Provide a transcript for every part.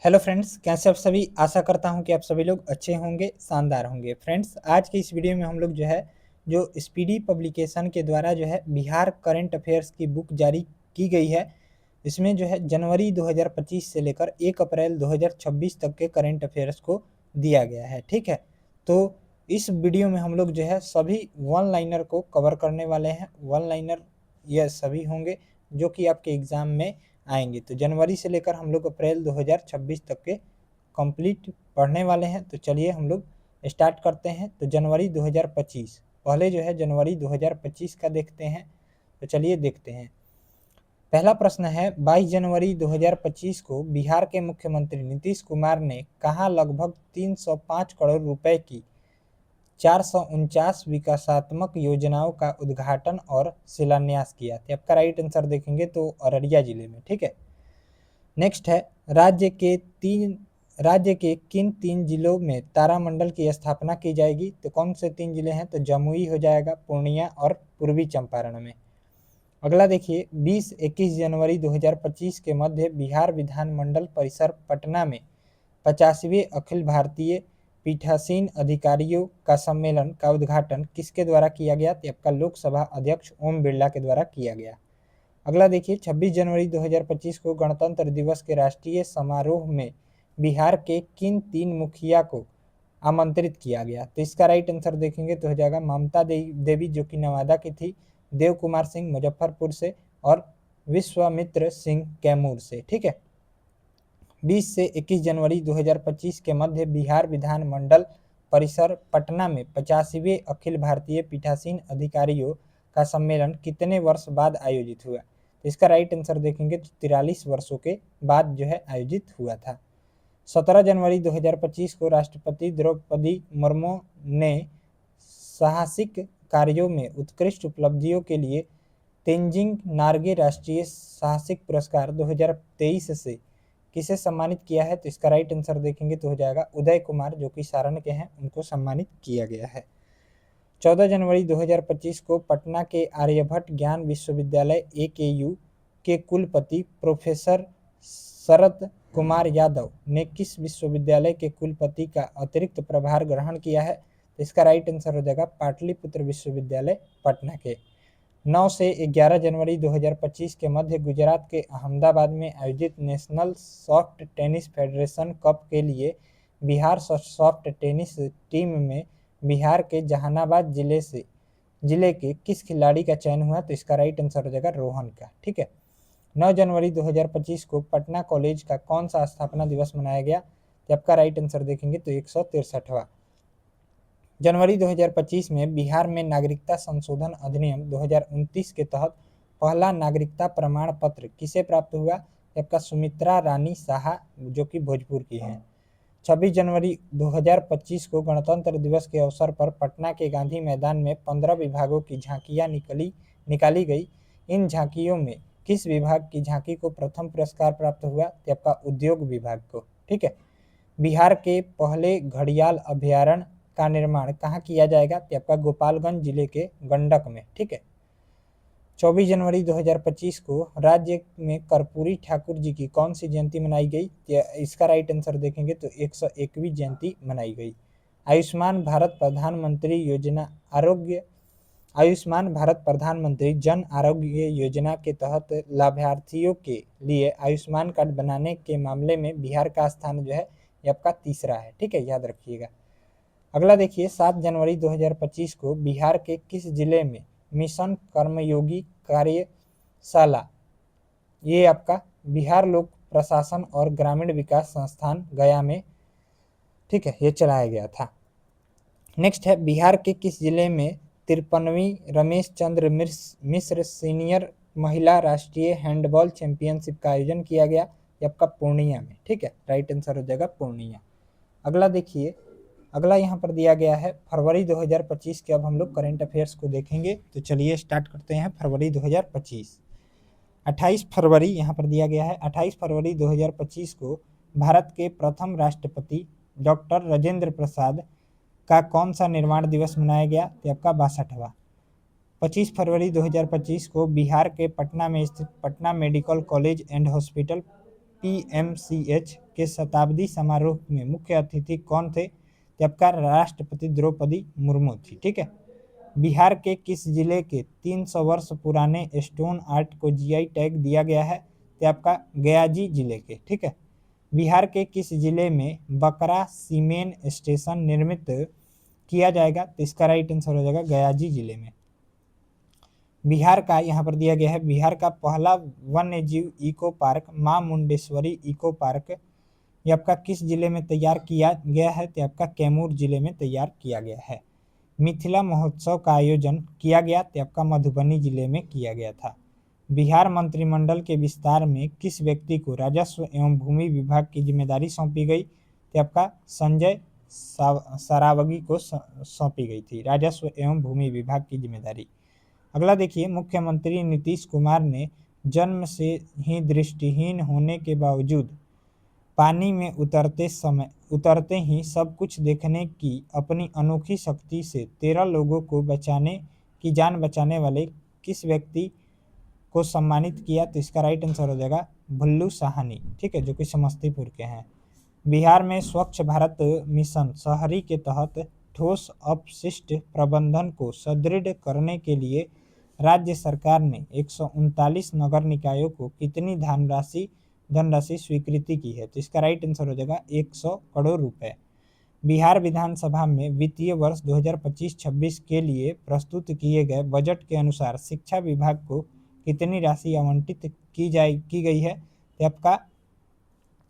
Hello friends, कैसे आप सभी। आशा करता हूं कि आप सभी लोग अच्छे होंगे, शानदार होंगे। फ्रेंड्स, आज के इस वीडियो में हम लोग जो स्पीडी पब्लिकेशन के द्वारा बिहार करंट अफेयर्स की बुक जारी की गई है। इसमें जनवरी 2025 से लेकर 1 अप्रैल 2026 तक के करंट अफेयर्स को दिया गया है। ठीक है, तो इस वीडियो में हम लोग सभी वन लाइनर को कवर करने वाले हैं। वन लाइनर यह सभी होंगे जो कि आपके एग्ज़ाम में आएंगे। तो जनवरी से लेकर हम लोग अप्रैल 2026 तक के कंप्लीट पढ़ने वाले हैं। तो चलिए हम लोग स्टार्ट करते हैं। तो जनवरी 2025 पहले जनवरी 2025 का देखते हैं। तो चलिए देखते हैं। पहला प्रश्न है, 22 जनवरी 2025 को बिहार के मुख्यमंत्री नीतीश कुमार ने कहाँ लगभग 305 करोड़ रुपए की 449 विकासात्मक योजनाओं का उद्घाटन और शिलान्यास किया। तो आपका राइट आंसर देखेंगे तो अररिया जिले में। ठीक है, नेक्स्ट है, राज्य के किन 3 जिलों में तारामंडल की स्थापना की जाएगी। तो कौन से 3 जिले हैं, तो जमुई हो जाएगा, पूर्णिया और पूर्वी चंपारण में। अगला देखिए, 20-21 जनवरी 2025 के मध्य बिहार विधानमंडल परिसर पटना में 50वें अखिल भारतीय पीठासीन अधिकारियों का सम्मेलन का उद्घाटन किसके द्वारा किया गया। तो आपका लोकसभा अध्यक्ष ओम बिरला के द्वारा किया गया। अगला देखिए, 26 जनवरी 2025 को गणतंत्र दिवस के राष्ट्रीय समारोह में बिहार के किन 3 मुखिया को आमंत्रित किया गया। तो इसका राइट आंसर देखेंगे तो हो जाएगा ममता देवी जो कि नवादा की थी, देव कुमार सिंह मुजफ्फरपुर से और विश्वामित्र सिंह कैमूर से। ठीक है, 20 से 21 जनवरी 2025 के मध्य बिहार विधानमंडल परिसर पटना में 85वें अखिल भारतीय पीठासीन अधिकारियों का सम्मेलन कितने वर्ष बाद आयोजित हुआ। तो इसका राइट आंसर देखेंगे तो 43 वर्षों के बाद आयोजित हुआ था। 17 जनवरी 2025 को राष्ट्रपति द्रौपदी मुर्मू ने साहसिक कार्यों में उत्कृष्ट उपलब्धियों के लिए तेंजिंग नार्गे राष्ट्रीय साहसिक पुरस्कार 2023 से किसे सम्मानित किया है। तो इसका राइट आंसर देखेंगे तो हो जाएगा उदय कुमार जो कि सारण के हैं, उनको सम्मानित किया गया है। 14 जनवरी 2025 को पटना के आर्यभट्ट ज्ञान विश्वविद्यालय AKU के कुलपति प्रोफेसर शरद कुमार यादव ने किस विश्वविद्यालय के कुलपति का अतिरिक्त प्रभार ग्रहण किया है। तो इसका राइट आंसर हो जाएगा पाटलिपुत्र विश्वविद्यालय पटना के। 9 से 11 जनवरी 2025 के मध्य गुजरात के अहमदाबाद में आयोजित national soft tennis federation cup के लिए बिहार सॉफ्ट टेनिस टीम में बिहार के जहानाबाद जिले के किस खिलाड़ी का चयन हुआ। तो इसका राइट आंसर हो जाएगा रोहन का। ठीक है, 9 जनवरी 2025 को पटना कॉलेज का कौन सा स्थापना दिवस मनाया गया। तो आपका राइट आंसर देखेंगे तो 163वां। जनवरी 2025 में बिहार में नागरिकता संशोधन अधिनियम 2029 के तहत पहला नागरिकता प्रमाण पत्र किसे प्राप्त हुआ। आपका सुमित्रा रानी साहा जो कि भोजपुर की हैं। 26 जनवरी 2025 को गणतंत्र दिवस के अवसर पर पटना के गांधी मैदान में 15 विभागों की झांकियां निकाली गई। इन झांकियों में किस विभाग की झांकी को प्रथम पुरस्कार प्राप्त हुआ। तो आपका उद्योग विभाग को। ठीक है, बिहार के पहले घड़ियाल अभयारण्य का निर्माण कहाँ किया जाएगा। तो आपका गोपालगंज जिले के गंडक में। ठीक है, 24 जनवरी 2025 को राज्य में कर्पूरी ठाकुर जी की कौन सी जयंती मनाई गई। इसका राइट आंसर देखेंगे तो 101वीं जयंती मनाई गई। आयुष्मान भारत प्रधानमंत्री जन आरोग्य योजना के तहत लाभार्थियों के लिए आयुष्मान कार्ड बनाने के मामले में बिहार का स्थान ये आपका तीसरा है। ठीक है, याद रखिएगा। अगला देखिए, 7 जनवरी 2025 को बिहार के किस जिले में मिशन कर्मयोगी कार्यशाला, ये आपका बिहार लोक प्रशासन और ग्रामीण विकास संस्थान गया में, ठीक है, ये चलाया गया था। नेक्स्ट है, बिहार के किस जिले में 53वीं रमेश चंद्र मिश्र सीनियर महिला राष्ट्रीय हैंडबॉल चैंपियनशिप का आयोजन किया गया। ये आपका पूर्णिया में। ठीक है, राइट आंसर हो जाएगा पूर्णिया। अगला देखिए, अगला यहाँ पर दिया गया है फरवरी 2025 के। अब हम लोग करंट अफेयर्स को देखेंगे। तो चलिए स्टार्ट करते हैं। फरवरी 2025, 28 फरवरी यहाँ पर दिया गया है। 28 फरवरी 2025 को भारत के प्रथम राष्ट्रपति डॉक्टर राजेंद्र प्रसाद का कौन सा निर्माण दिवस मनाया गया। तो आपका 62वां। 25 फरवरी 2025 को बिहार के पटना में स्थित Patna medical college and hospital PMCH के शताब्दी समारोह में मुख्य अतिथि कौन थे? तो आपका राष्ट्रपति द्रौपदी मुर्मू थी। ठीक है। बिहार के किस जिले के 300 वर्ष पुराने स्टोन आर्ट को जीआई टैग दिया गया है? तो आपका गयाजी जिले के। ठीक है। बिहार के किस जिले में बकरा सीमेंट स्टेशन निर्मित किया जाएगा? तो इसका राइट आंसर हो जाएगा गयाजी जिले में। बिहार का यहाँ पर दिया गया है, बिहार का पहला वन्य जीव इको पार्क मां मुंडेश्वरी इको पार्क ये आपका किस जिले में तैयार किया गया है? तो आपका कैमूर जिले में तैयार किया गया है। मिथिला महोत्सव का आयोजन किया गया तो आपका मधुबनी जिले में किया गया था। बिहार मंत्रिमंडल के विस्तार में किस व्यक्ति को राजस्व एवं भूमि विभाग की जिम्मेदारी सौंपी गई? तो आपका संजय सरावगी को सौंपी गई थी राजस्व एवं भूमि विभाग की जिम्मेदारी। अगला देखिए, मुख्यमंत्री नीतीश कुमार ने जन्म से ही दृष्टिहीन होने के बावजूद पानी में उतरते ही सब कुछ देखने की अपनी अनोखी शक्ति से 13 लोगों को जान बचाने वाले किस व्यक्ति को सम्मानित किया? तो इसका राइट आंसर हो जाएगा भुल्लू साहनी। ठीक है, जो कि समस्तीपुर के हैं। बिहार में स्वच्छ भारत मिशन शहरी के तहत ठोस अपशिष्ट प्रबंधन को सुदृढ़ करने के लिए राज्य सरकार ने 139 नगर निकायों को कितनी धनराशि स्वीकृति की है? तो इसका राइट आंसर हो जाएगा 100 करोड़ रुपए। बिहार विधानसभा में वित्तीय वर्ष 2025-26 के लिए प्रस्तुत किए गए बजट के अनुसार शिक्षा विभाग को कितनी राशि आवंटित की गई है? तो आपका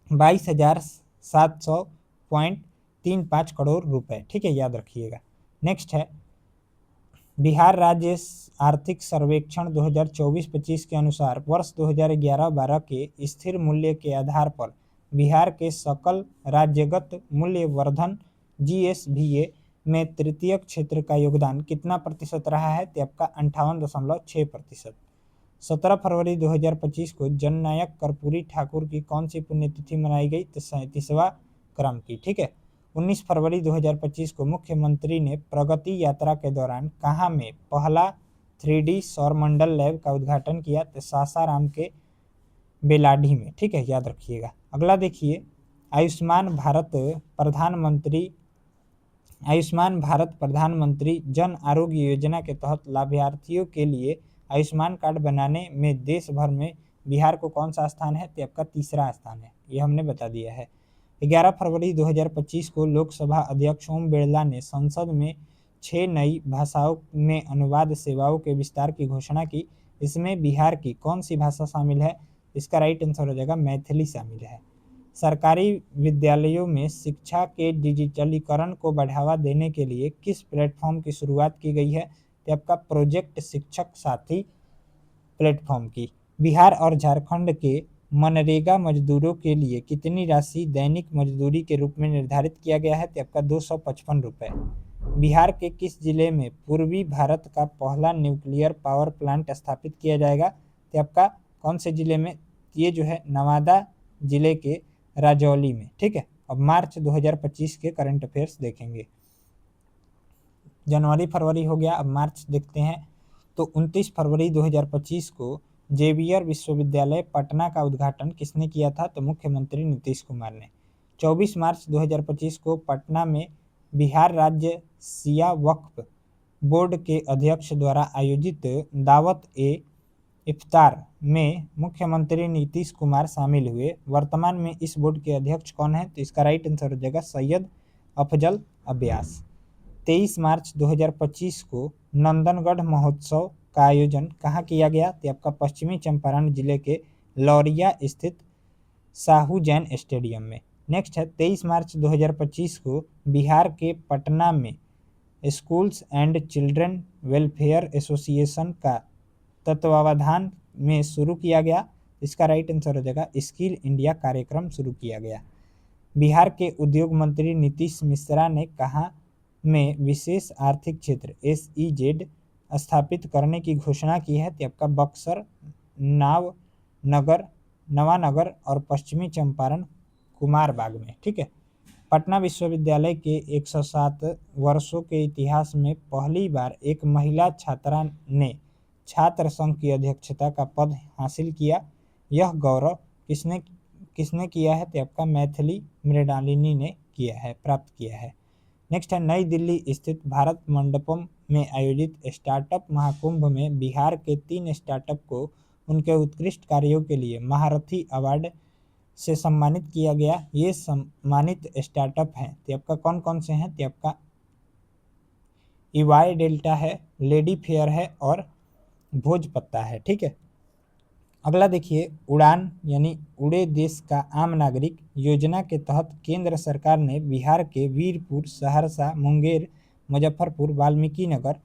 22,700.35 करोड़ रुपए। ठीक है, याद रखिएगा। नेक्स्ट है, बिहार राज्य आर्थिक सर्वेक्षण 2024-25 के अनुसार वर्ष 2011-12 के स्थिर मूल्य के आधार पर बिहार के सकल राज्यगत मूल्य वर्धन जीएसभीए में तृतीय क्षेत्र का योगदान कितना प्रतिशत रहा है? तो आपका 58.6%। 17 फरवरी 2025 को जननायक कर्पूरी ठाकुर की कौन सी पुण्यतिथि मनाई गई? तो 37वां क्रम की। ठीक है। 19 फरवरी 2025 को मुख्यमंत्री ने प्रगति यात्रा के दौरान कहाँ में पहला 3D सौरमंडल लैब का उद्घाटन किया? तो सासाराम के बेलाडी में। ठीक है, याद रखिएगा। अगला देखिए, आयुष्मान भारत प्रधानमंत्री जन आरोग्य योजना के तहत लाभार्थियों के लिए आयुष्मान कार्ड बनाने में देश भर में बिहार को कौन सा स्थान है? तो आपका तीसरा स्थान है, ये हमने बता दिया है। 11 फरवरी 2025 को लोकसभा अध्यक्ष ओम बिरला ने संसद में 6 नई भाषाओं में अनुवाद सेवाओं के विस्तार की घोषणा की। इसमें बिहार की कौन सी भाषा शामिल है? इसका राइट आंसर हो जाएगा मैथिली शामिल है। सरकारी विद्यालयों में शिक्षा के डिजिटलीकरण को बढ़ावा देने के लिए किस प्लेटफॉर्म की शुरुआत की गई है? तो आपका प्रोजेक्ट शिक्षक साथी प्लेटफॉर्म की। बिहार और झारखंड के मनरेगा मजदूरों के लिए कितनी राशि दैनिक मजदूरी के रूप में निर्धारित किया गया है? तो आपका 255 रुपये। बिहार के किस जिले में पूर्वी भारत का पहला न्यूक्लियर पावर प्लांट स्थापित किया जाएगा? तो आपका कौन से जिले में? ये जो है नवादा जिले के राजौली में। ठीक है। अब मार्च 2025 के करंट अफेयर्स देखेंगे। जनवरी फरवरी हो गया, अब मार्च देखते हैं। तो 29 फरवरी 2025 को जेवियर विश्वविद्यालय पटना का उद्घाटन किसने किया था? तो मुख्यमंत्री नीतीश कुमार ने। 24 मार्च 2025 को पटना में बिहार राज्य शिया वक्फ बोर्ड के अध्यक्ष द्वारा आयोजित दावत ए इफ्तार में मुख्यमंत्री नीतीश कुमार शामिल हुए। वर्तमान में इस बोर्ड के अध्यक्ष कौन है? तो इसका राइट आंसर हो जाएगा सैयद अफजल अब्यास। 23 मार्च 2025 को नंदनगढ़ महोत्सव का आयोजन कहाँ किया गया? तो आपका पश्चिमी चंपारण जिले के लौरिया स्थित साहू जैन स्टेडियम में। नेक्स्ट है, 23 मार्च 2025 को बिहार के पटना में schools and children welfare association का तत्वावधान में शुरू किया गया। इसका राइट आंसर हो जाएगा स्किल इंडिया कार्यक्रम शुरू किया गया। बिहार के उद्योग मंत्री नीतीश मिश्रा ने कहाँ में विशेष आर्थिक क्षेत्र SEZ स्थापित करने की घोषणा की है? तो आपका बक्सर, नवानगर और पश्चिमी चंपारण कुमारबाग में। ठीक है। पटना विश्वविद्यालय के 107 वर्षों के इतिहास में पहली बार एक महिला छात्रा ने छात्र संघ की अध्यक्षता का पद हासिल किया। यह गौरव किसने किया है? तो आपका मैथिली मृणालिनी ने किया है, प्राप्त किया है। नेक्स्ट है नई दिल्ली स्थित भारत मंडपम में आयोजित स्टार्टअप महाकुंभ में बिहार के 3 स्टार्टअप को उनके उत्कृष्ट कार्यों के लिए महारथी अवार्ड से सम्मानित किया गया। ये सम्मानित स्टार्टअप हैं तो आपका कौन कौन से हैं? तो आपका ईवाई डेल्टा है, लेडी फेयर है और भोजपत्ता है। ठीक है, अगला देखिए उड़ान यानी उड़े देश का आम नागरिक योजना के तहत केंद्र सरकार ने बिहार के वीरपुर, सहरसा, मुंगेर, मुजफ्फरपुर, वाल्मीकिनगर,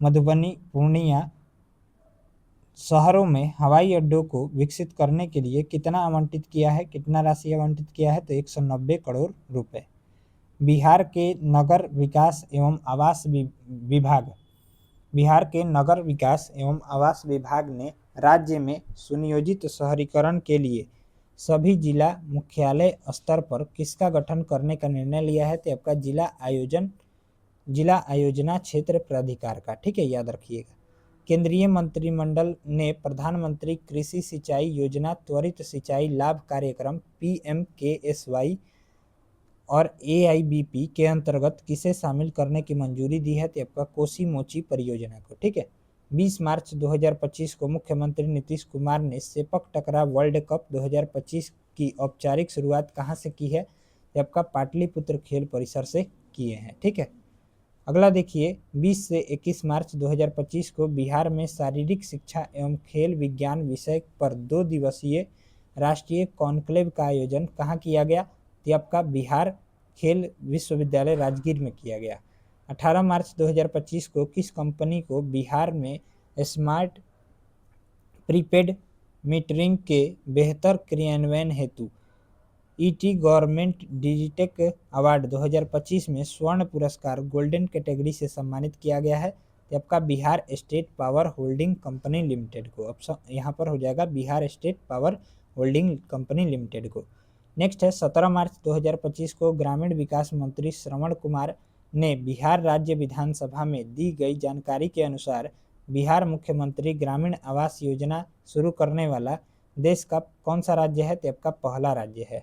मधुबनी, पूर्णिया शहरों में हवाई अड्डों को विकसित करने के लिए कितना आवंटित किया है? कितना राशि आवंटित किया है? तो 190 करोड़ रुपए। बिहार के नगर विकास एवं आवास विभाग बिहार के नगर विकास एवं आवास विभाग ने राज्य में सुनियोजित शहरीकरण के लिए सभी जिला मुख्यालय स्तर पर किसका गठन करने का निर्णय लिया है? तो आपका जिला आयोजना क्षेत्र प्राधिकार का। ठीक है, याद रखिएगा। केंद्रीय मंत्रिमंडल ने प्रधानमंत्री कृषि सिंचाई योजना, त्वरित सिंचाई लाभ कार्यक्रम PMKSY और AIBP के अंतर्गत किसे शामिल करने की मंजूरी दी है? तो आपका कोसी मोची परियोजना को। ठीक है, 20 मार्च 2025 को मुख्यमंत्री नीतीश कुमार ने सेपक टकरा वर्ल्ड कप 2025 की औपचारिक शुरुआत कहाँ से की है? तो आपका पाटलिपुत्र खेल परिसर से किए हैं। ठीक है, अगला देखिए 20 से 21 मार्च 2025 को बिहार में शारीरिक शिक्षा एवं खेल विज्ञान विषय पर 2 दिवसीय राष्ट्रीय कॉन्क्लेव का आयोजन कहाँ किया गया? तो आपका बिहार खेल विश्वविद्यालय राजगीर में किया गया। 18 मार्च 2025 को किस कंपनी को बिहार में स्मार्ट प्रीपेड मीटरिंग के बेहतर क्रियान्वयन हेतु ET गवर्नमेंट डिजिटेक अवार्ड 2025 में स्वर्ण पुरस्कार गोल्डन कैटेगरी से सम्मानित किया गया है? तो आपका Bihar state power holding company limited को। ऑप्शन यहाँ पर हो जाएगा Bihar state power holding company limited को। नेक्स्ट है 17 मार्च 2025 को ग्रामीण विकास मंत्री श्रवण कुमार ने बिहार राज्य विधानसभा में दी गई जानकारी के अनुसार बिहार मुख्यमंत्री ग्रामीण आवास योजना शुरू करने वाला देश का कौन सा राज्य है? तो आपका पहला राज्य है।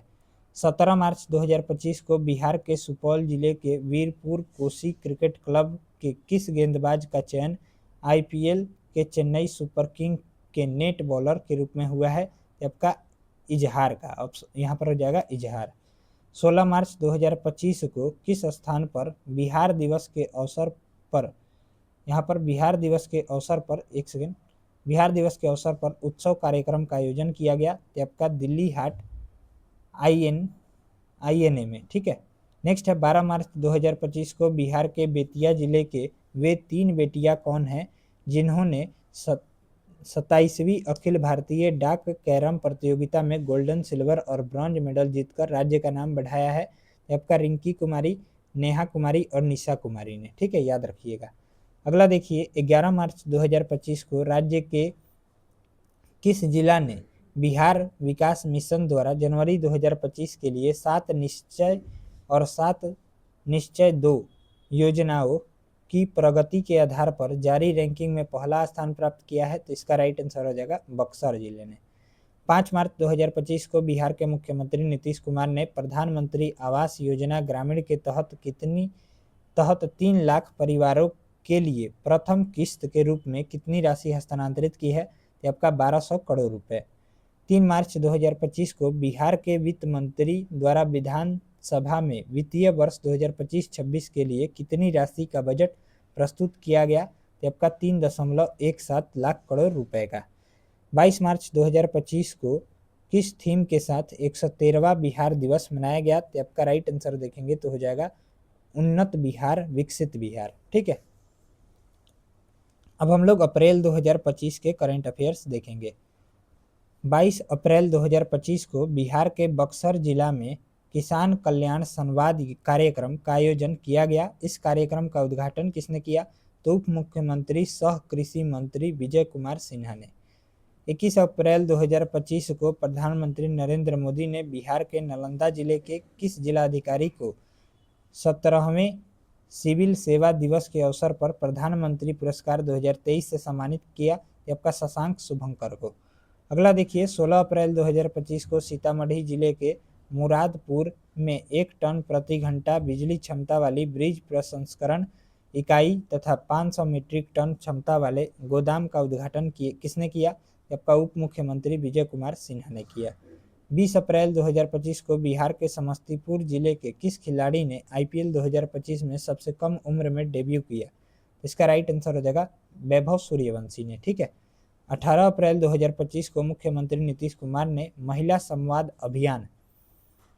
17 मार्च 2025 को बिहार के सुपौल जिले के वीरपुर कोसी क्रिकेट क्लब के किस गेंदबाज का चयन IPL के चेन्नई सुपर किंग के नेट बॉलर के रूप में हुआ है? तो आपका इजहार का। यहाँ पर हो जाएगा इजहार। 16 मार्च 2025 को किस स्थान पर बिहार दिवस के अवसर पर यहाँ पर बिहार दिवस के अवसर पर बिहार दिवस के अवसर पर उत्सव कार्यक्रम का आयोजन किया गया? तो आपका दिल्ली हाट INA में। ठीक है, नेक्स्ट है 12 मार्च 2025 को बिहार के बेतिया जिले के वे 3 बेटियां कौन हैं जिन्होंने 27वीं अखिल भारतीय डाक कैरम प्रतियोगिता में गोल्डन, सिल्वर और ब्रॉन्ज मेडल जीतकर राज्य का नाम बढ़ाया है? आपका रिंकी कुमारी, नेहा कुमारी और निशा कुमारी ने। ठीक है, याद रखिएगा। अगला देखिए 11 मार्च 2025 को राज्य के किस जिला ने बिहार विकास मिशन द्वारा जनवरी 2025 के लिए 7 निश्चय और 7 निश्चय 2 योजनाओं की प्रगति के आधार पर जारी रैंकिंग में पहला स्थान प्राप्त किया है? तो इसका राइट आंसर हो जाएगा बक्सर जिले ने। 5 मार्च 2025 को बिहार के मुख्यमंत्री नीतीश कुमार ने प्रधानमंत्री आवास योजना ग्रामीण के तहत 3 लाख परिवारों के लिए प्रथम किस्त के रूप में कितनी राशि हस्तांतरित की है? तो आपका 1200 करोड़ रुपए। 3 मार्च 2025 को बिहार के वित्त मंत्री द्वारा विधानसभा में वित्तीय वर्ष 2025-26 के लिए कितनी राशि का बजट प्रस्तुत किया गया? तो आपका 3.17 लाख करोड़ रुपए का। 22 मार्च 2025 को किस थीम के साथ 113वां बिहार दिवस मनाया गया? तो आपका राइट आंसर देखेंगे तो हो जाएगा उन्नत बिहार, विकसित बिहार। ठीक है, अब हम लोग अप्रैल 2025 के करंट अफेयर्स देखेंगे। 22 अप्रैल 2025 को बिहार के बक्सर जिला में किसान कल्याण संवाद कार्यक्रम का आयोजन किया गया। इस कार्यक्रम का उद्घाटन किसने किया? तो उप मुख्यमंत्री सह कृषि मंत्री विजय कुमार सिन्हा ने। 21 अप्रैल 2025 को प्रधानमंत्री नरेंद्र मोदी ने बिहार के नालंदा जिले के किस जिलाधिकारी को 17वें सिविल सेवा दिवस के अवसर पर प्रधानमंत्री पुरस्कार 2023 से सम्मानित किया? आपका शशांक शुभंकर को। अगला देखिए 16 अप्रैल 2025 को सीतामढ़ी जिले के मुरादपुर में 1 टन प्रति घंटा बिजली क्षमता वाली ब्रिज प्रसंस्करण इकाई तथा 500 मीट्रिक टन क्षमता वाले गोदाम का उद्घाटन किसने किया? आपका उप मुख्यमंत्री विजय कुमार सिन्हा ने किया। 20 अप्रैल 2025 को बिहार के समस्तीपुर जिले के किस खिलाड़ी ने IPL 2025 में सबसे कम उम्र में डेब्यू किया? इसका राइट आंसर हो जाएगा वैभव सूर्यवंशी ने। ठीक है। 18 अप्रैल 2025 को मुख्यमंत्री नीतीश कुमार ने महिला संवाद अभियान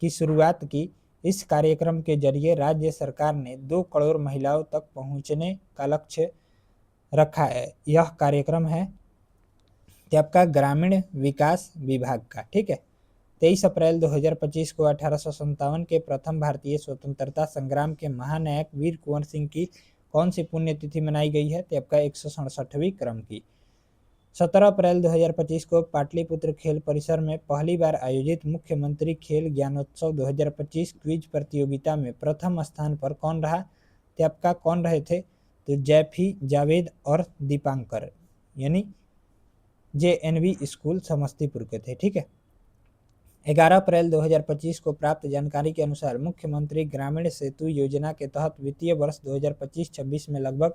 की शुरुआत की। इस कार्यक्रम के जरिए राज्य सरकार ने 2 करोड़ महिलाओं तक पहुंचने का लक्ष्य रखा है। यह कार्यक्रम है आपका ग्रामीण विकास विभाग का। ठीक है। 23 अप्रैल 2025 को 1857 के प्रथम भारतीय स्वतंत्रता संग्राम के महानायक वीर कुंवर सिंह की कौन सी पुण्यतिथि मनाई गई है? तो आपका 167वीं क्रम की। 17 अप्रैल 2025 को पाटलिपुत्र खेल परिसर में पहली बार आयोजित मुख्यमंत्री खेल ज्ञानोत्सव 2025 क्विज प्रतियोगिता में प्रथम स्थान पर कौन रहा? तो आपका कौन रहे थे? तो जैफी, जावेद और दीपांकर, यानी JNV स्कूल समस्तीपुर के थे। ठीक है। 11 अप्रैल 2025 को प्राप्त जानकारी के अनुसार मुख्यमंत्री ग्रामीण सेतु योजना के तहत वित्तीय वर्ष 2025-26 में लगभग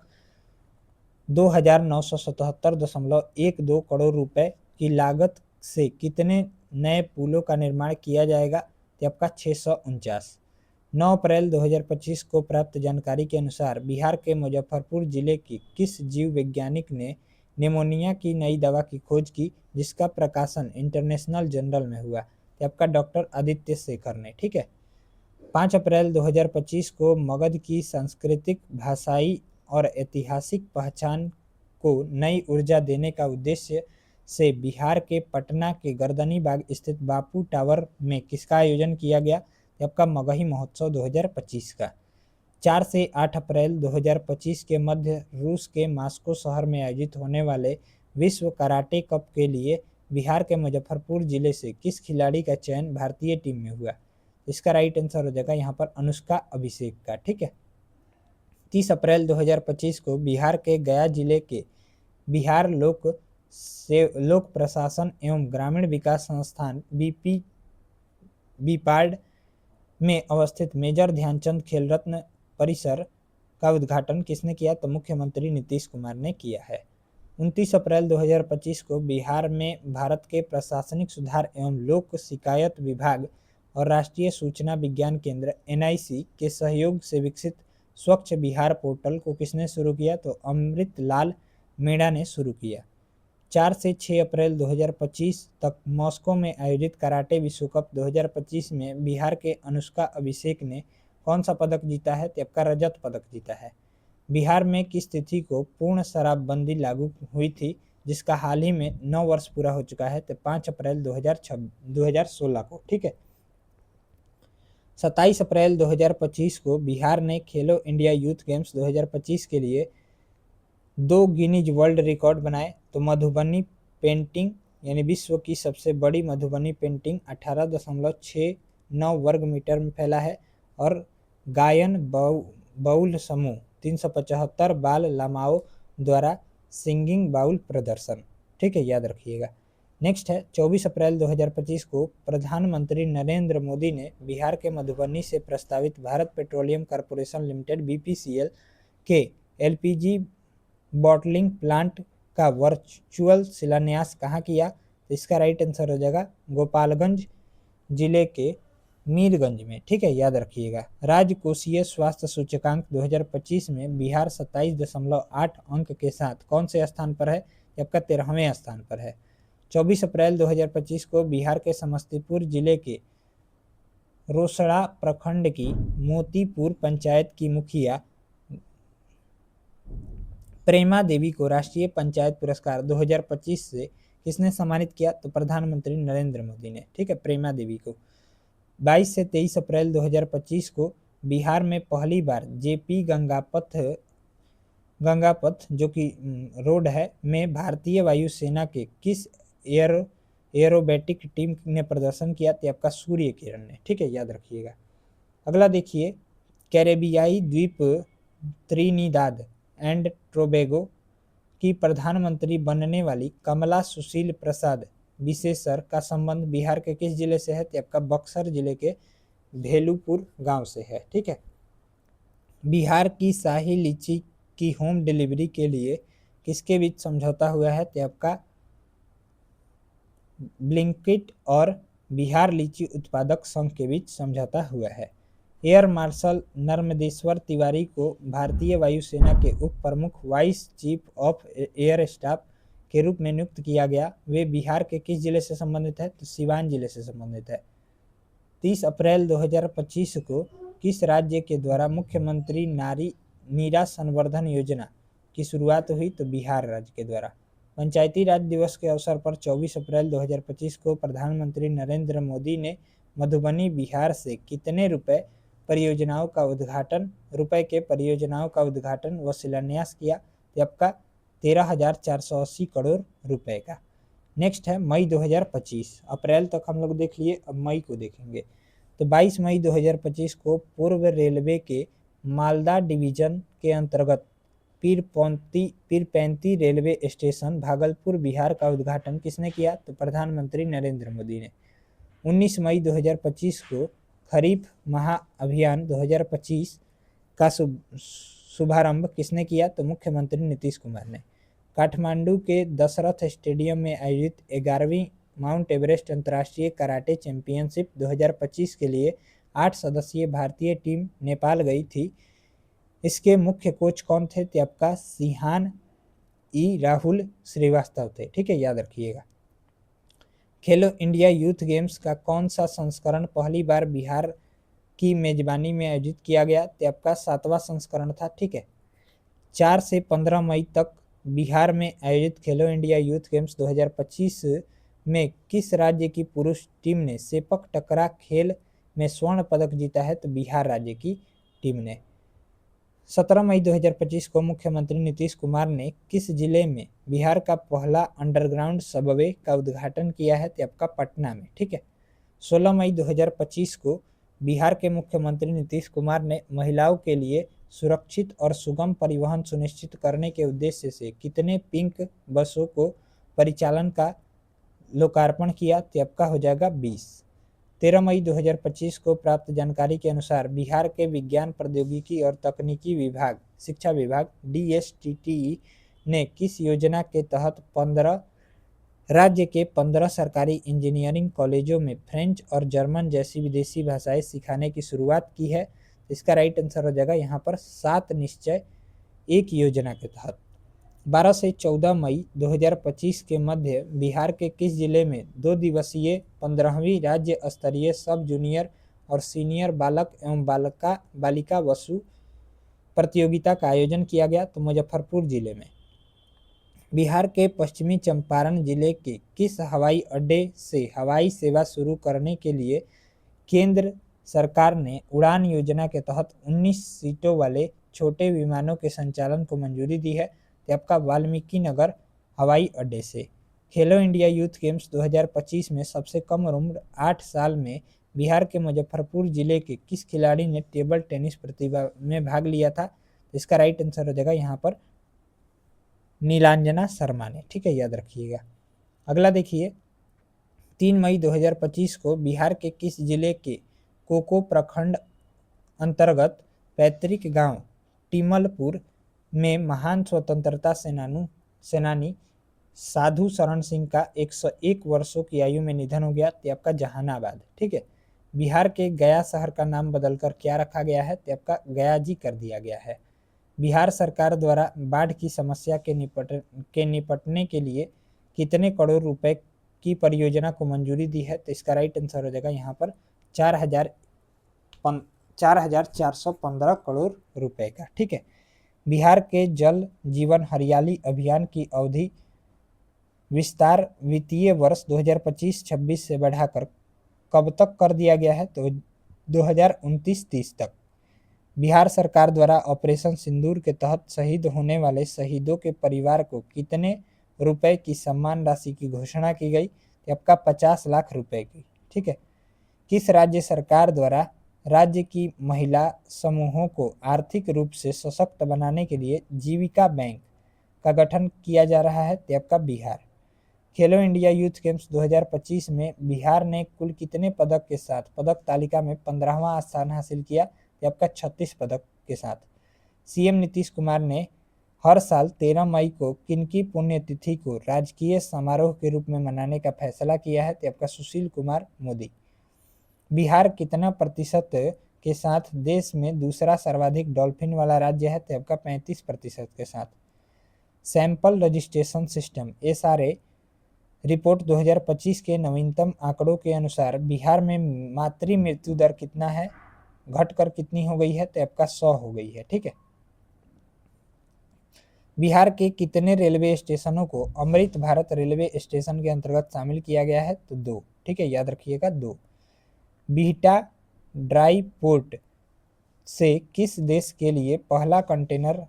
2,977.12 करोड़ रुपए की लागत से कितने नए पुलों का निर्माण किया जाएगा? तो आपका 649। 9 अप्रैल 2025 को प्राप्त जानकारी के अनुसार बिहार के मुजफ्फरपुर जिले की किस जीव वैज्ञानिक ने निमोनिया की नई दवा की खोज की, जिसका प्रकाशन इंटरनेशनल जर्नल में हुआ? तो आपका डॉक्टर आदित्य शेखर ने। ठीक है। 5 अप्रैल 2025 को मगध की सांस्कृतिक, भाषाई और ऐतिहासिक पहचान को नई ऊर्जा देने का उद्देश्य से बिहार के पटना के गर्दनी बाग स्थित बापू टावर में किसका आयोजन किया गया? तो आपका मगही महोत्सव 2025 का। 4 से 8 अप्रैल 2025 के मध्य रूस के मॉस्को शहर में आयोजित होने वाले विश्व कराटे कप के लिए बिहार के मुजफ्फरपुर जिले से किस खिलाड़ी का चयन भारतीय टीम में हुआ? इसका राइट आंसर हो जाएगा यहाँ पर अनुष्का अभिषेक का। ठीक है। 30 अप्रैल 2025 को बिहार के गया जिले के बिहार लोक प्रशासन एवं ग्रामीण विकास संस्थान बीपार्ड में अवस्थित मेजर ध्यानचंद खेल रत्न परिसर का उद्घाटन किसने किया? तो मुख्यमंत्री नीतीश कुमार ने किया है। 29 अप्रैल 2025 को बिहार में भारत के प्रशासनिक सुधार एवं लोक शिकायत विभाग और राष्ट्रीय सूचना विज्ञान केंद्र NIC के सहयोग से विकसित स्वच्छ बिहार पोर्टल को किसने शुरू किया? तो अमृत लाल मीणा ने शुरू किया। 4 से 6 अप्रैल 2025 तक मॉस्को में आयोजित कराटे विश्व कप 2025 में बिहार के अनुष्का अभिषेक ने कौन सा पदक जीता है? तो आपका रजत पदक जीता है। बिहार में किस तिथि को पूर्ण शराबबंदी लागू हुई थी, जिसका हाल ही में 9 वर्ष पूरा हो चुका है? तो 5 अप्रैल 2016 को। ठीक है। 27 अप्रैल 2025 को बिहार ने खेलो इंडिया यूथ गेम्स 2025 के लिए 2 गिनीज वर्ल्ड रिकॉर्ड बनाए। तो मधुबनी पेंटिंग, यानी विश्व की सबसे बड़ी मधुबनी पेंटिंग 18.69 वर्ग मीटर में फैला है, और गायन बाउल समूह 375 बाल लामाओं द्वारा सिंगिंग बाउल प्रदर्शन। ठीक है, याद रखिएगा। नेक्स्ट है 24 अप्रैल 2025 को प्रधानमंत्री नरेंद्र मोदी ने बिहार के मधुबनी से प्रस्तावित Bharat petroleum corporation limited BPCL के LPG बॉटलिंग प्लांट का वर्चुअल शिलान्यास कहाँ किया? तो इसका राइट आंसर हो जाएगा गोपालगंज जिले के मीरगंज में। ठीक है, याद रखिएगा। राजकोषीय स्वास्थ्य सूचकांक 2025 में बिहार 27.8 अंक के साथ कौन से स्थान पर है? आपका 13वें स्थान पर है। 24 अप्रैल 2025 को बिहार के समस्तीपुर जिले के रोसड़ा प्रखंड की मोतीपुर पंचायत की मुखिया प्रेमा देवी को राष्ट्रीय पंचायत पुरस्कार 2025 से किसने सम्मानित किया? तो प्रधानमंत्री नरेंद्र मोदी ने। ठीक है, प्रेमा देवी को। 22 से 23 अप्रैल 2025 को बिहार में पहली बार JP गंगापथ जो कि रोड है में भारतीय वायुसेना के किस एरोबेटिक टीम ने प्रदर्शन किया? तो आपका सूर्य किरण ने। ठीक है, याद रखिएगा। अगला देखिए, कैरेबियाई द्वीप त्रिनिदाद एंड टोबैगो की प्रधानमंत्री बनने वाली कमला सुशील प्रसाद विशेषर का संबंध बिहार के किस जिले से है? तो आपका बक्सर जिले के भेलुपुर गांव से है। ठीक है। बिहार की शाही लीची की होम डिलीवरी के लिए किसके बीच समझौता हुआ है? तो आपका ब्लिंकिट और बिहार लीची उत्पादक संघ के बीच समझौता हुआ है। एयर मार्शल नर्मदेश्वर तिवारी को भारतीय वायुसेना के उप प्रमुख vice chief of air staff के रूप में नियुक्त किया गया। वे बिहार के किस जिले से संबंधित है? तो सिवान जिले से संबंधित है। 30 अप्रैल 2025 को किस राज्य के द्वारा मुख्यमंत्री नारी नीरा संवर्धन योजना की शुरुआत हुई? तो बिहार राज्य के द्वारा। पंचायती राज दिवस के अवसर पर 24 अप्रैल 2025 को प्रधानमंत्री नरेंद्र मोदी ने मधुबनी बिहार से कितने रुपए के परियोजनाओं का उद्घाटन व शिलान्यास किया? तो आपका 13,480 करोड़ रुपए का। नेक्स्ट है मई 2025। अप्रैल तक हम लोग देख लिए, अब मई को देखेंगे। तो 22 मई 2025 को पूर्व रेलवे के मालदा डिवीजन के अंतर्गत पीरपैंती रेलवे स्टेशन भागलपुर बिहार का उद्घाटन किसने किया? तो प्रधानमंत्री नरेंद्र मोदी ने। 19 मई 2025 को खरीफ महाअभियान 2025 का शुभारंभ किसने किया? तो मुख्यमंत्री नीतीश कुमार ने। काठमांडू के दशरथ स्टेडियम में आयोजित 11वीं माउंट एवरेस्ट अंतर्राष्ट्रीय कराटे चैंपियनशिप 2025 के लिए 8 सदस्यीय भारतीय टीम नेपाल गई थी। इसके मुख्य कोच कौन थे? तो आपका सिहान ई राहुल श्रीवास्तव थे। ठीक है, याद रखिएगा। खेलो इंडिया यूथ गेम्स का कौन सा संस्करण पहली बार बिहार की मेजबानी में आयोजित किया गया? तो आपका 7वां संस्करण था। ठीक है। 4 से 15 मई तक बिहार में आयोजित खेलो इंडिया यूथ गेम्स 2025 में किस राज्य की पुरुष टीम ने सेपक टकरा खेल में स्वर्ण पदक जीता है? तो बिहार राज्य की टीम ने। 17 मई 2025 को मुख्यमंत्री नीतीश कुमार ने किस जिले में बिहार का पहला अंडरग्राउंड सबवे का उद्घाटन किया है? तो आपका पटना में। ठीक है। 16 मई 2025 को बिहार के मुख्यमंत्री नीतीश कुमार ने महिलाओं के लिए सुरक्षित और सुगम परिवहन सुनिश्चित करने के उद्देश्य से कितने पिंक बसों को परिचालन का लोकार्पण किया? तो आपका हो जाएगा 20। 13 मई 2025 को प्राप्त जानकारी के अनुसार बिहार के विज्ञान प्रौद्योगिकी और तकनीकी विभाग शिक्षा विभाग DSTTE ने किस योजना के तहत राज्य के 15 सरकारी इंजीनियरिंग कॉलेजों में फ्रेंच और जर्मन जैसी विदेशी भाषाएं सिखाने की शुरुआत की है? इसका राइट आंसर हो जाएगा यहाँ पर 7 निश्चय एक योजना के तहत। 12 से 14 मई 2025 के मध्य बिहार के किस जिले में 2 दिवसीय 15वीं राज्य स्तरीय सब जूनियर और सीनियर बालक एवं बालिका वसु प्रतियोगिता का आयोजन किया गया? तो मुजफ्फरपुर जिले में। बिहार के पश्चिमी चंपारण जिले के किस हवाई अड्डे से हवाई सेवा शुरू करने के लिए केंद्र सरकार ने उड़ान योजना के तहत 19 सीटों वाले छोटे विमानों के संचालन को मंजूरी दी है? तो आपका वाल्मीकि नगर हवाई अड्डे से। खेलो इंडिया यूथ गेम्स 2025 में सबसे कम उम्र 8 साल में बिहार के मुजफ्फरपुर जिले के किस खिलाड़ी ने टेबल टेनिस प्रतिभा में भाग लिया था? इसका राइट आंसर हो जाएगा यहाँ पर नीलांजना शर्मा ने। ठीक है, याद रखिएगा। अगला देखिए, 3 मई 2025 को बिहार के किस जिले के कोको प्रखंड अंतर्गत पैतृक गांव टिमलपुर में महान स्वतंत्रता सेनानी साधु शरण सिंह का 101 वर्षों की आयु में निधन हो गया? तो आपका जहानाबाद। ठीक है। बिहार के गया शहर का नाम बदलकर क्या रखा गया है? तो आपका गया जी कर दिया गया है। बिहार सरकार द्वारा बाढ़ की समस्या के निपटने के लिए कितने करोड़ रुपए की परियोजना को मंजूरी दी है? तो इसका राइट आंसर हो जाएगा यहाँ पर 4,415 करोड़ रुपए का। ठीक है। बिहार के जल जीवन हरियाली अभियान की अवधि विस्तार वित्तीय वर्ष 2025-26 से बढ़ाकर कब तक कर दिया गया है? तो 2029-30 तक। बिहार सरकार द्वारा ऑपरेशन सिंदूर के तहत शहीद होने वाले शहीदों के परिवार को कितने रुपए की सम्मान राशि की घोषणा की गई? तो आपका 50 लाख रुपए की। ठीक है। किस राज्य सरकार द्वारा राज्य की महिला समूहों को आर्थिक रूप से सशक्त बनाने के लिए जीविका बैंक का गठन किया जा रहा है? तो आपका बिहार। खेलो इंडिया यूथ गेम्स 2025 में बिहार ने कुल कितने पदक के साथ पदक तालिका में 15वां स्थान हासिल किया? ये आपका 36 पदक के साथ। सीएम नीतीश कुमार ने हर साल 13 मई को किनकी पुण्यतिथि को राजकीय समारोह के रूप में मनाने का फैसला किया है? तो आपका सुशील कुमार मोदी। बिहार कितना प्रतिशत के साथ देश में दूसरा सर्वाधिक डॉल्फिन वाला राज्य है? तो आपका 35% के साथ। Sample registration system SRA report 2025 के नवीनतम आंकड़ों के अनुसार बिहार में मातृ मृत्यु दर कितना है? घटकर कितनी हो गई है? तो आपका 100 हो गई है। ठीक है। बिहार के कितने रेलवे स्टेशनों को अमृत भारत रेलवे स्टेशन के अंतर्गत शामिल किया गया है? तो 2। ठीक है, याद रखिएगा 2। बिहटा ड्राई पोर्ट से किस देश के लिए पहला कंटेनर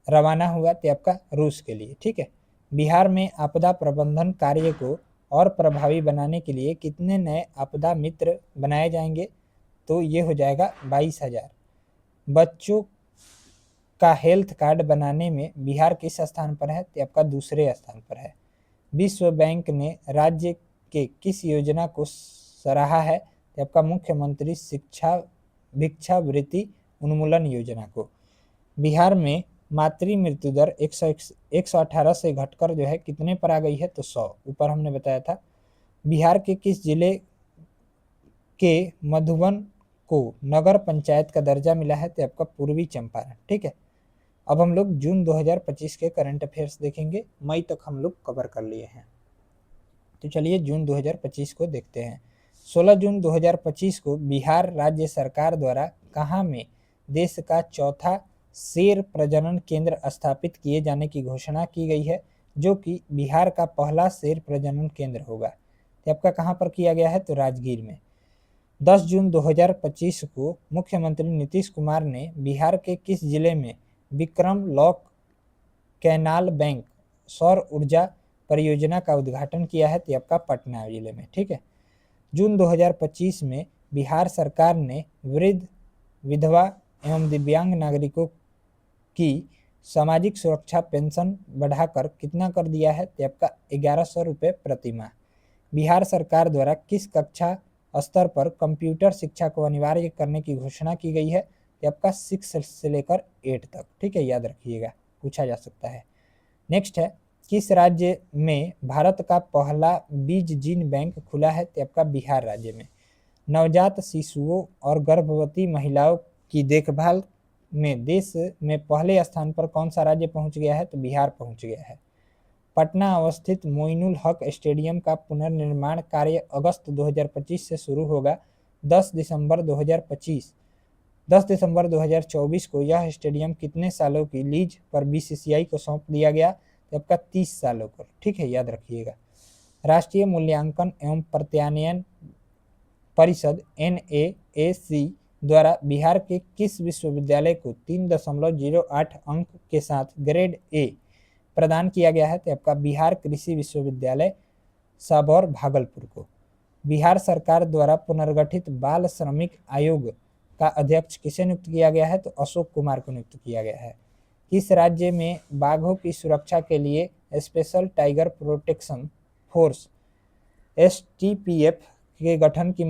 रवाना हुआ? तो आपका रूस के लिए। ठीक है। बिहार में आपदा प्रबंधन कार्य को और प्रभावी बनाने के लिए कितने नए आपदा मित्र बनाए जाएंगे? तो ये हो जाएगा 22,000। बच्चों का हेल्थ कार्ड बनाने में बिहार किस स्थान पर है? तो आपका दूसरे स्थान पर है। विश्व बैंक ने राज्य के किस योजना को सराहा है? तो आपका मुख्यमंत्री शिक्षा भिक्षावृत्ति उन्मूलन योजना को। बिहार में मातृ मृत्यु दर 118 से घटकर जो है कितने पर आ गई है? तो 100। ऊपर हमने बताया था। बिहार के किस जिले के मधुबन को नगर पंचायत का दर्जा मिला है? तो आपका पूर्वी चंपारण। ठीक है। अब हम लोग जून 2025 के करंट अफेयर्स देखेंगे। मई तक हम लोग कवर कर लिए हैं, तो चलिए जून 2025 को देखते हैं। 16 जून 2025 को बिहार राज्य सरकार द्वारा कहाँ में देश का चौथा शेर प्रजनन केंद्र स्थापित किए जाने की घोषणा की गई है, जो कि बिहार का पहला शेर प्रजनन केंद्र होगा? तो आपका कहाँ पर किया गया है? तो राजगीर में। 10 जून 2025 को मुख्यमंत्री नीतीश कुमार ने बिहार के किस जिले में विक्रम लॉक कैनाल बैंक सौर ऊर्जा परियोजना का उद्घाटन किया है? तो आपका पटना जिले में। ठीक है। जून 2025 में बिहार सरकार ने वृद्ध, विधवा एवं दिव्यांग नागरिकों की सामाजिक सुरक्षा पेंशन बढ़ाकर कितना कर दिया है? तो आपका 1100 रुपये प्रति माह। बिहार सरकार द्वारा किस कक्षा स्तर पर कंप्यूटर शिक्षा को अनिवार्य करने की घोषणा की गई है? तो आपका 6 से लेकर 8 तक। ठीक है, याद रखिएगा, पूछा जा सकता है। नेक्स्ट है, किस राज्य में भारत का पहला बीज जीन बैंक खुला है? तो आपका बिहार राज्य में। नवजात शिशुओं और गर्भवती महिलाओं की देखभाल में देश में पहले स्थान पर कौन सा राज्य पहुंच गया है? तो बिहार पहुंच गया है। पटना अवस्थित मोइनुल हक स्टेडियम का पुनर्निर्माण कार्य अगस्त 2025 से शुरू होगा। 10 दिसंबर 2024 को यह स्टेडियम कितने सालों की लीज पर बीसीसीआई को सौंप दिया गया? तो आपका 30 सालों पर। ठीक है, याद रखिएगा। राष्ट्रीय मूल्यांकन एवं प्रत्यायन परिषद NAAC द्वारा बिहार के किस विश्वविद्यालय को 3.08 अंक के साथ ग्रेड A प्रदान किया गया है? तो आपका बिहार कृषि विश्वविद्यालय साबौर भागलपुर को। बिहार सरकार द्वारा पुनर्गठित बाल श्रमिक आयोग का अध्यक्ष किसे नियुक्त किया गया है? तो अशोक कुमार को नियुक्त किया गया है। किस राज्य में बाघों की सुरक्षा के लिए special tiger protection force STPF के गठन की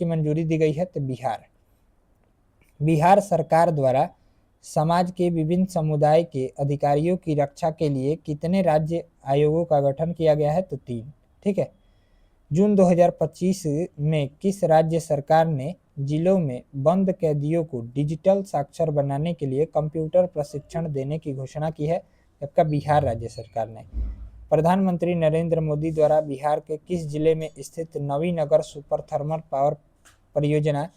मंजूरी दी गई है? तो बिहार। बिहार सरकार द्वारा समाज के विभिन्न समुदाय के अधिकारियों की रक्षा के लिए कितने राज्य आयोगों का गठन किया गया है? तो 3। ठीक है। जून 2025 में किस राज्य सरकार ने जिलों में बंद कैदियों को डिजिटल साक्षर बनाने के लिए कंप्यूटर प्रशिक्षण देने की घोषणा की है? आपका बिहार राज्य सरकार ने। प्रधानमंत्री नरेंद्र मोदी द्वारा बिहार के किस जिले में स्थित नवीनगर सुपर थर्मल पावर परियोजना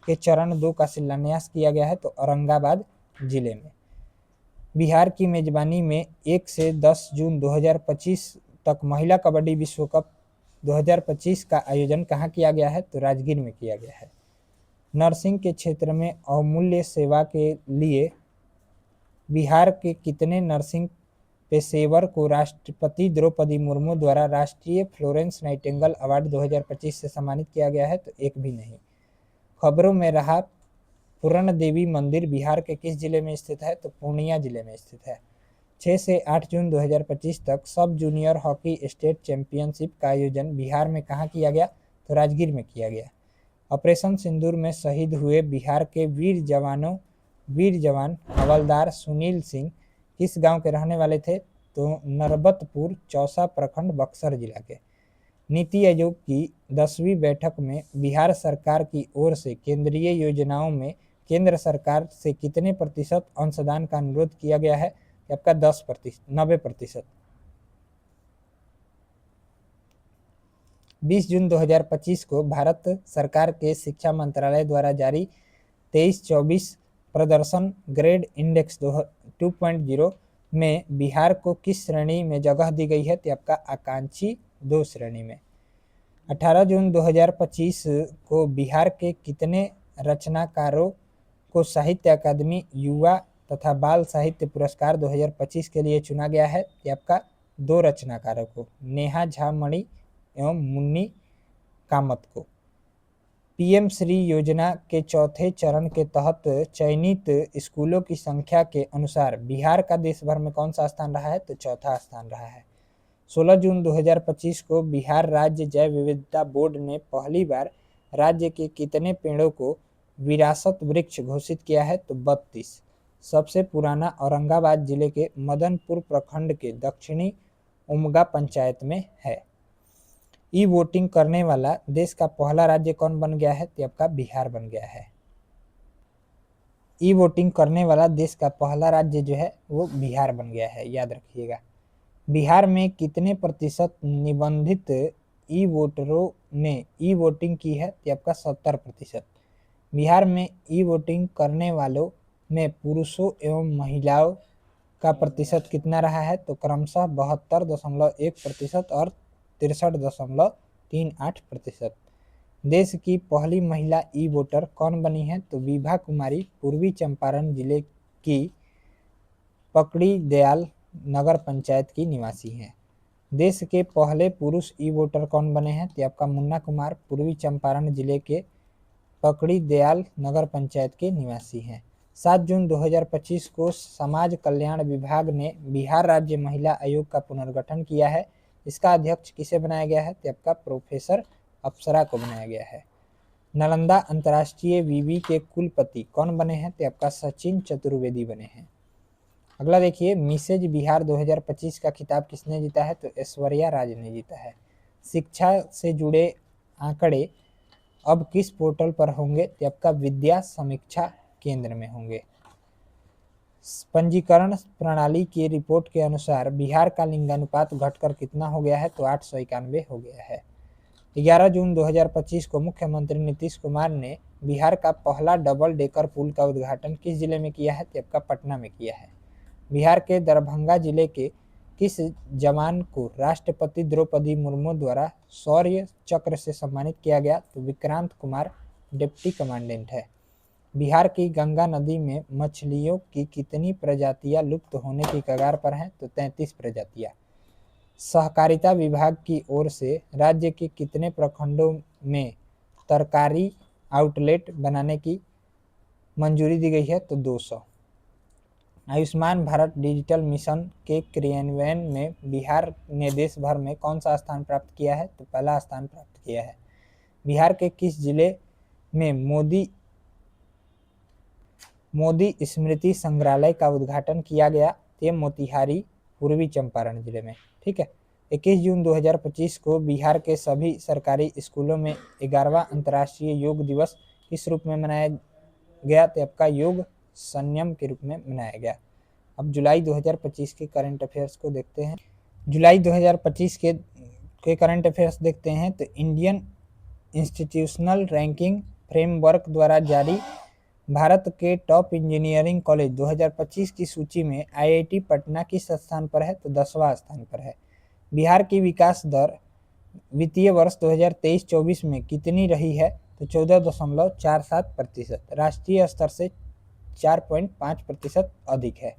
के चरण 2 का शिलान्यास किया गया है? तो औरंगाबाद जिले में। बिहार की मेजबानी में 1 से 10 जून 2025 तक महिला कबड्डी विश्व कप 2025 का आयोजन कहाँ किया गया है? तो राजगीर में किया गया है। नर्सिंग के क्षेत्र में अमूल्य सेवा के लिए बिहार के कितने नर्सिंग पेशेवर को राष्ट्रपति द्रौपदी मुर्मू द्वारा राष्ट्रीय फ्लोरेंस नाइटिंगेल अवार्ड 2025 से सम्मानित किया गया है? तो एक भी नहीं। खबरों में रहा पूरण देवी मंदिर बिहार के किस जिले में स्थित है? तो पूर्णिया जिले में स्थित है। 6 से 8 जून 2025 तक सब जूनियर हॉकी स्टेट चैंपियनशिप का आयोजन बिहार में कहाँ किया गया? तो राजगीर में किया गया। ऑपरेशन सिंदूर में शहीद हुए बिहार के वीर जवान हवलदार सुनील सिंह किस गांव के रहने वाले थे? तो नरबतपुर, चौसा प्रखंड, बक्सर जिला के। नीति आयोग की 10वीं बैठक में बिहार सरकार की ओर से केंद्रीय योजनाओं में केंद्र सरकार से कितने प्रतिशत अंशदान का अनुरोध किया गया है? आपका 90%। 20 जून 2025 को भारत सरकार के शिक्षा मंत्रालय द्वारा जारी 23-24 प्रदर्शन ग्रेड इंडेक्स 2.0 में बिहार को किस श्रेणी में जगह दी गई है? तो आपका आकांक्षी 2 श्रेणी में। 18 जून 2025 को बिहार के कितने रचनाकारों को साहित्य अकादमी युवा तथा बाल साहित्य पुरस्कार 2025 के लिए चुना गया है? कि आपका 2 रचनाकारों को, नेहा झा मणि एवं मुन्नी कामत को। पीएम श्री योजना के चौथे चरण के तहत चयनित स्कूलों की संख्या के अनुसार बिहार का देश भर में कौन सा स्थान रहा है? तो चौथा स्थान रहा है। 16 जून 2025 को बिहार राज्य जैव विविधता बोर्ड ने पहली बार राज्य के कितने पेड़ों को विरासत वृक्ष घोषित किया है? तो 32। सबसे पुराना औरंगाबाद जिले के मदनपुर प्रखंड के दक्षिणी उमगा पंचायत में है। ई वोटिंग करने वाला देश का पहला राज्य कौन बन गया है? तो आपका बिहार बन गया है। ई वोटिंग करने वाला देश का पहला राज्य जो है वो बिहार बन गया है, याद रखिएगा। बिहार में कितने प्रतिशत निबंधित ई वोटरों ने ई वोटिंग की है? तो आपका 70%। बिहार में ई वोटिंग करने वालों में पुरुषों एवं महिलाओं का प्रतिशत कितना रहा है? तो क्रमशः 72.1% और 63.38%। देश की पहली महिला ई वोटर कौन बनी है? तो विभा कुमारी पूर्वी चंपारण जिले की पकड़ी दयाल नगर पंचायत की निवासी हैं। देश के पहले पुरुष ई वोटर कौन बने हैं? तो आपका मुन्ना कुमार पूर्वी चंपारण जिले के पकड़ी दयाल नगर पंचायत के निवासी हैं। 7 जून 2025 को समाज कल्याण विभाग ने बिहार राज्य महिला आयोग का पुनर्गठन किया है। इसका अध्यक्ष किसे बनाया गया है? तो आपका प्रोफेसर अप्सरा को बनाया गया है। नालंदा अंतर्राष्ट्रीय विवि के कुलपति कौन बने हैं? तो आपका सचिन चतुर्वेदी बने हैं। अगला देखिए, मिसेज बिहार 2025 का खिताब किसने जीता है? तो ऐश्वर्या राज ने जीता है। शिक्षा से जुड़े आंकड़े अब किस पोर्टल पर होंगे? तो आपका विद्या समीक्षा केंद्र में होंगे। पंजीकरण प्रणाली की रिपोर्ट के अनुसार बिहार का लिंगानुपात घटकर कितना हो गया है? तो 891 हो गया है। 11 जून 2025 को मुख्यमंत्री नीतीश कुमार ने बिहार का पहला डबल डेकर पुल का उद्घाटन किस जिले में किया है? तो आपका पटना में किया है। बिहार के दरभंगा जिले के किस जवान को राष्ट्रपति द्रौपदी मुर्मू द्वारा शौर्य चक्र से सम्मानित किया गया? तो विक्रांत कुमार डिप्टी कमांडेंट है। बिहार की गंगा नदी में मछलियों की कितनी प्रजातियां लुप्त होने की कगार पर हैं? तो 33 प्रजातियां। सहकारिता विभाग की ओर से राज्य के कितने प्रखंडों में तरकारी आउटलेट बनाने की मंजूरी दी गई है? तो 200। आयुष्मान भारत डिजिटल मिशन के क्रियान्वयन में बिहार ने देश भर में कौन सा स्थान प्राप्त किया है? तो पहला स्थान प्राप्त किया है। बिहार के किस जिले में मोदी स्मृति संग्रहालय का उद्घाटन किया गया? तो मोतिहारी पूर्वी चंपारण जिले में। ठीक है। 21 जून 2025 को बिहार के सभी सरकारी स्कूलों में 11वां अंतर्राष्ट्रीय योग दिवस किस रूप में मनाया गया? तो आपका योग संयम के रूप में मनाया गया। अब जुलाई 2025 के करंट अफेयर्स को देखते हैं। जुलाई 2025 के करंट अफेयर्स देखते हैं तो इंडियन इंस्टीट्यूशनल रैंकिंग फ्रेमवर्क द्वारा जारी भारत के टॉप इंजीनियरिंग कॉलेज 2025 की सूची में आईआईटी पटना किस स्थान पर है? तो 10वां स्थान पर है। बिहार की विकास दर वित्तीय वर्ष 2023-24 में कितनी रही है? तो 14.47%। राष्ट्रीय स्तर से 4.5% अधिक है।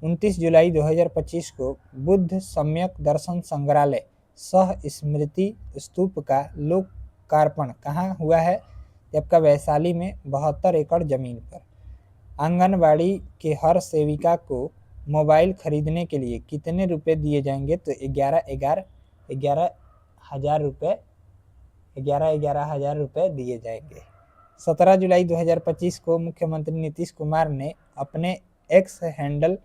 29 जुलाई 2025 को बुद्ध सम्यक दर्शन संग्रहालय सह स्मृति स्तूप का लोकार्पण कहाँ हुआ है? जबकि वैशाली में 72 एकड़ जमीन पर। आंगनबाड़ी के हर सेविका को मोबाइल खरीदने के लिए कितने रुपए दिए जाएंगे? तो 11,000 रुपए दिए जाएंगे। 17 जुलाई 2025 को मुख्यमंत्री नीतीश कुमार ने अपने एक्स हैंडल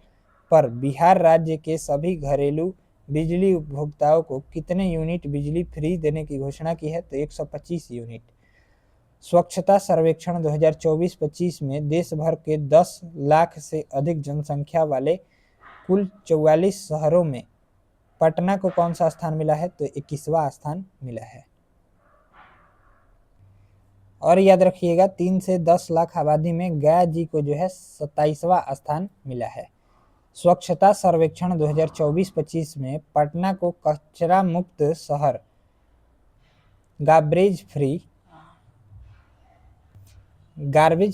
पर बिहार राज्य के सभी घरेलू बिजली उपभोक्ताओं को कितने यूनिट बिजली फ्री देने की घोषणा की है? तो 125 यूनिट। स्वच्छता सर्वेक्षण 2024-25 में देश भर के 10 लाख से अधिक जनसंख्या वाले कुल 44 शहरों में पटना को कौन सा स्थान मिला है? तो 21वां स्थान मिला है। और याद रखिएगा 3 से 10 लाख आबादी में गया जी को जो है 27वां स्थान मिला है। स्वच्छता सर्वेक्षण 2024-25 में पटना को कचरा मुक्त शहर गार्बेज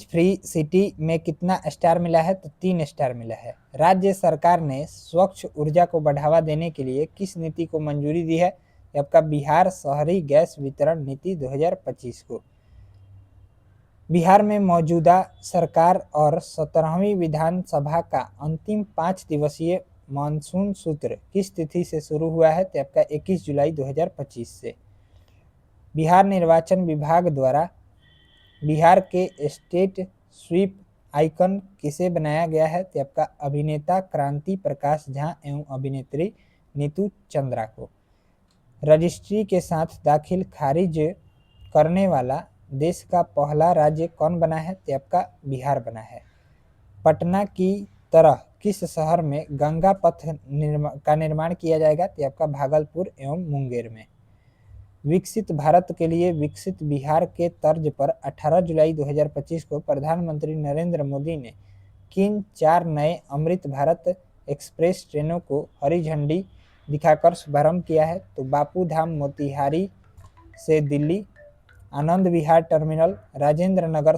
फ्री सिटी में कितना स्टार मिला है? तो 3 स्टार मिला है। राज्य सरकार ने स्वच्छ ऊर्जा को बढ़ावा देने के लिए किस नीति को मंजूरी दी है? आपका बिहार शहरी गैस वितरण नीति 2025 को। बिहार में मौजूदा सरकार और 17वीं विधानसभा का अंतिम 5 दिवसीय मानसून सत्र किस तिथि से शुरू हुआ है? तो आपका 21 जुलाई 2025 से। बिहार निर्वाचन विभाग द्वारा बिहार के स्टेट स्वीप आइकन किसे बनाया गया है? तो आपका अभिनेता क्रांति प्रकाश झा एवं अभिनेत्री नीतू चंद्रा को। रजिस्ट्री के साथ दाखिल खारिज करने वाला देश का पहला राज्य कौन बना है? तो आपका बिहार बना है। पटना की तरह किस शहर में गंगा पथ का निर्माण किया जाएगा? तो आपका भागलपुर एवं मुंगेर में। विकसित भारत के लिए विकसित बिहार के तर्ज पर 18 जुलाई 2025 को प्रधानमंत्री नरेंद्र मोदी ने किन 4 नए अमृत भारत एक्सप्रेस ट्रेनों को हरी झंडी दिखाकर शुभारंभ किया है? तो बापू धाम मोतिहारी से दिल्ली, आनंद विहार टर्मिनल राजेंद्र नगर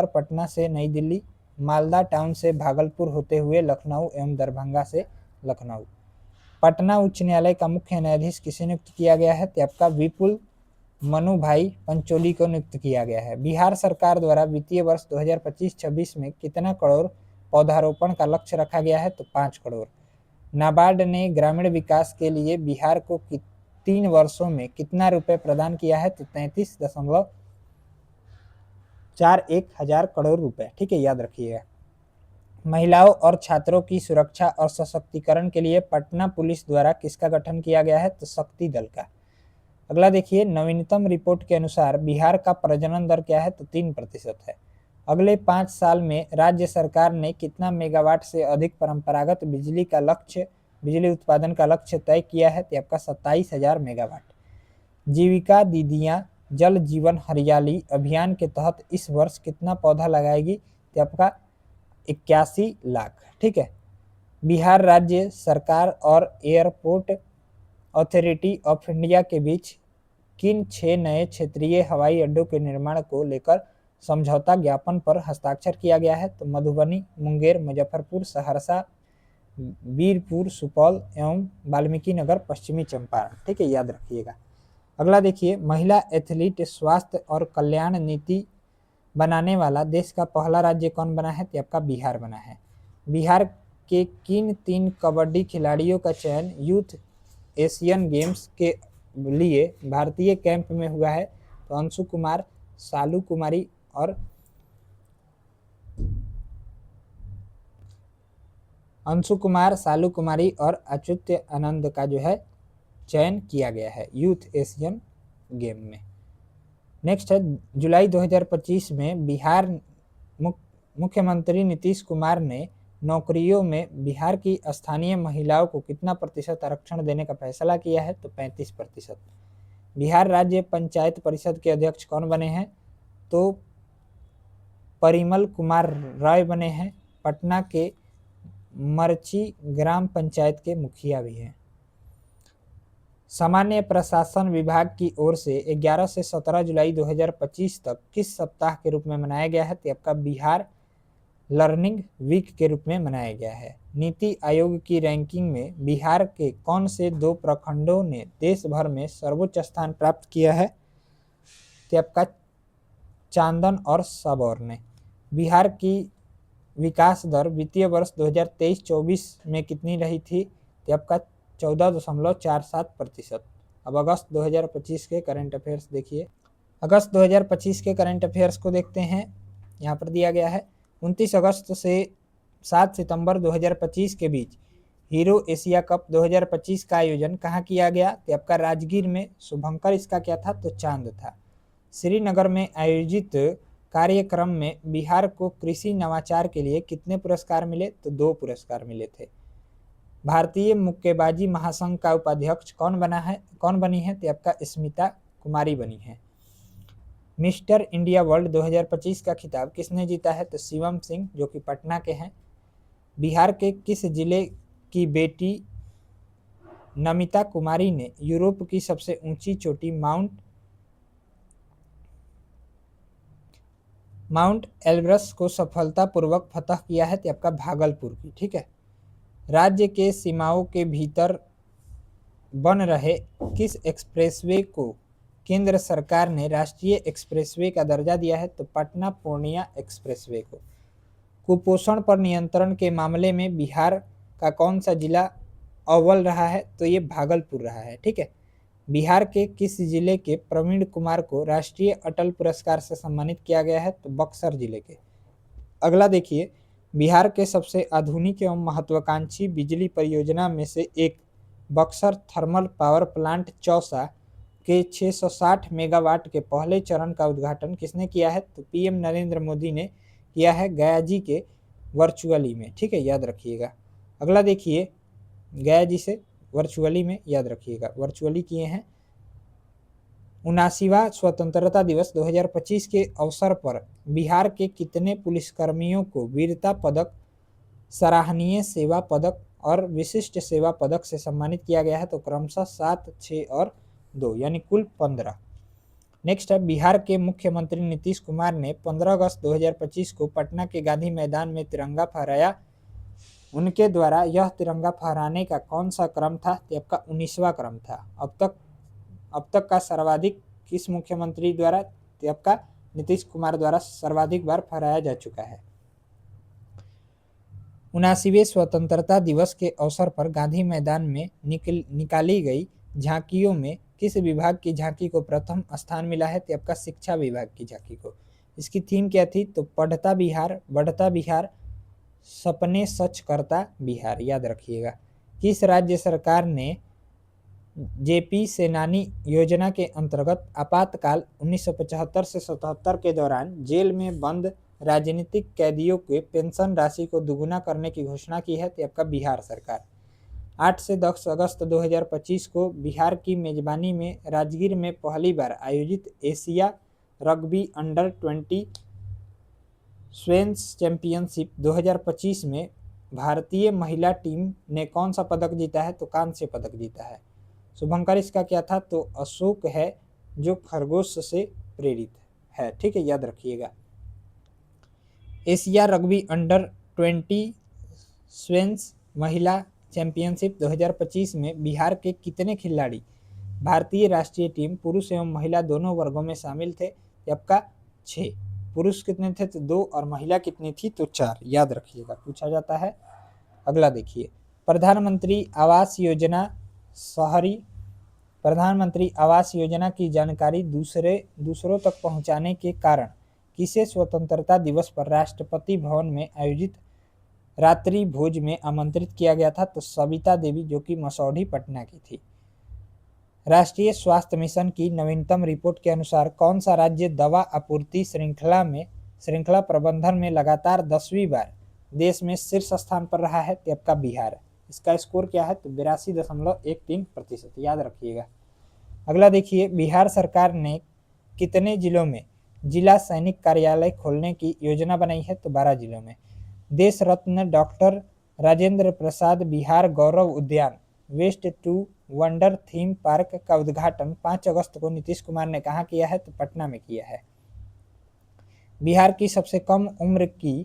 पटना से नई दिल्ली, मालदा टाउन से भागलपुर होते हुए लखनऊ एवं दरभंगा से लखनऊ। पटना उच्च न्यायालय का मुख्य न्यायाधीश किसे नियुक्त किया गया है? तो आपका विपुल मनु भाई पंचोली को नियुक्त किया गया है। बिहार सरकार द्वारा वित्तीय वर्ष 2025-26 में कितना करोड़ पौधारोपण का लक्ष्य रखा गया है? तो 5 करोड़। नाबार्ड ने ग्रामीण विकास के लिए बिहार को 3 वर्षों में कितना रुपए प्रदान किया है? तो 33.41 हजार करोड़ रुपए। ठीक है, याद रखिएगा। महिलाओं और छात्रों की सुरक्षा और सशक्तिकरण के लिए पटना पुलिस द्वारा किसका गठन किया गया है? तो शक्ति दल का। अगला देखिए, नवीनतम रिपोर्ट के अनुसार बिहार का प्रजनन दर क्या है? तो 3% है। अगले 5 साल में राज्य सरकार ने कितना मेगावाट से अधिक परंपरागत बिजली उत्पादन का लक्ष्य तय किया है? तो आपका 27,000 मेगावाट। जीविका दीदियां जल जीवन हरियाली अभियान के तहत इस वर्ष कितना पौधा लगाएगी? तो आपका 81 लाख। ठीक है। बिहार राज्य सरकार और एयरपोर्ट अथॉरिटी ऑफ इंडिया के बीच किन 6 नए क्षेत्रीय हवाई अड्डों के निर्माण को लेकर समझौता ज्ञापन पर हस्ताक्षर किया गया है? तो मधुबनी, मुंगेर, मुजफ्फरपुर, सहरसा, बीरपुर, सुपौल एवं वाल्मीकि नगर, पश्चिमी चंपारण। ठीक है, याद रखिएगा। अगला देखिए, महिला एथलीट स्वास्थ्य और कल्याण नीति बनाने वाला देश का पहला राज्य कौन बना है? तो आपका बिहार बना है। बिहार के किन 3 कबड्डी खिलाड़ियों का चयन यूथ एशियन गेम्स के लिए भारतीय कैंप में हुआ है? तो अंशु कुमार, सालू कुमारी और अच्युत आनंद का जो है चयन किया गया है यूथ एशियन गेम में। नेक्स्ट है, जुलाई 2025 में बिहार मुख्यमंत्री नीतीश कुमार ने नौकरियों में बिहार की स्थानीय महिलाओं को कितना प्रतिशत आरक्षण देने का फैसला किया है? तो 35%। बिहार राज्य पंचायत परिषद के अध्यक्ष कौन बने हैं? तो परिमल कुमार राय बने हैं। पटना के मरची ग्राम पंचायत के मुखिया भी हैं। सामान्य प्रशासन विभाग की ओर से 11 से 17 जुलाई 2025 तक किस सप्ताह के रूप में मनाया गया है? तो आपका बिहार लर्निंग वीक के रूप में मनाया गया है। नीति आयोग की रैंकिंग में बिहार के कौन से 2 प्रखंडों ने देश भर में सर्वोच्च स्थान प्राप्त किया है? तो आपका चांदन और सबौर ने। बिहार की विकास दर वित्तीय वर्ष 2023-24 में कितनी रही थी? तो आपका 14.47%। अब अगस्त 2025 के करंट अफेयर्स देखिए। अगस्त 2025 के करंट अफेयर्स को देखते हैं। यहाँ पर दिया गया है 29 अगस्त से 7 सितंबर 2025 के बीच हीरो एशिया कप 2025 का आयोजन कहाँ किया गया? तो आपका राजगीर में। शुभंकर इसका क्या था? तो चांद था। श्रीनगर में आयोजित कार्यक्रम में बिहार को कृषि नवाचार के लिए कितने पुरस्कार मिले? तो 2 पुरस्कार मिले थे। भारतीय मुक्केबाजी महासंघ का उपाध्यक्ष कौन बनी है? तो आपका स्मिता कुमारी बनी है। मिस्टर इंडिया वर्ल्ड 2025 का खिताब किसने जीता है? तो शिवम सिंह, जो कि पटना के हैं। बिहार के किस जिले की बेटी नमिता कुमारी ने यूरोप की सबसे ऊंची चोटी माउंट एल्ब्रस को सफलतापूर्वक फतह किया है? तो आपका भागलपुर की। ठीक है। राज्य के सीमाओं के भीतर बन रहे किस एक्सप्रेसवे को केंद्र सरकार ने राष्ट्रीय एक्सप्रेसवे का दर्जा दिया है? तो पटना पूर्णिया एक्सप्रेसवे को। कुपोषण पर नियंत्रण के मामले में बिहार का कौन सा जिला अव्वल रहा है? तो ये भागलपुर रहा है। ठीक है। बिहार के किस जिले के प्रवीण कुमार को राष्ट्रीय अटल पुरस्कार से सम्मानित किया गया है? तो बक्सर जिले के। अगला देखिए, बिहार के सबसे आधुनिक एवं महत्वाकांक्षी बिजली परियोजना में से एक Buxar thermal power plant Chausa के 660 मेगावाट के पहले चरण का उद्घाटन किसने किया है? तो पीएम नरेंद्र मोदी ने किया है, गया जी के वर्चुअली में। ठीक है, याद रखिएगा। अगला देखिए, गया जी से वर्चुअली में, याद रखिएगा, वर्चुअली किए हैं। 79वां स्वतंत्रता दिवस 2025 के अवसर पर बिहार के कितने पुलिसकर्मियों को वीरता पदक, सराहनीय सेवा पदक और विशिष्ट सेवा पदक से सम्मानित किया गया है? तो क्रमशः 7, 6 और 2, यानी कुल 15। नेक्स्ट है, बिहार के मुख्यमंत्री नीतीश कुमार ने 15 अगस्त 2025 को पटना के गांधी मैदान में तिरंगा फहराया। उनके द्वारा यह तिरंगा फहराने का कौन सा क्रम था? तो आपका 19वां क्रम था। अब तक का सर्वाधिक किस मुख्यमंत्री द्वारा? तो आपका नीतीश कुमार द्वारा सर्वाधिक बार फहराया जा चुका है। 79वें स्वतंत्रता दिवस के अवसर पर गांधी मैदान में निकाली गई झांकियों में किस विभाग की झांकी को प्रथम स्थान मिला है? तो आपका शिक्षा विभाग की झांकी को। इसकी थीम क्या थी? तो पढ़ता बिहार, बढ़ता बिहार, सपने सच करता बिहार। याद रखिएगा। किस राज्य सरकार ने जेपी सेनानी योजना के अंतर्गत आपातकाल 1975 से 77 के दौरान जेल में बंद राजनीतिक कैदियों के पेंशन राशि को दुगुना करने की घोषणा की है? तो आपका बिहार सरकार। 8 से 10 अगस्त 2025 को बिहार की मेजबानी में राजगीर में पहली बार आयोजित Asia rugby under 20 swans championship 2025 में भारतीय महिला टीम ने कौन सा पदक जीता है? तो कांस्य पदक जीता है। शुभंकर इसका क्या था? तो अशोक है, जो खरगोश से प्रेरित है। ठीक है, याद रखिएगा। एशिया रग्बी अंडर 20 स्वेंस महिला चैंपियनशिप 2025 में बिहार के कितने खिलाड़ी भारतीय राष्ट्रीय टीम पुरुष एवं महिला दोनों वर्गों में शामिल थे? आपका 6। पुरुष कितने थे? तो 2, और महिला कितनी थी? तो 4। याद रखिएगा, पूछा जाता है। अगला देखिए, प्रधानमंत्री आवास योजना की जानकारी दूसरों तक पहुंचाने के कारण किसे स्वतंत्रता दिवस पर राष्ट्रपति भवन में आयोजित रात्रि भोज में आमंत्रित किया गया था? तो सविता देवी, जो कि मसौढ़ी पटना की थी। राष्ट्रीय स्वास्थ्य मिशन की नवीनतम रिपोर्ट के अनुसार कौन सा राज्य दवा आपूर्ति श्रृंखला प्रबंधन में लगातार 10वीं बार देश में शीर्ष स्थान पर रहा है? तो आपका बिहार। इसका स्कोर क्या है? तो 82.13%। याद रखिएगा। अगला देखिए, बिहार सरकार ने कितने जिलों में जिला सैनिक कार्यालय खोलने की योजना बनाई है? तो 12 जिलों में। Desh Ratna doctor Rajendra Prasad Bihar Gaurav Udyan waste to wonder theme park का उद्घाटन 5 अगस्त को नीतीश कुमार ने कहाँ किया है? तो पटना में किया है। बिहार की सबसे कम उम्र की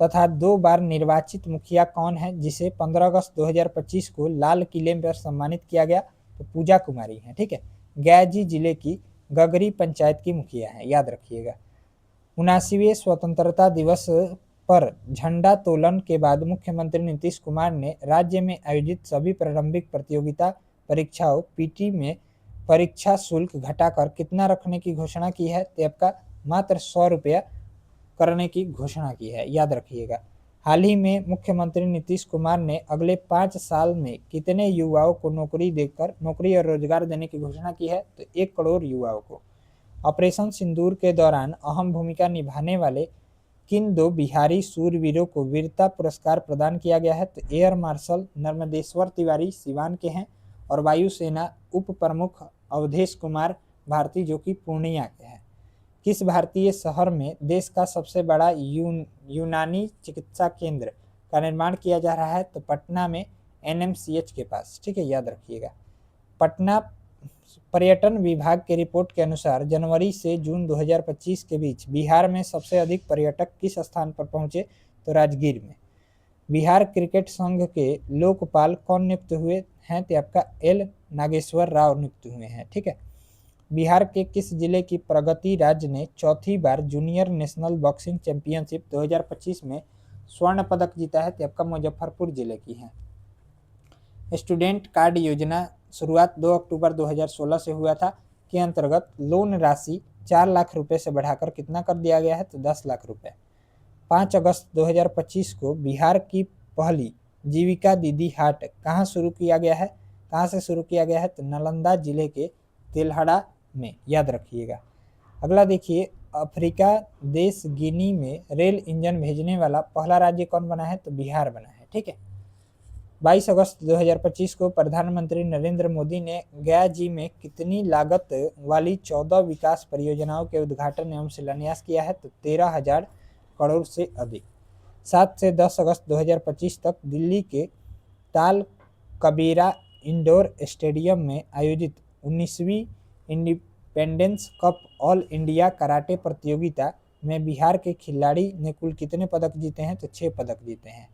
तथा 2 बार निर्वाचित मुखिया कौन है, जिसे 15 अगस्त 2025 को लाल किले पर सम्मानित किया गया? तो पूजा कुमारी है। ठीक है, गया जी जिले की गगरी पंचायत की मुखिया है। याद रखिएगा। 79वें स्वतंत्रता दिवस पर झंडा तोलन के बाद मुख्यमंत्री नीतीश कुमार ने राज्य में आयोजित सभी प्रारंभिक प्रतियोगिता परीक्षाओं पीटी में परीक्षा शुल्क घटाकर कितना रखने की घोषणा की है, तो आपका मात्र 100 रुपया करने की घोषणा की है, याद रखिएगा। हाल ही में मुख्यमंत्री नीतीश कुमार ने अगले 5 साल में कितने युवाओं को नौकरी और रोजगार देने की घोषणा की है, तो 1 करोड़ युवाओं को। ऑपरेशन सिंदूर के दौरान अहम भूमिका निभाने वाले किन 2 बिहारी सूरवीरों को वीरता पुरस्कार प्रदान किया गया है, तो एयर मार्शल नर्मदेश्वर तिवारी सिवान के हैं और वायुसेना उप प्रमुख अवधेश कुमार भारती जो कि पूर्णिया के हैं। किस भारतीय शहर में देश का सबसे बड़ा यूनानी चिकित्सा केंद्र का निर्माण किया जा रहा है, तो पटना में एनएमसीएच के पास, ठीक है, याद रखिएगा। पटना पर्यटन विभाग की रिपोर्ट के अनुसार जनवरी से जून 2025 के बीच बिहार में सबसे अधिक पर्यटक किस स्थान पर पहुंचे, तो राजगीर में। बिहार क्रिकेट संघ के लोकपाल कौन नियुक्त हुए हैं, तो आपका एल नागेश्वर राव नियुक्त हुए हैं, ठीक है। बिहार के किस जिले की प्रगति राज्य ने चौथी बार जूनियर नेशनल बॉक्सिंग चैंपियनशिप 2025 में स्वर्ण पदक जीता है, तो आपका मुजफ्फरपुर जिले की है। स्टूडेंट कार्ड योजना शुरुआत 2 अक्टूबर 2016 से हुआ था, के अंतर्गत लोन राशि 4 लाख रुपए से बढ़ाकर कितना कर दिया गया है, तो 10 लाख रुपए। 5 अगस्त 2025 को बिहार की पहली जीविका दीदी हाट कहाँ शुरू किया गया है, कहाँ से शुरू किया गया है, तो नालंदा जिले के तेल्हाड़ा में, याद रखिएगा। अगला देखिए, अफ्रीका देश गिनी में रेल इंजन भेजने वाला पहला राज्य कौन बना है, तो बिहार बना है, ठीक है। 22 अगस्त 2025 को प्रधानमंत्री नरेंद्र मोदी ने गया जी में कितनी लागत वाली 14 विकास परियोजनाओं के उद्घाटन एवं शिलान्यास किया है, तो 13,000 करोड़ से अधिक। 7 से 10 अगस्त 2025 तक दिल्ली के ताल कबीरा इंडोर स्टेडियम में आयोजित 19वीं independence cup all India karate प्रतियोगिता में बिहार के खिलाड़ी ने कुल कितने पदक जीते हैं, तो 6 पदक जीते हैं।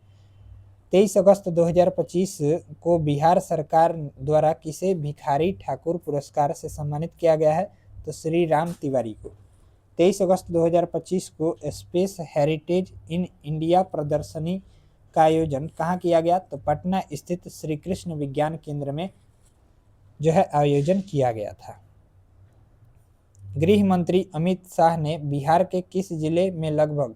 23 अगस्त 2025 को बिहार सरकार द्वारा किसे भिखारी ठाकुर पुरस्कार से सम्मानित किया गया है, तो श्री राम तिवारी को। 23 अगस्त 2025 को स्पेस हेरिटेज इन इंडिया प्रदर्शनी का आयोजन कहाँ किया गया, तो पटना स्थित श्री कृष्ण विज्ञान केंद्र में जो है आयोजन किया गया था। गृह मंत्री अमित शाह ने बिहार के किस जिले में लगभग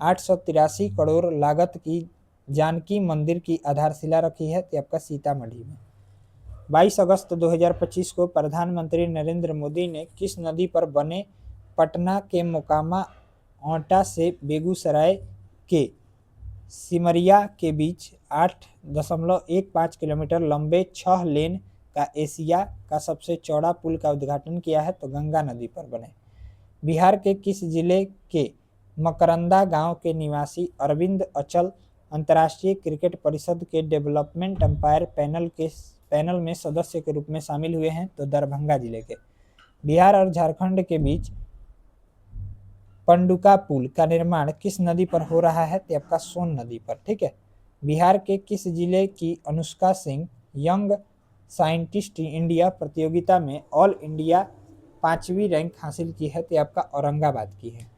883 करोड़ लागत की जानकी मंदिर की आधारशिला रखी है, तो आपका सीतामढ़ी में। 22 अगस्त 2025 को प्रधानमंत्री नरेंद्र मोदी ने किस नदी पर बने पटना के मोकामा औंटा से बेगूसराय के सिमरिया के बीच 8.15 किलोमीटर लंबे 6 लेन का एशिया का सबसे चौड़ा पुल का उद्घाटन किया है, तो गंगा नदी पर बने। बिहार के किस जिले के मकरंदा गांव के निवासी अरविंद अचल अंतर्राष्ट्रीय क्रिकेट परिषद के डेवलपमेंट अंपायर पैनल में सदस्य के रूप में शामिल हुए हैं, तो दरभंगा जिले के। बिहार और झारखंड के बीच पंडुका पुल का निर्माण किस नदी पर हो रहा है, तो आपका सोन नदी पर, ठीक है। बिहार के किस जिले की Anushka Singh young scientist India प्रतियोगिता में ऑल इंडिया 5वीं रैंक हासिल की है, तो आपका औरंगाबाद की है।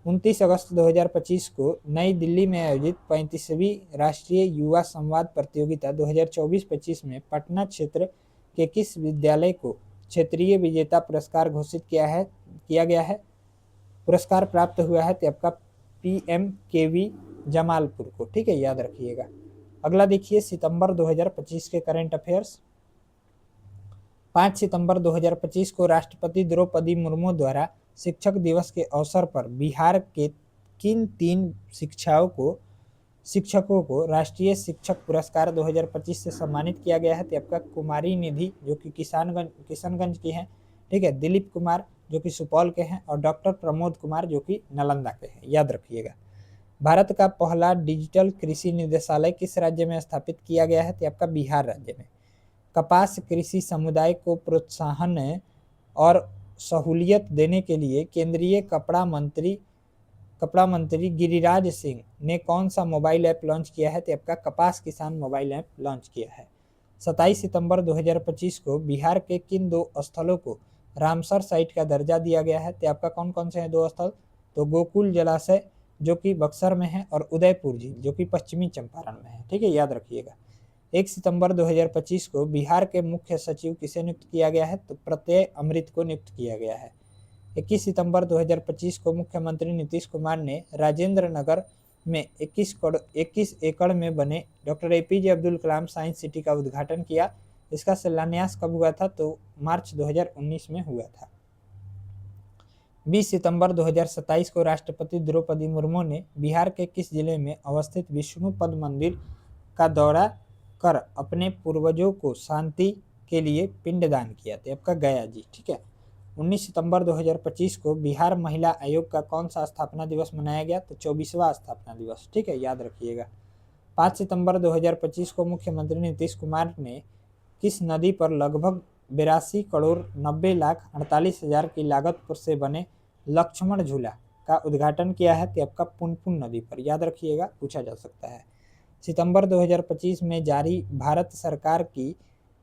29 अगस्त 2025 को नई दिल्ली में आयोजित 35वीं राष्ट्रीय युवा संवाद प्रतियोगिता 2024-25 में पटना क्षेत्र के किस विद्यालय को क्षेत्रीय विजेता पुरस्कार घोषित किया गया है, पुरस्कार प्राप्त हुआ है, तो आपका PMKV जमालपुर को, ठीक है, याद रखिएगा। अगला देखिए, सितंबर 2025 के करंट अफेयर्स। 5 सितंबर 2025 को राष्ट्रपति द्रौपदी मुर्मू द्वारा शिक्षक दिवस के अवसर पर बिहार के किन 3 शिक्षकों को राष्ट्रीय शिक्षक पुरस्कार 2025 से सम्मानित किया गया है, तो आपका कुमारी निधि जो कि किशनगंज की हैं, ठीक है, दिलीप कुमार जो कि सुपौल के हैं और डॉक्टर प्रमोद कुमार जो कि नालंदा के हैं, याद रखिएगा। भारत का पहला डिजिटल कृषि निदेशालय किस राज्य में स्थापित किया गया है, तो आपका बिहार राज्य में। कपास कृषि समुदाय को प्रोत्साहन और सहूलियत देने के लिए केंद्रीय कपड़ा मंत्री गिरिराज सिंह ने कौन सा मोबाइल ऐप लॉन्च किया है, तो आपका कपास किसान मोबाइल ऐप लॉन्च किया है। 27 सितंबर 2025 को बिहार के किन 2 स्थलों को रामसर साइट का दर्जा दिया गया है, तो आपका कौन कौन से हैं 2 स्थल, तो गोकुल जलाशय जो कि बक्सर में है, और उदयपुर झील जो कि पश्चिमी चंपारण में है। ठीक है, याद रखिएगा। 1 सितंबर 2025 को बिहार के मुख्य सचिव किसे नियुक्त किया गया है? तो प्रत्यय अमृत को नियुक्त किया गया है। 21 सितंबर 2025 को मुख्यमंत्री नीतीश कुमार ने राजेंद्र नगर में 21 एकड़ में बने doctor APJ Abdul Kalam science city का उद्घाटन किया। इसका शिलान्यास कब हुआ था? तो मार्च 2019 में हुआ था। 20 सितंबर 2027 को राष्ट्रपति द्रौपदी मुर्मू ने बिहार के किस जिले में अवस्थित विष्णुपद मंदिर का दौरा कर अपने पूर्वजों को शांति के लिए पिंडदान किया? तो आपका गया जी। ठीक है। 19 सितंबर 2025 को बिहार महिला आयोग का कौन सा स्थापना दिवस मनाया गया? तो 24वां स्थापना दिवस। ठीक है, याद रखिएगा। 5 सितंबर 2025 को मुख्यमंत्री नीतीश कुमार ने किस नदी पर लगभग 82 करोड़ 90 लाख 48 हजार की लागत से बने लक्ष्मण झूला का उद्घाटन किया है? तो आपका पुनपुन नदी पर। याद रखिएगा, पूछा जा सकता है। सितंबर 2025 में जारी भारत सरकार की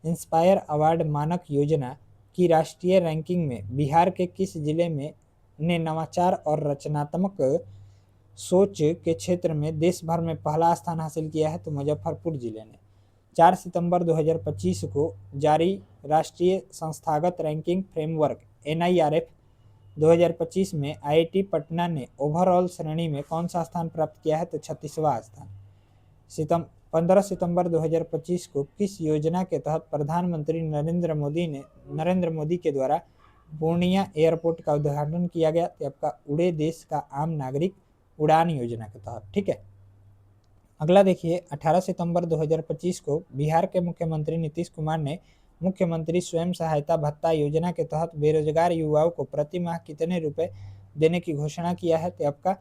इंस्पायर अवार्ड मानक योजना की राष्ट्रीय रैंकिंग में बिहार के किस जिले में ने नवाचार और रचनात्मक सोच के क्षेत्र में देश भर में पहला स्थान हासिल किया है? तो मुजफ्फरपुर जिले ने। 4 सितंबर 2025 को जारी राष्ट्रीय संस्थागत रैंकिंग फ्रेमवर्क NIRF 2025 में IIT पटना ने ओवरऑल श्रेणी में कौन सा स्थान प्राप्त किया है? तो 36वां स्थान। 15 सितंबर 2025 को किस योजना के तहत प्रधानमंत्री नरेंद्र मोदी के द्वारा पूर्णिया एयरपोर्ट का उद्घाटन किया गया? तो आपका उड़े देश का आम नागरिक उड़ान योजना के तहत। ठीक है। अगला देखिए, 18 सितंबर 2025 को बिहार के मुख्यमंत्री नीतीश कुमार ने मुख्यमंत्री स्वयं सहायता भत्ता योजना के तहत बेरोजगार युवाओं को प्रति माह कितने रुपए देने की घोषणा किया है? तो आपका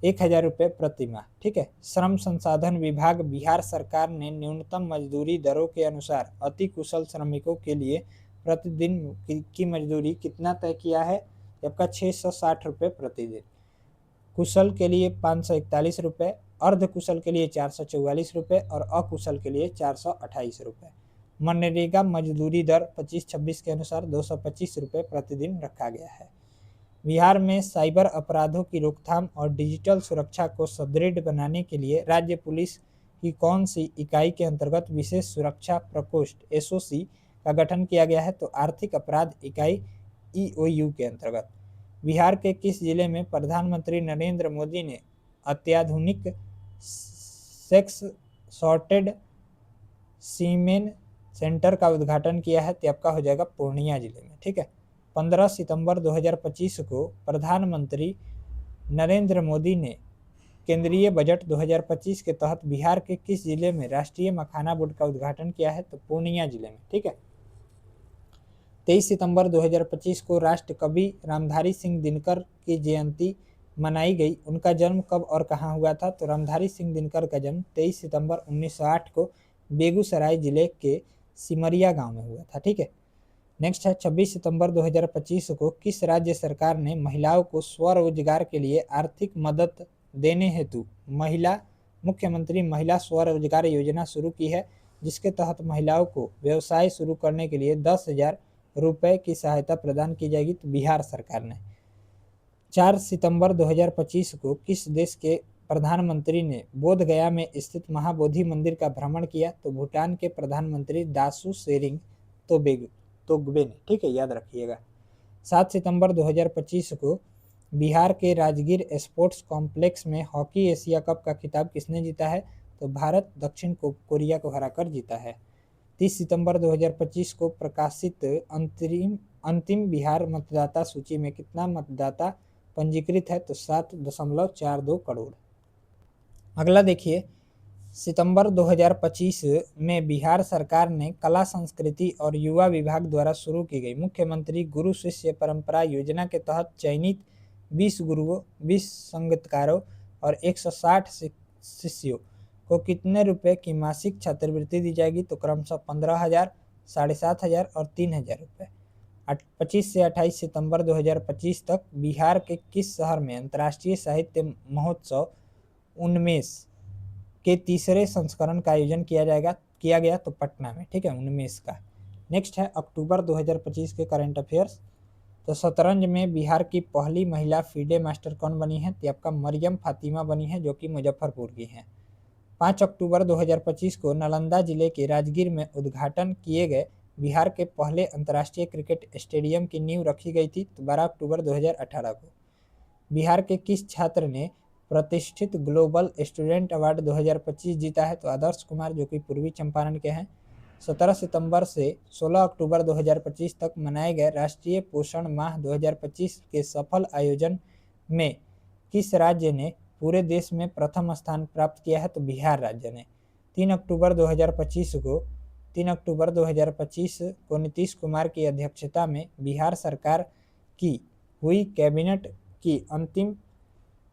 1000 रुपये प्रति माह। ठीक है। श्रम संसाधन विभाग बिहार सरकार ने न्यूनतम मजदूरी दरों के अनुसार अति कुशल श्रमिकों के लिए प्रतिदिन की मजदूरी कितना तय किया है? आपका 660 रुपये प्रतिदिन। कुशल के लिए 541 रुपये, अर्ध कुशल के लिए 444 रुपये और अकुशल के लिए 428 रुपये। मनरेगा मजदूरी दर 25-26 के अनुसार 225 रुपये प्रतिदिन रखा गया है। बिहार में साइबर अपराधों की रोकथाम और डिजिटल सुरक्षा को सुदृढ़ बनाने के लिए राज्य पुलिस की कौन सी इकाई के अंतर्गत विशेष सुरक्षा प्रकोष्ठ SOC का गठन किया गया है? तो आर्थिक अपराध इकाई EOU के अंतर्गत। बिहार के किस जिले में प्रधानमंत्री नरेंद्र मोदी ने अत्याधुनिक सेक्स सॉर्टेड सीमेन सेंटर का उद्घाटन किया है? तो आपका हो जाएगा पूर्णिया जिले में। ठीक है। 15 सितंबर 2025 को प्रधानमंत्री नरेंद्र मोदी ने केंद्रीय बजट 2025 के तहत बिहार के किस जिले में राष्ट्रीय मखाना बोर्ड का उद्घाटन किया है? तो पूर्णिया जिले में। ठीक है। 23 सितंबर 2025 को राष्ट्र कवि रामधारी सिंह दिनकर की जयंती मनाई गई। उनका जन्म कब और कहाँ हुआ था? तो रामधारी सिंह दिनकर का जन्म 23 सितंबर 1908 को बेगूसराय जिले के सिमरिया गांव में हुआ था। ठीक है। नेक्स्ट है 26 सितंबर 2025 को किस राज्य सरकार ने महिलाओं को स्वरोजगार के लिए आर्थिक मदद देने हेतु मुख्यमंत्री महिला स्वरोजगार योजना शुरू की है, जिसके तहत महिलाओं को व्यवसाय शुरू करने के लिए 10,000 रुपये की सहायता प्रदान की जाएगी? तो बिहार सरकार ने। 4 सितंबर 2025 को किस देश के प्रधानमंत्री ने बोध गया में स्थित महाबोधि मंदिर का भ्रमण किया? तो भूटान के प्रधानमंत्री दासू सेरिंग तोगबे ने। ठीक है, याद रखिएगा। 7 सितंबर 2025 को बिहार के राजगीर स्पोर्ट्स कॉम्प्लेक्स में हॉकी एशिया कप का खिताब किसने जीता है? तो भारत दक्षिण कोरिया को हराकर जीता है। 30 सितंबर 2025 को प्रकाशित अंतिम बिहार मतदाता सूची में कितना मतदाता पंजीकृत है? तो 7.42 करोड़। अगला देखिए, सितंबर 2025 में बिहार सरकार ने कला संस्कृति और युवा विभाग द्वारा शुरू की गई मुख्यमंत्री गुरु शिष्य परंपरा योजना के तहत चयनित 20 गुरुओं, 20 संगीतकारों और 160 शिष्यों को कितने रुपए की मासिक छात्रवृत्ति दी जाएगी? तो क्रमशः 15,000, 7,500 और 3,000 रुपये। 25 से 28 सितंबर 2025 तक बिहार के किस शहर में अंतर्राष्ट्रीय साहित्य महोत्सव उन्मेष के तीसरे संस्करण का आयोजन किया गया? तो पटना में। ठीक है, 19 का। नेक्स्ट है अक्टूबर 2025 के करंट अफेयर्स। तो शतरंज में बिहार की पहली महिला फीडे मास्टर कौन बनी है, तो आपका मरियम फातिमा बनी है, जो कि मुजफ्फरपुर की हैं। 5 अक्टूबर 2025 को नालंदा जिले के राजगीर में उद्घाटन किए गए बिहार के पहले अंतर्राष्ट्रीय क्रिकेट स्टेडियम की नींव रखी गई थी, तो 12 अक्टूबर 2018 को। बिहार के किस छात्र ने प्रतिष्ठित ग्लोबल स्टूडेंट अवार्ड 2025 जीता है, तो आदर्श कुमार, जो कि पूर्वी चंपारण के हैं। 17 सितंबर से 16 अक्टूबर 2025 तक मनाए गए राष्ट्रीय पोषण माह 2025 के सफल आयोजन में किस राज्य ने पूरे देश में प्रथम स्थान प्राप्त किया है, तो बिहार राज्य ने। 3 अक्टूबर 2025 को नीतीश कुमार की अध्यक्षता में बिहार सरकार की हुई कैबिनेट की अंतिम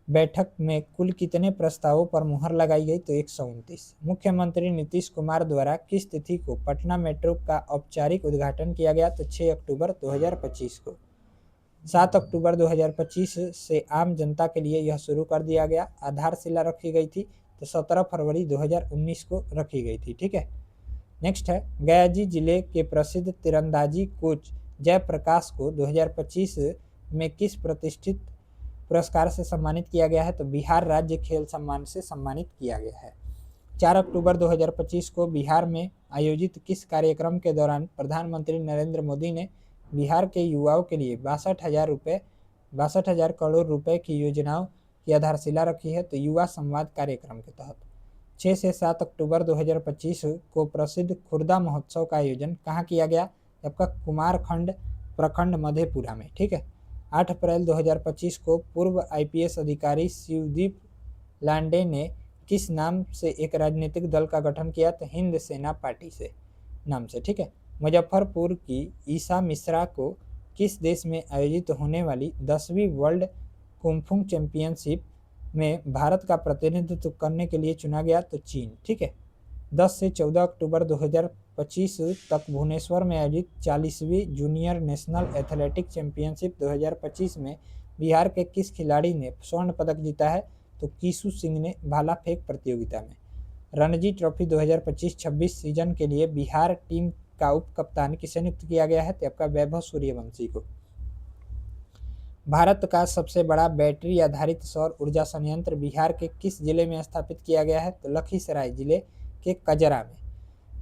बैठक में कुल कितने प्रस्तावों पर मुहर लगाई गई, तो 129। मुख्यमंत्री नीतीश कुमार द्वारा किस तिथि को पटना मेट्रो का औपचारिक उद्घाटन किया गया, तो 6 अक्टूबर 2025 को। 7 अक्टूबर 2025 से आम जनता के लिए यह शुरू कर दिया गया। आधारशिला रखी गई थी, तो 17 फरवरी 2019 को रखी गई थी। ठीक है, नेक्स्ट है, गया जिले के प्रसिद्ध तीरंदाजी कोच जयप्रकाश को 2025 में किस प्रतिष्ठित पुरस्कार से सम्मानित किया गया है, तो बिहार राज्य खेल सम्मान से सम्मानित किया गया है। 4 अक्टूबर 2025 को बिहार में आयोजित किस कार्यक्रम के दौरान प्रधानमंत्री नरेंद्र मोदी ने बिहार के युवाओं के लिए 62,000 करोड़ रुपए की योजनाओं की आधारशिला रखी है, तो युवा संवाद कार्यक्रम के तहत। 6 से 7 अक्टूबर 2025 को प्रसिद्ध खुर्दा महोत्सव का आयोजन कहाँ किया गया, आपका कुमारखंड प्रखंड मधेपुरा में। ठीक है, 8 अप्रैल 2025 को पूर्व आईपीएस अधिकारी शिवदीप लांडे ने किस नाम से एक राजनीतिक दल का गठन किया, तो हिंद सेना पार्टी से नाम से। ठीक है, मुजफ्फरपुर की ईसा मिश्रा को किस देश में आयोजित होने वाली 10वीं वर्ल्ड कुंफू चैंपियनशिप में भारत का प्रतिनिधित्व करने के लिए चुना गया, तो चीन। ठीक है, 10 से 14 अक्टूबर 2025 तक भुवनेश्वर में आयोजित 40वीं जूनियर नेशनल एथलेटिक चैंपियनशिप 2025 में बिहार के किस खिलाड़ी ने स्वर्ण पदक जीता है, तो कीसू सिंह ने भाला फेंक प्रतियोगिता में। रणजी ट्रॉफी 2025-26 सीजन के लिए बिहार टीम का उप कप्तान किसे नियुक्त किया गया है, तो आपका वैभव सूर्यवंशी को। भारत का सबसे बड़ा बैटरी आधारित सौर ऊर्जा संयंत्र बिहार के किस जिले में स्थापित किया गया है, तो लखीसराय जिले के कजरा में।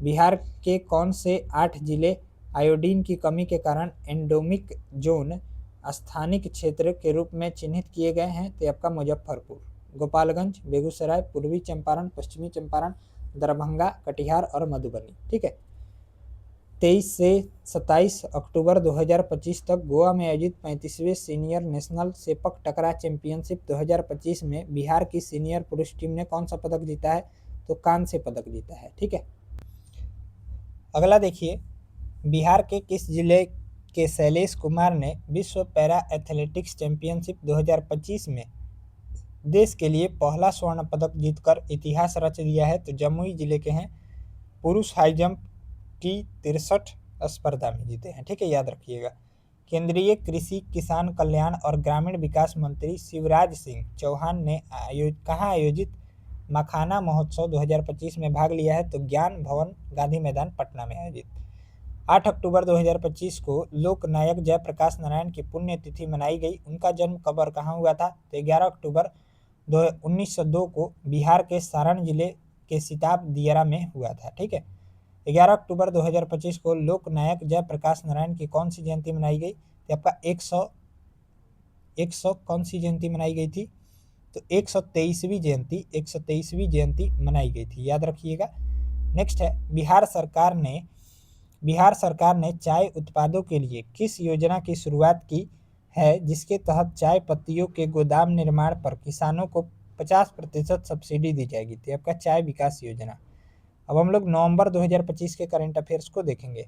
बिहार के कौन से 8 जिले आयोडीन की कमी के कारण एंडेमिक जोन स्थानिक क्षेत्र के रूप में चिन्हित किए गए हैं, तो आपका मुजफ्फरपुर, गोपालगंज, बेगूसराय, पूर्वी चंपारण, पश्चिमी चंपारण, दरभंगा, कटिहार और मधुबनी। ठीक है, 23 से 27 अक्टूबर 2025 तक गोवा में आयोजित 35वें सीनियर नेशनल सेपक टकरा चैंपियनशिप 2025 में बिहार की सीनियर पुरुष टीम ने कौन सा पदक जीता है, तो कांस्य पदक जीता है। ठीक है, अगला देखिए, बिहार के किस जिले के शैलेश कुमार ने विश्व पैरा एथलेटिक्स चैंपियनशिप 2025 में देश के लिए पहला स्वर्ण पदक जीतकर इतिहास रच दिया है, तो जमुई जिले के हैं। पुरुष हाई जंप की 63 स्पर्धा में जीते हैं। ठीक है, याद रखिएगा। केंद्रीय कृषि किसान कल्याण और ग्रामीण विकास मंत्री शिवराज सिंह चौहान ने कहाँ आयोजित मखाना महोत्सव 2025 में भाग लिया है, तो ज्ञान भवन गांधी मैदान पटना में आयोजित। 8 अक्टूबर 2025 को लोक नायक जयप्रकाश नारायण की पुण्यतिथि मनाई गई। उनका जन्म कब और कहाँ हुआ था, तो 11 अक्टूबर 1902 को बिहार के सारण जिले के सिताब दियारा में हुआ था। ठीक है, 11 अक्टूबर 2025 को लोक नायक जयप्रकाश नारायण की कौन सी जयंती मनाई गई, तो आपका 100 कौन सी जयंती मनाई गई थी, तो 123वीं जयंती मनाई गई थी, याद रखिएगा। नेक्स्ट है, बिहार सरकार ने चाय उत्पादों के लिए किस योजना की शुरुआत की है, जिसके तहत चाय पत्तियों के गोदाम निर्माण पर किसानों को 50% सब्सिडी दी जाएगी, तो आपका चाय विकास योजना। अब हम लोग नवंबर 2025 के करंट अफेयर्स को देखेंगे।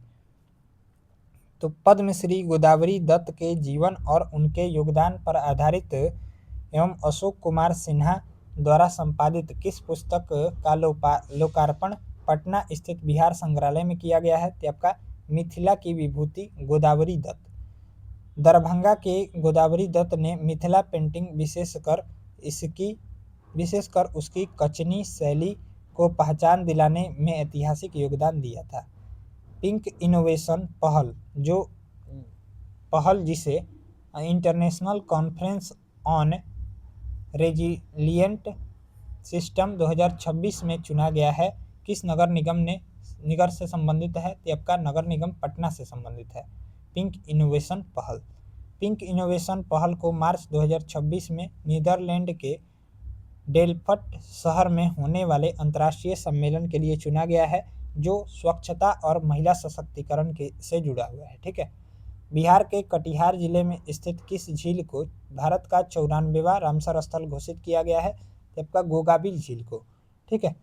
तो पद्मश्री गोदावरी दत्त के जीवन और उनके योगदान पर आधारित एवं अशोक कुमार सिन्हा द्वारा संपादित किस पुस्तक का लोकार्पण पटना स्थित बिहार संग्रहालय में किया गया है, तो आपका मिथिला की विभूति गोदावरी दत्त। दरभंगा के गोदावरी दत्त ने मिथिला पेंटिंग विशेषकर उसकी कचनी शैली को पहचान दिलाने में ऐतिहासिक योगदान दिया था। पिंक इनोवेशन पहल जिसे international conference on resilient system 2026 में चुना गया है। किस नगर से संबंधित है? तो आपका नगर निगम पटना से संबंधित है। पिंक इनोवेशन पहल। पिंक इनोवेशन पहल को मार्च 2026 में नीदरलैंड के डेलफ्ट शहर में होने वाले अंतर्राष्ट्रीय सम्मेलन के लिए चुना गया है, जो स्वच्छता और महिला सशक्तिकरण से जुड़ा हुआ है। ठीक है। बिहार के कटिहार जिले में स्थित किस झील को भारत का 94वां रामसर स्थल घोषित किया गया है? तो आपका गोगाबिल झील को। ठीक है।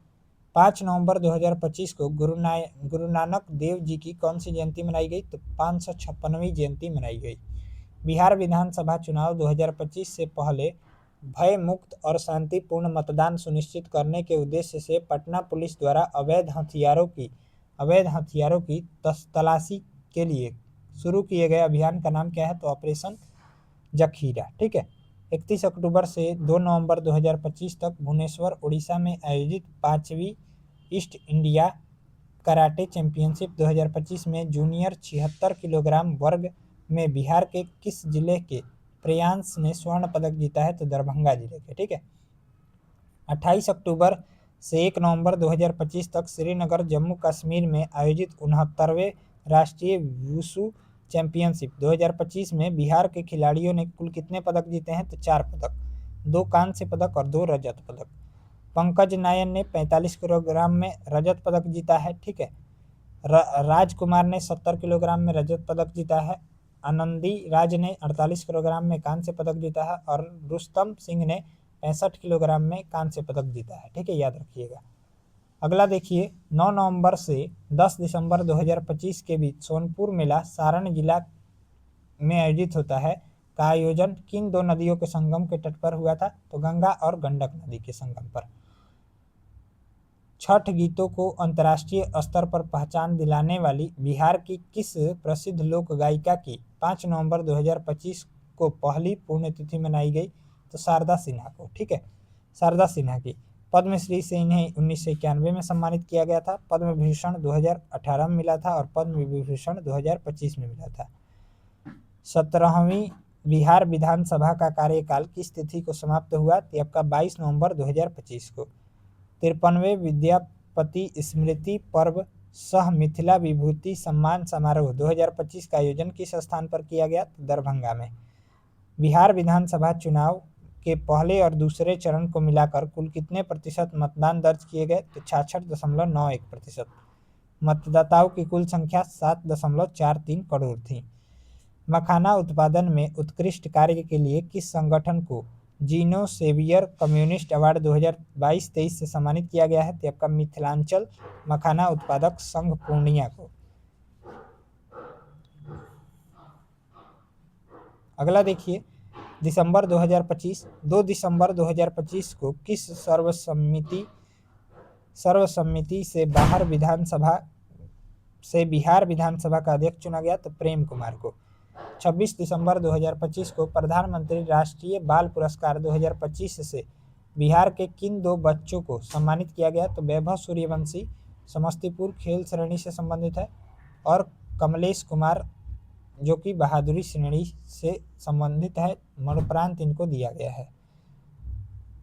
5 नवंबर 2025 को गुरु नानक देव जी की कौन सी जयंती मनाई गई? तो 556वीं जयंती मनाई गई। बिहार विधानसभा चुनाव 2025 से पहले भय मुक्त और शांतिपूर्ण मतदान सुनिश्चित करने के उद्देश्य से पटना पुलिस द्वारा अवैध हथियारों की तलाशी के लिए शुरू किए गए अभियान का नाम क्या है? तो ऑपरेशन जखीरा। ठीक है। 31 अक्टूबर से 2 नवंबर 2025 तक भुवनेश्वर उड़ीसा में आयोजित 5वीं ईस्ट इंडिया कराटे चैंपियनशिप 2025 में जूनियर 76 किलोग्राम वर्ग में बिहार के किस जिले के प्रियांश ने स्वर्ण पदक जीता है? तो दरभंगा जिले के। ठीक है। 28 अक्टूबर से 1 नवंबर 2025 तक श्रीनगर जम्मू कश्मीर में आयोजित 69वें राष्ट्रीय वुशु चैंपियनशिप 2025 में बिहार के खिलाड़ियों ने कुल कितने पदक जीते हैं? तो 4 पदक, 2 कांस्य पदक और 2 रजत पदक। पंकज नायन ने 45 किलोग्राम में रजत पदक जीता है। ठीक है। राजकुमार ने 70 किलोग्राम में रजत पदक जीता है। आनंदी राज ने 48 किलोग्राम में कांस्य पदक जीता है और रुस्तम सिंह ने 65 किलोग्राम में कांस्य पदक जीता है। ठीक है, याद रखिएगा। अगला देखिए, 9 नवंबर से 10 दिसंबर 2025 के बीच सोनपुर मेला सारण जिला में आयोजित होता है का आयोजन किन 2 नदियों के संगम के तट पर हुआ था? तो गंगा और गंडक नदी के संगम पर। छठ गीतों को अंतर्राष्ट्रीय स्तर पर पहचान दिलाने वाली बिहार की किस प्रसिद्ध लोक गायिका की 5 नवंबर 2025 को पहली पुण्यतिथि मनाई गई? तो शारदा सिन्हा को। ठीक है, शारदा सिन्हा की। पद्मश्री से इन्हें 1991 में सम्मानित किया गया था। पद्म विभूषण 2018 में मिला था और पद्म विभूषण 2025 में मिला था। 17वीं बिहार विधानसभा का कार्यकाल किस तिथि को समाप्त हुआ? तो आपका 22 नवंबर 2025 को। 53वें विद्यापति स्मृति पर्व सह मिथिला विभूति सम्मान समारोह 2025 का आयोजन किस स्थान पर किया गया? तो दरभंगा में। बिहार विधानसभा चुनाव के पहले और दूसरे चरण को मिलाकर कुल कितने प्रतिशत मतदान दर्ज किए गए? तो 66.91%। मतदाताओं की कुल संख्या 7.43 करोड़ थी। मखाना उत्पादन में उत्कृष्ट कार्य के लिए किस संगठन को जीनो सेवियर कम्युनिस्ट अवार्ड 2022-23 से सम्मानित किया गया है? तो आपका मिथिलांचल मखाना उत्पादक संघ पूर्णिया को। अगला देखिए, 2 दिसंबर 2025 को किस सर्वसम्मति से बिहार विधानसभा का अध्यक्ष चुना गया? तो प्रेम कुमार को। 26 दिसंबर 2025 को प्रधानमंत्री राष्ट्रीय बाल पुरस्कार 2025 से बिहार के किन 2 बच्चों को सम्मानित किया गया? तो वैभव सूर्यवंशी समस्तीपुर खेल श्रेणी से संबंधित है और कमलेश कुमार जो कि बहादुरी श्रेणी से संबंधित है, मरणोपरांत इनको दिया गया है।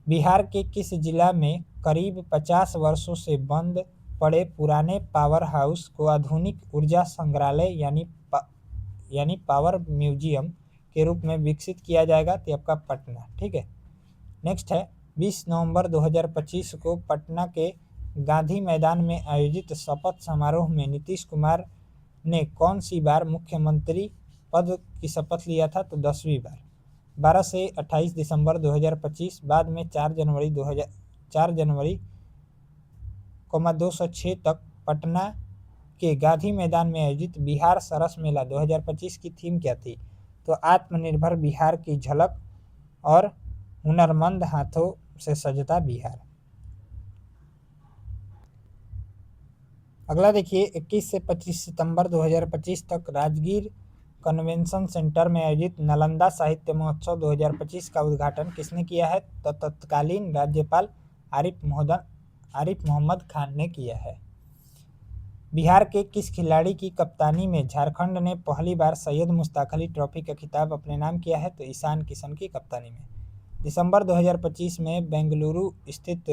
बिहार के किस जिला में करीब 50 वर्षों से बंद पड़े पुराने पावर हाउस को आधुनिक ऊर्जा संग्रहालय यानी पावर म्यूजियम के रूप में विकसित किया जाएगा? तो आपका पटना। ठीक है। नेक्स्ट है, 20 नवंबर 2025 को पटना के गांधी मैदान में आयोजित शपथ समारोह में नीतीश कुमार ने कौन सी बार मुख्यमंत्री पद की शपथ लिया था? तो 10वीं बार। 12 से 28 दिसंबर 2025 बाद में 4 जनवरी 206 तक पटना के गांधी मैदान में आयोजित बिहार सरस मेला 2025 की थीम क्या थी? तो आत्मनिर्भर बिहार की झलक और हुनरमंद हाथों से सजता बिहार। अगला देखिए, 21 से 25 सितंबर 2025 तक राजगीर कन्वेंशन सेंटर में आयोजित नालंदा साहित्य महोत्सव 2025 का उद्घाटन किसने किया है? तो तत्कालीन राज्यपाल आरिफ मोहम्मद खान ने किया है। बिहार के किस खिलाड़ी की कप्तानी में झारखंड ने पहली बार सैयद मुश्ताक अली ट्रॉफी का खिताब अपने नाम किया है? तो ईशान किशन की कप्तानी में। दिसंबर 2025 में बेंगलुरु स्थित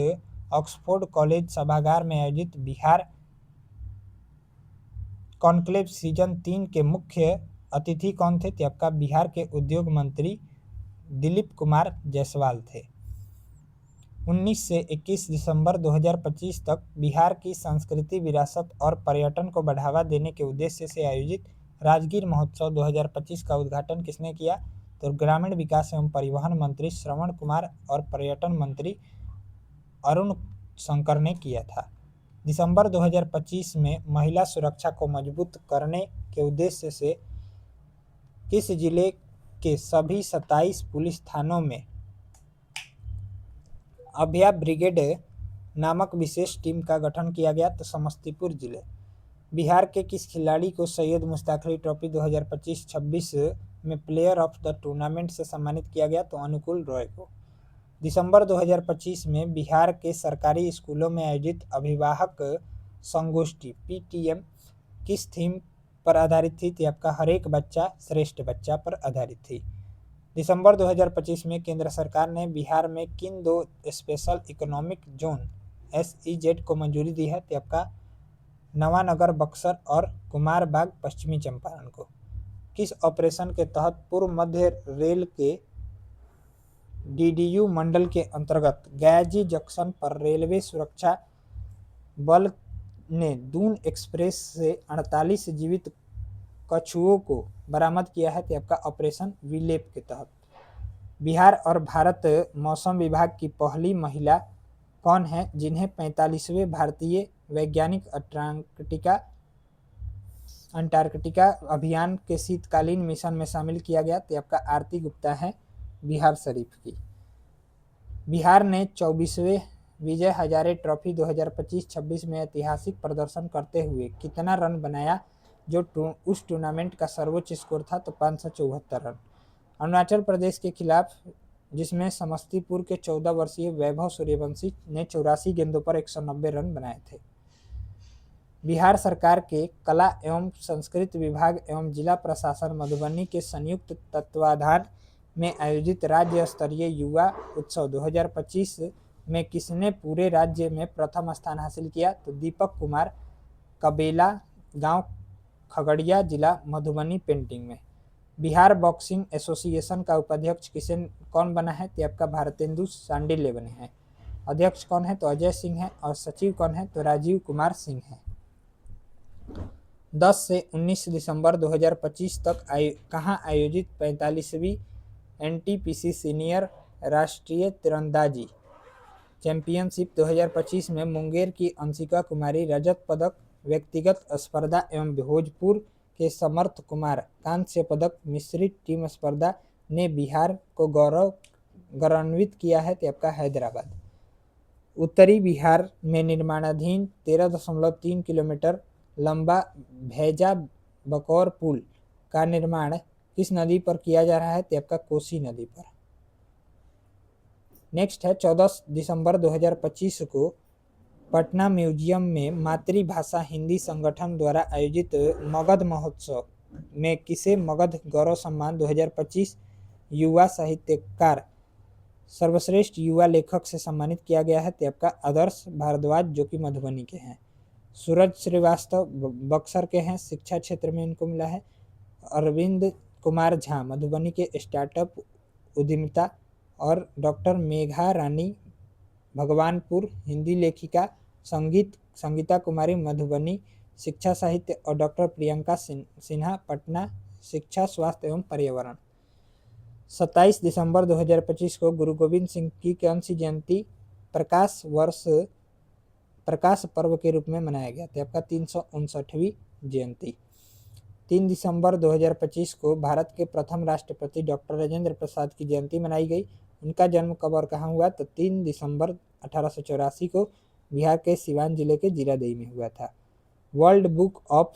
ऑक्सफोर्ड कॉलेज सभागार में आयोजित बिहार कॉन्क्लेव सीजन 3 के मुख्य अतिथि कौन थे? तो आपका बिहार के उद्योग मंत्री दिलीप कुमार जायसवाल थे। 19 से 21 दिसंबर 2025 तक बिहार की संस्कृति, विरासत और पर्यटन को बढ़ावा देने के उद्देश्य से आयोजित राजगीर महोत्सव 2025 का उद्घाटन किसने किया? तो ग्रामीण विकास एवं परिवहन मंत्री श्रवण कुमार और पर्यटन मंत्री अरुण शंकर ने किया था। दिसंबर 2025 में महिला सुरक्षा को मजबूत करने के उद्देश्य से किस जिले के सभी 27 पुलिस थानों में अभया ब्रिगेड नामक विशेष टीम का गठन किया गया? तो समस्तीपुर जिले। बिहार के किस खिलाड़ी को सैयद मुश्ताक अली ट्रॉफी 2025-26 में प्लेयर ऑफ द टूर्नामेंट से सम्मानित किया गया? तो अनुकूल रॉय को। दिसंबर 2025 में बिहार के सरकारी स्कूलों में आयोजित अभिभावक संगोष्ठी पीटीएम किस थीम पर आधारित थी? तो आपका हर एक बच्चा श्रेष्ठ बच्चा पर आधारित थी। दिसंबर 2025 में केंद्र सरकार ने बिहार में किन 2 स्पेशल इकोनॉमिक जोन SEZ को मंजूरी दी है? तो आपका नवानगर बक्सर और कुमारबाग पश्चिमी चंपारण को। किस ऑपरेशन के तहत पूर्व मध्य रेल के DDU मंडल के अंतर्गत गयाजी जंक्शन पर रेलवे सुरक्षा बल ने दून एक्सप्रेस से 48 जीवित कछुओं को बरामद किया है? तो आपका ऑपरेशन विलेप के तहत। बिहार और भारत मौसम विभाग की पहली महिला कौन है जिन्हें 45वें भारतीय वैज्ञानिक अंटार्कटिका अभियान के शीतकालीन मिशन में शामिल किया गया? तो आपका आरती गुप्ता है बिहार शरीफ की। बिहार ने 24वें विजय हजारे ट्रॉफी 2025-26 में ऐतिहासिक प्रदर्शन करते हुए कितना रन बनाया, जो उस टूर्नामेंट का सर्वोच्च स्कोर था? तो 574 रन। अरुणाचल प्रदेश के खिलाफ, जिसमें समस्तीपुर के 14 वर्षीय वैभव सूर्यवंशी ने 84 गेंदों पर 190 रन बनाए थे। बिहार सरकार के कला एवं संस्कृति विभाग एवं जिला प्रशासन मधुबनी के संयुक्त तत्वाधान में आयोजित राज्य स्तरीय युवा उत्सव 2025 में किसने पूरे राज्य में प्रथम स्थान हासिल किया? तो दीपक कुमार कबेला, गांव खगड़िया, जिला मधुबनी पेंटिंग में। बिहार बॉक्सिंग एसोसिएशन का उपाध्यक्ष कौन बना है? तो आपका भारतेंदु सांडिल्य बने हैं। अध्यक्ष कौन है? तो अजय सिंह है। और सचिव कौन है? तो राजीव कुमार सिंह है। 10 से 19 दिसंबर 2025 तक कहाँ आयोजित 45वीं NTPC सीनियर राष्ट्रीय तीरंदाजी चैंपियनशिप 2025 में मुंगेर की अंशिका कुमारी रजत पदक, व्यक्तिगत स्पर्धा एवं भोजपुर के समर्थ कुमार कांस्य पदक मिश्रित टीम स्पर्धा ने बिहार को गौरवान्वित किया है? तो आपका हैदराबाद। उत्तरी बिहार में निर्माणाधीन 13.3 किलोमीटर लंबा भैजा बकौर पुल का निर्माण किस नदी पर किया जा रहा है? तो आपका कोसी नदी पर। नेक्स्ट है 14 दिसंबर 2025 को पटना म्यूजियम में मातृभाषा हिंदी संगठन द्वारा आयोजित मगध महोत्सव में किसे मगध गौरव सम्मान 2025 युवा साहित्यकार सर्वश्रेष्ठ युवा लेखक से सम्मानित किया गया है? तो आपका आदर्श भारद्वाज, जो कि मधुबनी के हैं। सूरज श्रीवास्तव बक्सर के हैं, शिक्षा क्षेत्र में इनको मिला है। अरविंद कुमार झा मधुबनी के स्टार्टअप उद्यमिता। और डॉक्टर मेघा रानी भगवानपुर हिंदी लेखिका। संगीता कुमारी मधुबनी शिक्षा साहित्य। और डॉक्टर प्रियंका सिन्हा पटना शिक्षा स्वास्थ्य एवं पर्यावरण। 27 दिसंबर 2025 को गुरु गोविंद सिंह की कौन सी जयंती प्रकाश पर्व के रूप में मनाया गया? तो आपका 359वीं जयंती। 3 दिसंबर 2025 को भारत के प्रथम राष्ट्रपति डॉक्टर राजेंद्र प्रसाद की जयंती मनाई गई। उनका जन्म कब और कहाँ हुआ? तो 3 दिसंबर 1884 को बिहार के सिवान जिले के जीरादेई में हुआ था। वर्ल्ड बुक ऑफ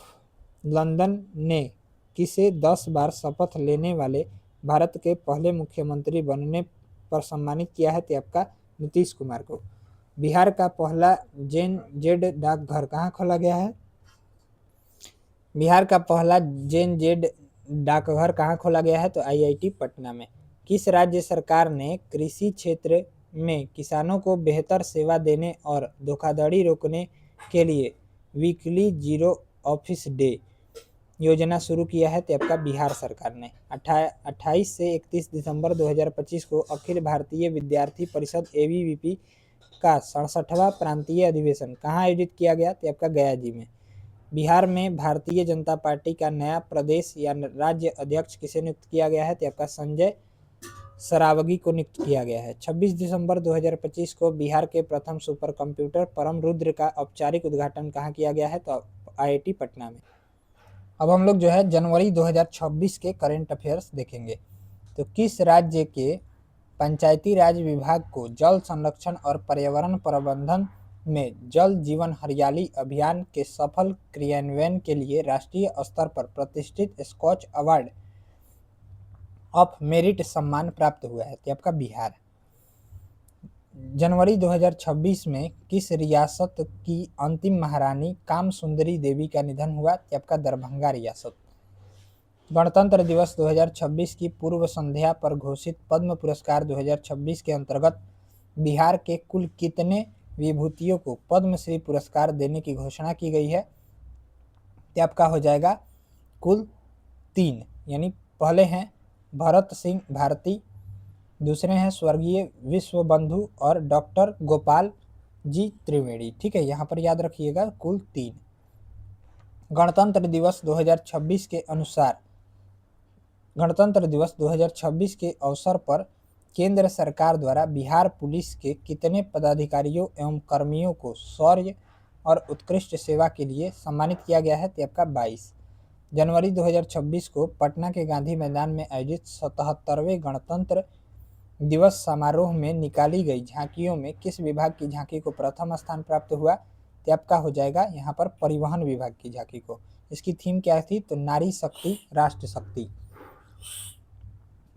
लंदन ने किसे 10 बार शपथ लेने वाले भारत के पहले मुख्यमंत्री बनने पर सम्मानित किया है? तो आपका नीतीश कुमार को। बिहार का पहला जेड डाकघर कहाँ खोला गया है? बिहार का पहला जेन जेड डाकघर कहाँ खोला गया है? तो आईआईटी पटना में। किस राज्य सरकार ने कृषि क्षेत्र में किसानों को बेहतर सेवा देने और धोखाधड़ी रोकने के लिए वीकली जीरो ऑफिस डे योजना शुरू किया है? तो आपका बिहार सरकार ने। 28 से 31 दिसंबर 2025 को अखिल भारतीय विद्यार्थी परिषद एबीवीपी का 67वां प्रांतीय अधिवेशन कहाँ आयोजित किया गया? तो आपका गया जी में। बिहार में भारतीय जनता पार्टी का नया प्रदेश या राज्य अध्यक्ष किसे नियुक्त किया गया है? तो आपका संजय सरावगी को नियुक्त किया गया है। 26 दिसंबर 2025 को बिहार के प्रथम सुपर कंप्यूटर परम रुद्र का औपचारिक उद्घाटन कहाँ किया गया है? तो आईआईटी पटना में। अब हम लोग जो है जनवरी 2026 के करंट अफेयर्स देखेंगे। तो किस राज्य के पंचायती राज विभाग को जल संरक्षण और पर्यावरण प्रबंधन में जल जीवन हरियाली अभियान के सफल क्रियान्वयन के लिए राष्ट्रीय स्तर पर प्रतिष्ठित स्कॉच अवार्ड ऑफ मेरिट सम्मान प्राप्त हुआ है? तो आपका बिहार। जनवरी 2026 में किस रियासत की अंतिम महारानी काम सुंदरी देवी का निधन हुआ? तो आपका दरभंगा रियासत। गणतंत्र दिवस 2026 की पूर्व संध्या पर घोषित पद्म पुरस्कार 2026 के अंतर्गत बिहार के कुल कितने विभूतियों को पद्मश्री पुरस्कार देने की घोषणा की गई है? तो आपका हो जाएगा कुल 3, यानी पहले हैं भरत सिंह भारती, दूसरे हैं स्वर्गीय विश्व बंधु और डॉक्टर गोपाल जी त्रिवेदी। ठीक है, यहाँ पर याद रखिएगा कुल 3। गणतंत्र दिवस 2026 के अनुसार गणतंत्र दिवस 2026 के अवसर पर केंद्र सरकार द्वारा बिहार पुलिस के कितने पदाधिकारियों एवं कर्मियों को शौर्य और उत्कृष्ट सेवा के लिए सम्मानित किया गया है? तो आपका 22। जनवरी 2026 को पटना के गांधी मैदान में आयोजित 77वें गणतंत्र दिवस समारोह में निकाली गई झांकियों में किस विभाग की झांकी को प्रथम स्थान प्राप्त हुआ? तो आपका हो जाएगा यहाँ पर परिवहन विभाग की झांकी को। इसकी थीम क्या थी? तो नारी शक्ति राष्ट्र शक्ति।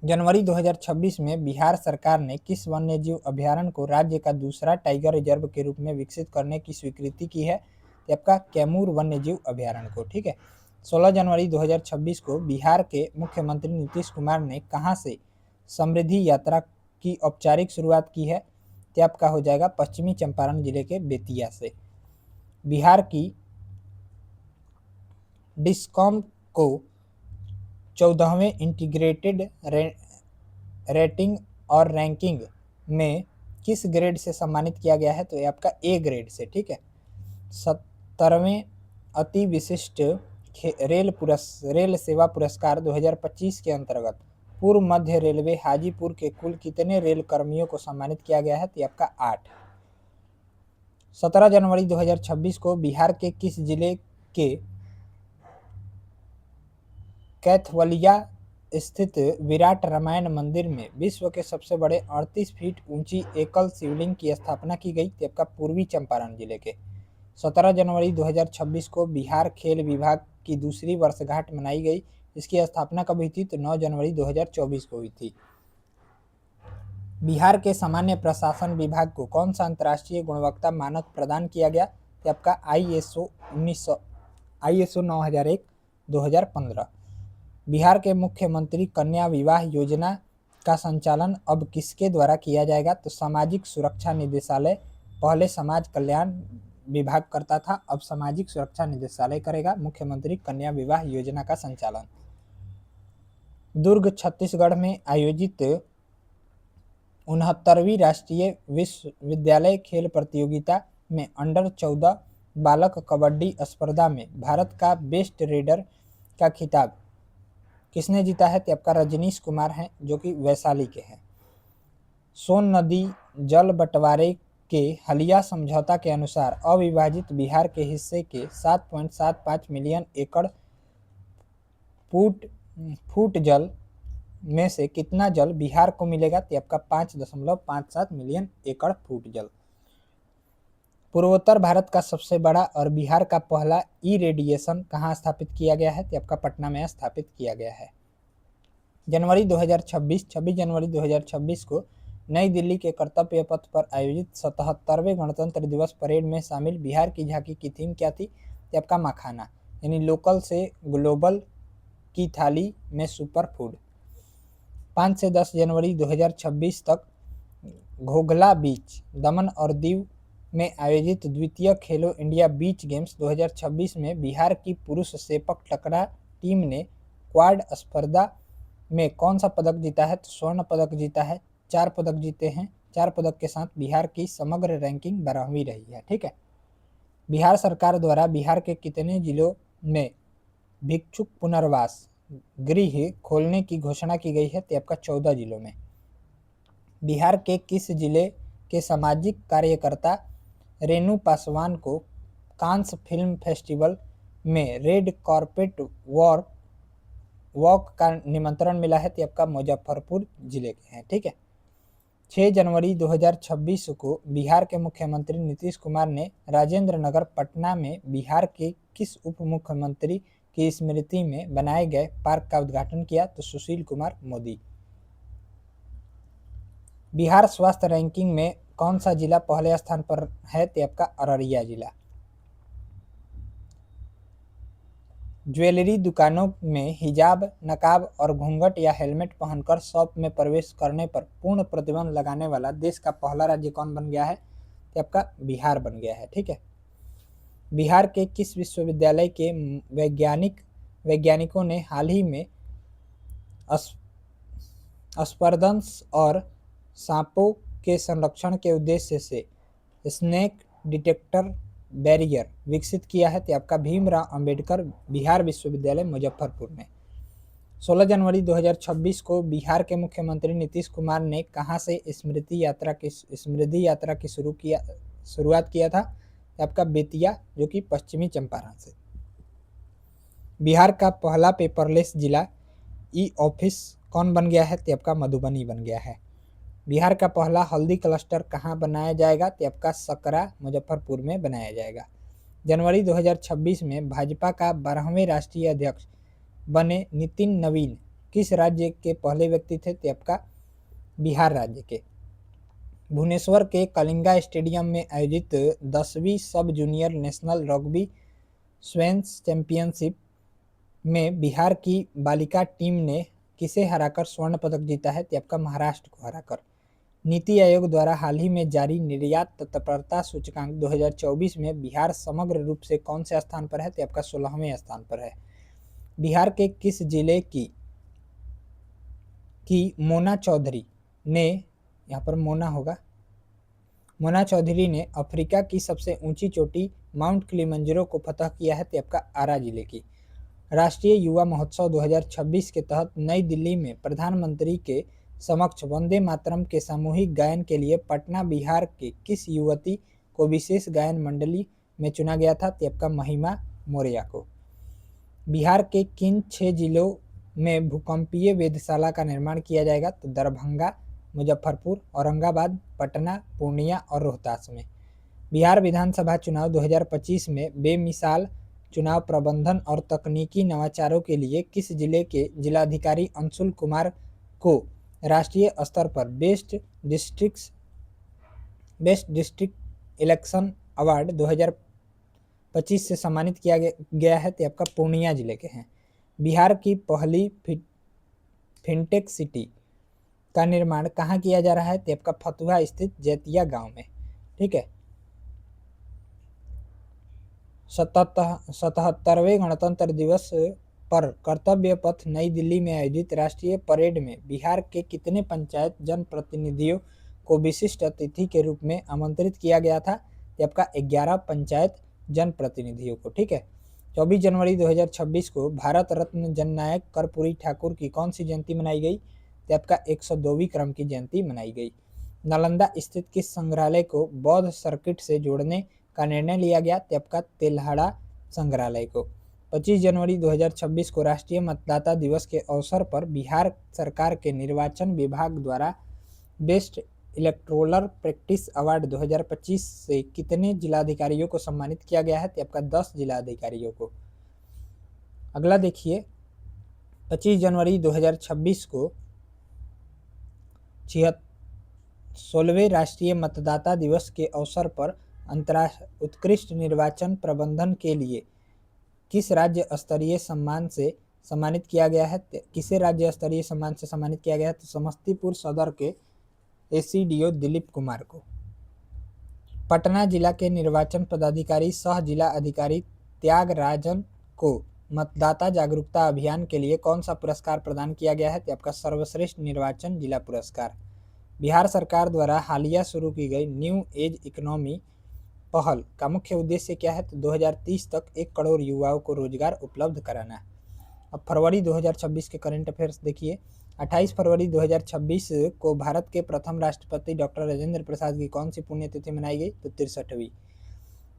जनवरी 2026 में बिहार सरकार ने किस वन्यजीव अभयारण्य को राज्य का दूसरा टाइगर रिजर्व के रूप में विकसित करने की स्वीकृति की है? तो आपका कैमूर वन्यजीव अभयारण्य को। ठीक है। 16 जनवरी 2026 को बिहार के मुख्यमंत्री नीतीश कुमार ने कहां से समृद्धि यात्रा की औपचारिक शुरुआत की है? तो आपका हो जाएगा पश्चिमी चंपारण जिले के बेतिया से। बिहार की डिस्कॉम को 14वें इंटीग्रेटेड रेटिंग और रैंकिंग में किस ग्रेड से सम्मानित किया गया है? तो ये आपका ए ग्रेड से। ठीक है। 70वें अति विशिष्ट रेल सेवा पुरस्कार 2025 के अंतर्गत पूर्व मध्य रेलवे हाजीपुर के कुल कितने रेल कर्मियों को सम्मानित किया गया है? तो आपका 8। 17 जनवरी 2026 को बिहार के किस जिले के कैथवलिया स्थित विराट रामायण मंदिर में विश्व के सबसे बड़े 38 फीट ऊंची एकल शिवलिंग की स्थापना की गई? तो आपका पूर्वी चंपारण जिले के। 17 जनवरी 2026 को बिहार खेल विभाग की दूसरी वर्षगांठ मनाई गई। इसकी स्थापना कब हुई थी? तो 9 जनवरी 2024 को हुई थी। बिहार के सामान्य प्रशासन विभाग को कौन सा अंतर्राष्ट्रीय गुणवत्ता मानक प्रदान किया गया? तो आपका ISO 9001 2015। बिहार के मुख्यमंत्री कन्या विवाह योजना का संचालन अब किसके द्वारा किया जाएगा? तो सामाजिक सुरक्षा निदेशालय। पहले समाज कल्याण विभाग करता था, अब सामाजिक सुरक्षा निदेशालय करेगा मुख्यमंत्री कन्या विवाह योजना का संचालन। दुर्ग छत्तीसगढ़ में आयोजित 69वीं राष्ट्रीय विश्वविद्यालय खेल प्रतियोगिता में अंडर 14 बालक कबड्डी स्पर्धा में भारत का बेस्ट रेडर का खिताब किसने जीता है? तो आपका रजनीश कुमार हैं, जो कि वैशाली के हैं। सोन नदी जल बंटवारे के हालिया समझौता के अनुसार अविभाजित बिहार के हिस्से के 7.75 मिलियन एकड़ फुट जल में से कितना जल बिहार को मिलेगा? तो आपका 5.57 मिलियन एकड़ फुट जल। पूर्वोत्तर भारत का सबसे बड़ा और बिहार का पहला ई-रेडिएशन कहाँ स्थापित किया गया है? तो आपका पटना में स्थापित किया गया है। जनवरी 2026 26 जनवरी 2026 को नई दिल्ली के कर्तव्य पथ पर आयोजित 77वें गणतंत्र दिवस परेड में शामिल बिहार की झांकी की थीम क्या थी? तो आपका मखाना। यानी लोकल से ग्लोबल की थाली में सुपर फूड। 5 से 10 जनवरी 2026 तक घोघला बीच, दमन और दीव में आयोजित द्वितीय खेलो इंडिया बीच गेम्स 2026 में बिहार की पुरुष सेपक टकरा टीम ने क्वाड स्पर्धा में कौन सा पदक जीता है? तो स्वर्ण पदक जीता है। 4 पदक जीते हैं। 4 पदक के साथ बिहार की समग्र रैंकिंग 12वीं रही है। ठीक है। बिहार सरकार द्वारा बिहार के कितने जिलों में भिक्षुक पुनर्वास गृह खोलने की घोषणा की गई है? तो आपका 14 जिलों में। बिहार के किस जिले के सामाजिक कार्यकर्ता रेणु पासवान को कांस फिल्म फेस्टिवल में रेड कॉर्पेट वॉक का निमंत्रण मिला है? तो आपका मुजफ्फरपुर जिले के हैं। ठीक है। 6 जनवरी 2026 को बिहार के मुख्यमंत्री नीतीश कुमार ने राजेंद्र नगर पटना में बिहार के किस उप मुख्यमंत्री की स्मृति में बनाए गए पार्क का उद्घाटन किया? तो सुशील कुमार मोदी। बिहार स्वास्थ्य रैंकिंग में कौन सा जिला पहले स्थान पर है? तो आपका अररिया जिला। ज्वेलरी दुकानों में हिजाब, नकाब और घूंघट या हेलमेट पहनकर शॉप में प्रवेश करने पर पूर्ण प्रतिबंध लगाने वाला देश का पहला राज्य कौन बन गया है? तो आपका बिहार बन गया है। ठीक है। बिहार के किस विश्वविद्यालय के वैज्ञानिकों ने हाल ही में स्पर्दंश और सांपों के संरक्षण के उद्देश्य से स्नेक डिटेक्टर बैरियर विकसित किया है? तो आपका भीमराव अंबेडकर बिहार विश्वविद्यालय मुजफ्फरपुर में। 16 जनवरी 2026 को बिहार के मुख्यमंत्री नीतीश कुमार ने कहां से समृद्धि यात्रा की शुरुआत किया था? तो आपका बेतिया, जो कि पश्चिमी चंपारण से। बिहार का पहला पेपरलेस जिला ई ऑफिस कौन बन गया है? तो आपका मधुबनी बन गया है। बिहार का पहला हल्दी क्लस्टर कहाँ बनाया जाएगा? तो आपका सकरा मुजफ्फरपुर में बनाया जाएगा। जनवरी 2026 में भाजपा का 12वें राष्ट्रीय अध्यक्ष बने नितिन नवीन किस राज्य के पहले व्यक्ति थे? तो आपका बिहार राज्य के। भुवनेश्वर के कलिंगा स्टेडियम में आयोजित 10वीं सब junior national rugby swans championship में बिहार की बालिका टीम ने किसे हराकर स्वर्ण पदक जीता है? तो आपका महाराष्ट्र को हराकर। नीति आयोग द्वारा हाल ही में जारी निर्यात तत्परता सूचकांक 2024 में बिहार समग्र रूप से कौन से स्थान पर है? तो आपका 16वें स्थान पर है। बिहार के किस जिले की मोना चौधरी ने, यहाँ पर मोना होगा, मोना चौधरी ने अफ्रीका की सबसे ऊंची चोटी माउंट किलिमंजारो को फतह किया है? तो आपका आरा जिले की। राष्ट्रीय युवा महोत्सव 2026 के तहत नई दिल्ली में प्रधानमंत्री के समक्ष वंदे मातरम के सामूहिक गायन के लिए पटना बिहार के किस युवती को विशेष गायन मंडली में चुना गया था? तो आपका महिमा मौर्य को। बिहार के किन 6 जिलों में भूकंपीय वेधशाला का निर्माण किया जाएगा? तो दरभंगा, मुजफ्फरपुर, औरंगाबाद, पटना, पूर्णिया और रोहतास में। बिहार विधानसभा चुनाव 2025 में बेमिसाल चुनाव प्रबंधन और तकनीकी नवाचारों के लिए किस जिले के जिलाधिकारी अंशुल कुमार को राष्ट्रीय स्तर पर बेस्ट डिस्ट्रिक्ट इलेक्शन अवार्ड 2025 से सम्मानित किया गया है? तो आपका पूर्णिया जिले के हैं। बिहार की पहली फिनटेक सिटी का निर्माण कहाँ किया जा रहा है? तो आपका फतुहा स्थित जैतिया गांव में। ठीक है। 77वें गणतंत्र दिवस पर कर्तव्य पथ नई दिल्ली में आयोजित राष्ट्रीय परेड में बिहार के कितने पंचायत जनप्रतिनिधियों को विशिष्ट अतिथि के रूप में आमंत्रित किया गया था? तो आपका 11 पंचायत जनप्रतिनिधियों को। ठीक है। 24 जनवरी 2026 को भारत रत्न जननायक कर्पूरी ठाकुर की कौन सी जयंती मनाई गई? तो आपका 102वीं क्रम की जयंती मनाई गई। नालंदा स्थित किस संग्रहालय को बौद्ध सर्किट से जोड़ने का निर्णय लिया गया? तो आपका तेल्हाड़ा संग्रहालय को। 25 जनवरी 2026 को राष्ट्रीय मतदाता दिवस के अवसर पर बिहार सरकार के निर्वाचन विभाग द्वारा बेस्ट इलेक्टोरल प्रैक्टिस अवार्ड 2025 से कितने जिलाधिकारियों को सम्मानित किया गया है? तो आपका 10 जिलाधिकारियों को। अगला देखिए, 25 जनवरी 2026 को 16वें राष्ट्रीय मतदाता दिवस के अवसर पर उत्कृष्ट निर्वाचन प्रबंधन के लिए किस राज्य स्तरीय सम्मान से सम्मानित किया गया है? किसे राज्य स्तरीय सम्मान से सम्मानित किया गया है? तो समस्तीपुर सदर के एसीडीओ दिलीप कुमार को। पटना जिला के निर्वाचन पदाधिकारी सह जिला अधिकारी त्यागराजन को मतदाता जागरूकता अभियान के लिए कौन सा पुरस्कार प्रदान किया गया है? तो आपका सर्वश्रेष्ठ निर्वाचन जिला पुरस्कार। बिहार सरकार द्वारा हालिया शुरू की गई न्यू एज इकोनॉमी पहल का मुख्य उद्देश्य क्या है? तो 2030 तक 1 करोड़ युवाओं को रोजगार उपलब्ध कराना। अब फरवरी 2026 के करंट अफेयर्स देखिए। 28 फरवरी 2026 को भारत के प्रथम राष्ट्रपति डॉक्टर राजेंद्र प्रसाद की कौन सी पुण्यतिथि मनाई गई? तो 63वीं।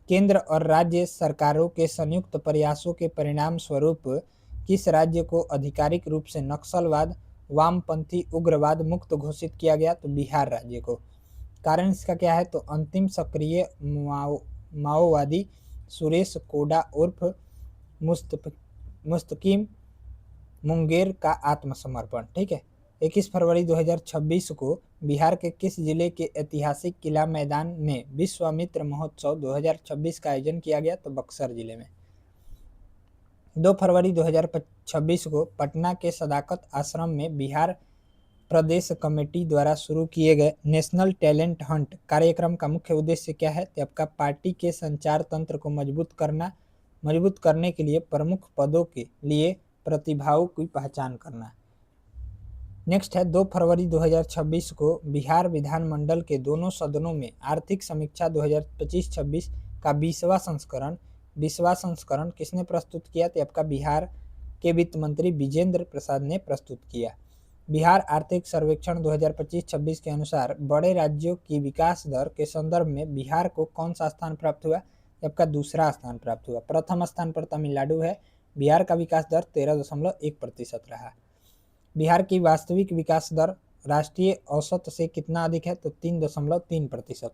केंद्र और राज्य सरकारों के संयुक्त प्रयासों के परिणाम स्वरूप किस राज्य को आधिकारिक रूप से नक्सलवाद वामपंथी उग्रवाद मुक्त घोषित किया गया? तो बिहार राज्य को। कारण इसका क्या है? तो अंतिम सक्रिय माओवादी सुरेश कोडा उर्फ मुस्तकीम मुंगेर का आत्मसमर्पण। ठीक है। 21 फरवरी 2026 को बिहार के किस जिले के ऐतिहासिक किला मैदान में विश्वामित्र महोत्सव 2026 का आयोजन किया गया? तो बक्सर जिले में। 2 फरवरी 2026 को पटना के सदाकत आश्रम में बिहार प्रदेश कमेटी द्वारा शुरू किए गए नेशनल टैलेंट हंट कार्यक्रम का मुख्य उद्देश्य क्या है? तो आपका पार्टी के संचार तंत्र को मजबूत करने के लिए प्रमुख पदों के लिए प्रतिभाओं की पहचान करना। नेक्स्ट है 2 फरवरी 2026 को बिहार विधानमंडल के दोनों सदनों में आर्थिक समीक्षा 2025-26 का 20वां संस्करण किसने प्रस्तुत किया? तो आपका बिहार के वित्त मंत्री विजेंद्र प्रसाद ने प्रस्तुत किया। बिहार आर्थिक सर्वेक्षण 2025-26 के अनुसार बड़े राज्यों की विकास दर के संदर्भ में बिहार को कौन सा स्थान प्राप्त हुआ? आपका दूसरा स्थान प्राप्त हुआ। प्रथम स्थान पर तमिलनाडु है। बिहार का विकास दर 13.1% रहा। बिहार की वास्तविक विकास दर राष्ट्रीय औसत से कितना अधिक है? तो 3.3%।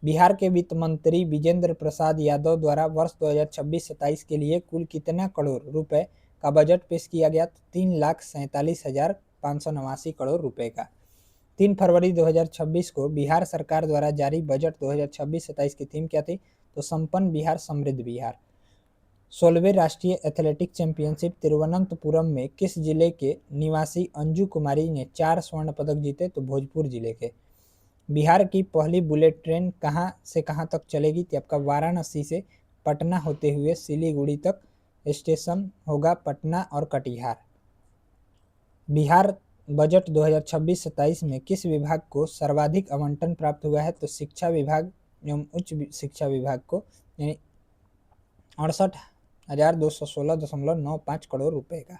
बिहार के वित्त मंत्री विजेंद्र प्रसाद यादव द्वारा वर्ष 2026-27 के लिए कुल कितना करोड़ रुपए का बजट पेश किया गया? तो 3,47,589 करोड़ रुपए का। 3 फरवरी 2026 को बिहार सरकार द्वारा जारी बजट 2026-27 की थीम क्या थी? तो संपन्न बिहार समृद्ध बिहार। 16वें राष्ट्रीय एथलेटिक चैंपियनशिप तिरुवनंतपुरम में किस जिले के निवासी अंजू कुमारी ने 4 स्वर्ण पदक जीते? तो भोजपुर जिले के। बिहार की पहली बुलेट ट्रेन कहां से कहां तक चलेगी? तो आपका वाराणसी से पटना होते हुए सिलीगुड़ी तक। स्टेशन होगा पटना और कटिहार। बिहार बजट 2026-27 में किस विभाग को सर्वाधिक आवंटन प्राप्त हुआ है? तो शिक्षा विभाग एवं उच्च शिक्षा विभाग को, यानी 68,216.95 करोड़ रुपए का।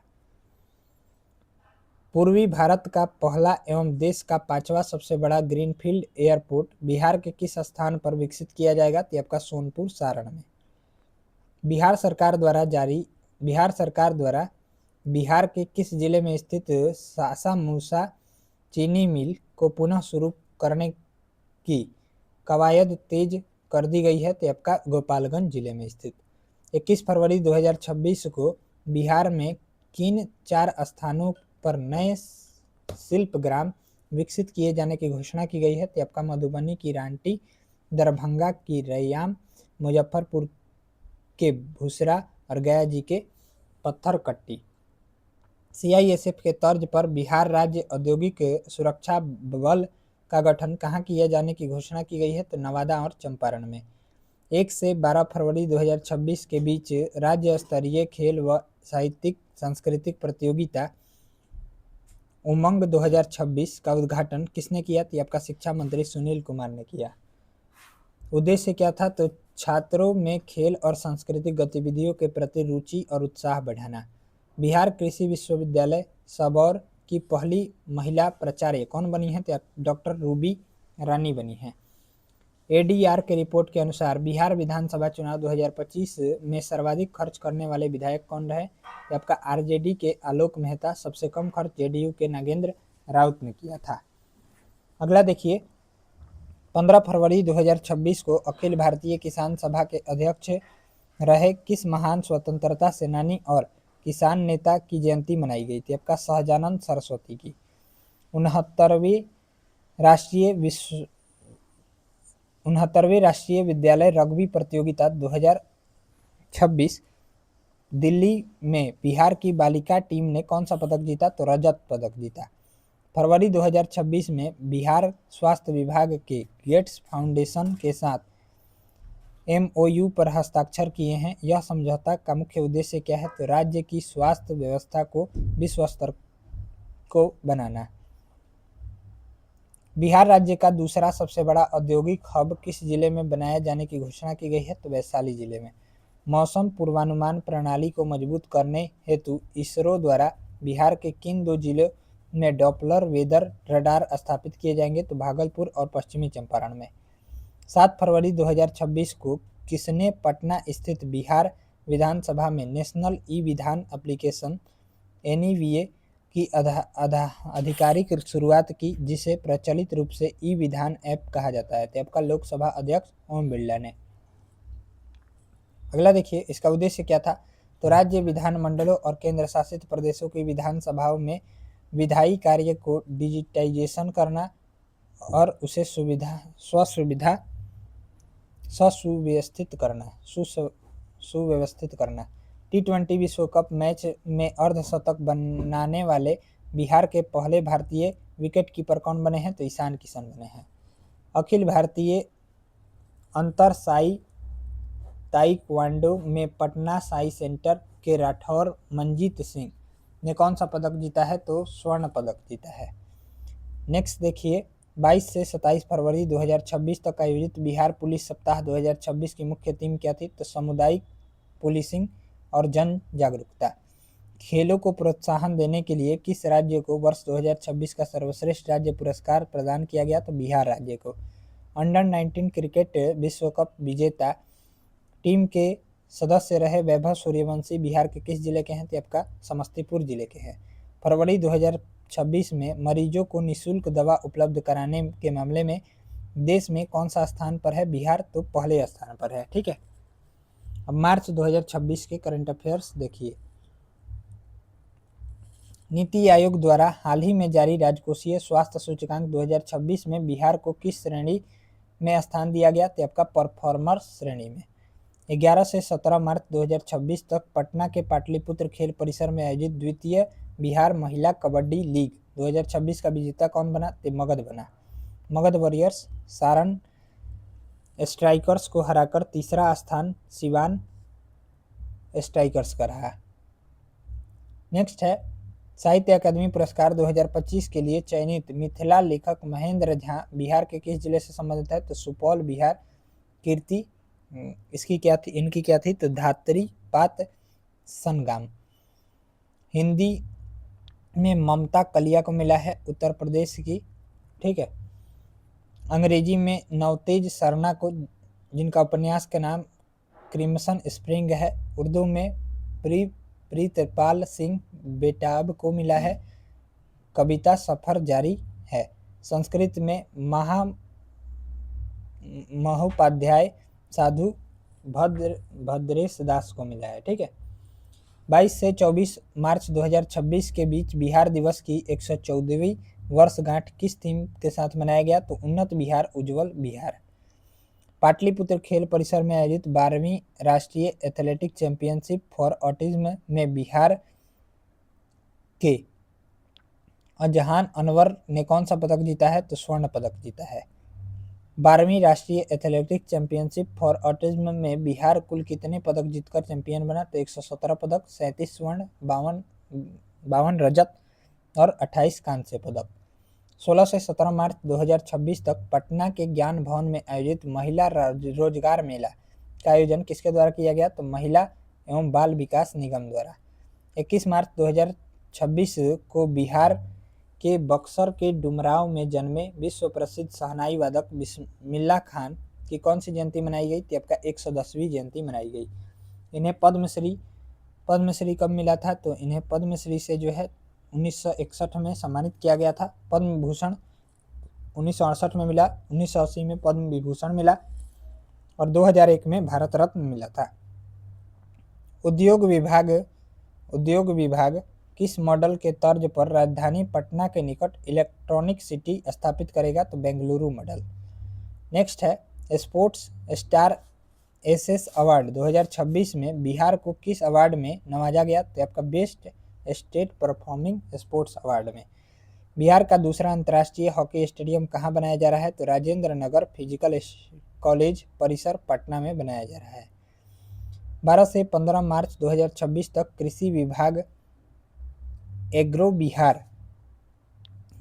पूर्वी भारत का पहला एवं देश का 5वां सबसे बड़ा ग्रीनफील्ड एयरपोर्ट बिहार के किस स्थान पर विकसित किया जाएगा? तो आपका सोनपुर सारण में। बिहार सरकार द्वारा बिहार के किस जिले में स्थित सासा मूसा चीनी मिल को पुनः शुरू करने की कवायद तेज कर दी गई है? तो आपका गोपालगंज जिले में स्थित। 21 फरवरी 2026 को बिहार में किन 4 स्थानों पर नए शिल्प ग्राम विकसित किए जाने की घोषणा की गई है? तो आपका मधुबनी की रांटी, दरभंगा की रैयाम, मुजफ्फरपुर के भूसरा और गया जी के पत्थरकट्टी। CISF के तर्ज पर बिहार राज्य औद्योगिक सुरक्षा बल का गठन कहाँ किए जाने की घोषणा की गई है? तो नवादा और चंपारण में। 1 से 12 फरवरी 2026 के बीच राज्य स्तरीय खेल व साहित्यिक सांस्कृतिक प्रतियोगिता उमंग 2026 का उद्घाटन किसने किया? तो आपका शिक्षा मंत्री सुनील कुमार ने किया। उद्देश्य क्या था? तो छात्रों में खेल और सांस्कृतिक गतिविधियों के प्रति रुचि और उत्साह बढ़ाना। बिहार कृषि विश्वविद्यालय सबौर की पहली महिला प्राचार्य कौन बनी है? तो डॉक्टर रूबी रानी बनी है। ADR के रिपोर्ट के अनुसार बिहार विधानसभा चुनाव 2025 में सर्वाधिक खर्च करने वाले विधायक कौन रहे? तो आपका RJD के आलोक मेहता। सबसे कम खर्च JDU के नागेंद्र राउत ने किया था। अगला देखिए, 15 फरवरी 2026 को अखिल भारतीय किसान सभा के अध्यक्ष रहे किस महान स्वतंत्रता सेनानी और किसान नेता की जयंती मनाई गई थी? आपका सहजानंद सरस्वती की। 69वीं राष्ट्रीय विद्यालय रग्बी प्रतियोगिता 2026 दिल्ली में बिहार की बालिका टीम ने कौन सा पदक जीता? तो रजत पदक जीता। फरवरी 2026 में बिहार स्वास्थ्य विभाग के गेट्स फाउंडेशन के साथ MOU पर हस्ताक्षर किए हैं। यह समझौता का मुख्य उद्देश्य क्या है? तो राज्य की स्वास्थ्य व्यवस्था को विश्व स्तर को बनाना। बिहार राज्य का दूसरा सबसे बड़ा औद्योगिक हब किस जिले में बनाए जाने की घोषणा की गई है? तो वैशाली जिले में। मौसम पूर्वानुमान प्रणाली को मजबूत करने हेतु इसरो द्वारा बिहार के किन 2 जिलों में डॉपलर वेदर रडार स्थापित किए जाएंगे? तो भागलपुर और पश्चिमी चंपारण में। 7 फरवरी 2026 को किसने पटना स्थित बिहार विधानसभा में नेशनल ई विधान एप्लीकेशन NEVA की आधिकारिक शुरुआत की, जिसे प्रचलित रूप से ई विधान ऐप कहा जाता है? तो आपका लोकसभा अध्यक्ष ओम बिरला ने। अगला देखिए, इसका उद्देश्य क्या था? तो राज्य विधानमंडलों और केंद्र शासित प्रदेशों की विधानसभाओं में विधायी कार्य को डिजिटाइजेशन करना और उसे सुव्यवस्थित करना। T20 विश्व कप मैच में अर्धशतक बनाने वाले बिहार के पहले भारतीय विकेटकीपर कौन बने हैं? तो ईशान किशन बने हैं। अखिल भारतीय अंतर साई ताइक्वांडो में पटना साई सेंटर के राठौर मनजीत सिंह ने कौन सा पदक जीता है? तो स्वर्ण पदक जीता है। नेक्स्ट देखिए, 22 से 27 फरवरी 2026 तक आयोजित बिहार पुलिस सप्ताह 2026 की मुख्य थीम क्या थी? तो सामुदायिक पुलिसिंग और जन जागरूकता। खेलों को प्रोत्साहन देने के लिए किस राज्य को वर्ष 2026 का सर्वश्रेष्ठ राज्य पुरस्कार प्रदान किया गया? तो बिहार राज्य को। अंडर 19 क्रिकेट विश्व कप विजेता टीम के सदस्य रहे वैभव सूर्यवंशी बिहार के किस जिले के हैं? तो आपका समस्तीपुर जिले के हैं। फरवरी 2026 में मरीजों को निःशुल्क दवा उपलब्ध कराने के मामले में देश में कौन सा स्थान पर है? बिहार तो पहले स्थान पर है। ठीक है, अब मार्च 2026 के करंट अफेयर्स देखिए। नीति आयोग द्वारा हाल ही में जारी राजकोषीय स्वास्थ्य सूचकांक 2026 में बिहार को किस श्रेणी में स्थान दिया गया? तो आपका परफॉर्मर श्रेणी में। 11 से 17 मार्च 2026 तक पटना के पाटलिपुत्र खेल परिसर में आयोजित द्वितीय बिहार महिला कबड्डी लीग 2026 का विजेता कौन बना? तो मगध बना। मगध वॉरियर्स सारण स्ट्राइकर्स को हराकर तीसरा स्थान सिवान स्ट्राइकर्स का रहा। नेक्स्ट है, साहित्य अकादमी पुरस्कार 2025 के लिए चयनित मिथिला लेखक महेंद्र झा बिहार के किस जिले से संबंधित है? तो सुपौल बिहार। कीर्ति इनकी क्या थी? तो धात्री पात संगम। हिंदी में ममता कलिया को मिला है उत्तर प्रदेश की। ठीक है, अंग्रेजी में नवतेज सरना को, जिनका उपन्यास का नाम क्रिम्सन स्प्रिंग है। उर्दू में प्रीतपाल सिंह बेताब को मिला है कविता सफर जारी है। संस्कृत में महोपाध्याय साधु भद्रेश दास को मिला है। ठीक है, 22 से 24 मार्च 2026 के बीच बिहार दिवस की 114वीं वर्षगांठ किस थीम के साथ मनाया गया? तो उन्नत बिहार उज्जवल बिहार। पाटलिपुत्र खेल परिसर में आयोजित 12वीं राष्ट्रीय एथलेटिक चैंपियनशिप फॉर ऑटिज्म में बिहार के अजहान अनवर ने कौन सा पदक जीता है? तो स्वर्ण पदक जीता है। 12वीं राष्ट्रीय एथलेटिक चैंपियनशिप फॉर ऑटिज्म में बिहार कुल कितने पदक जीतकर चैंपियन बना? तो 117 पदक, 37 स्वर्ण, 52 रजत और 28 कांस्य पदक। 16 से 17 मार्च 2026 तक पटना के ज्ञान भवन में आयोजित महिला रोजगार मेला का आयोजन किसके द्वारा किया गया? तो महिला एवं बाल विकास निगम द्वारा। 21 मार्च 2026 को बिहार के बक्सर के डुमरांव में जन्मे विश्व प्रसिद्ध शहनाई वादक बिस्मिल्लाह खान की कौन सी जयंती मनाई गई? तो आपका 110वीं जयंती मनाई गई। इन्हें पद्मश्री कब मिला था? तो इन्हें पद्मश्री से जो है 1961 में सम्मानित किया गया था। पद्म भूषण 1968 में मिला, 1980 में पद्म विभूषण मिला और 2001 में भारत रत्न मिला था। उद्योग विभाग किस मॉडल के तर्ज पर राजधानी पटना के निकट इलेक्ट्रॉनिक सिटी स्थापित करेगा? तो बेंगलुरु मॉडल। नेक्स्ट है, स्पोर्ट्स स्टार एसएस अवार्ड 2026 में बिहार को किस अवार्ड में नवाजा गया? तो आपका best state performing sports award में। बिहार का दूसरा अंतर्राष्ट्रीय हॉकी स्टेडियम कहाँ बनाया जा रहा है? तो राजेंद्र नगर फिजिकल कॉलेज परिसर पटना में बनाया जा रहा है। 12 से 15 मार्च 2026 तक कृषि विभाग एग्रो बिहार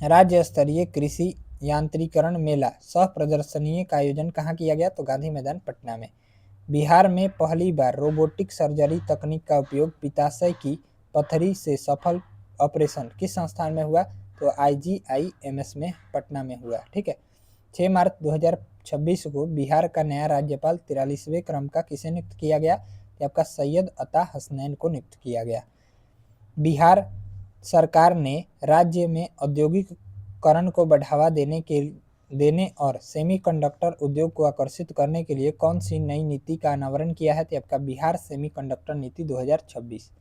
राज्य स्तरीय कृषि यांत्रिकरण मेला सह प्रदर्शनी का आयोजन कहाँ किया गया? तो गांधी मैदान पटना में। बिहार में पहली बार रोबोटिक सर्जरी तकनीक का उपयोग पित्ताशय की पथरी से सफल ऑपरेशन किस संस्थान में हुआ? तो IGIMS में पटना में हुआ। ठीक है। 6 मार्च 2026 को बिहार का नया राज्यपाल 43वें क्रम का किसे नियुक्त किया गया? तो आपका सैयद अता हसनैन को नियुक्त किया गया। बिहार सरकार ने राज्य में औद्योगिकरण को बढ़ावा देने और सेमीकंडक्टर उद्योग को आकर्षित करने के लिए कौन सी नई नीति का अनावरण किया है? तो आपका बिहार सेमीकंडक्टर नीति 2026।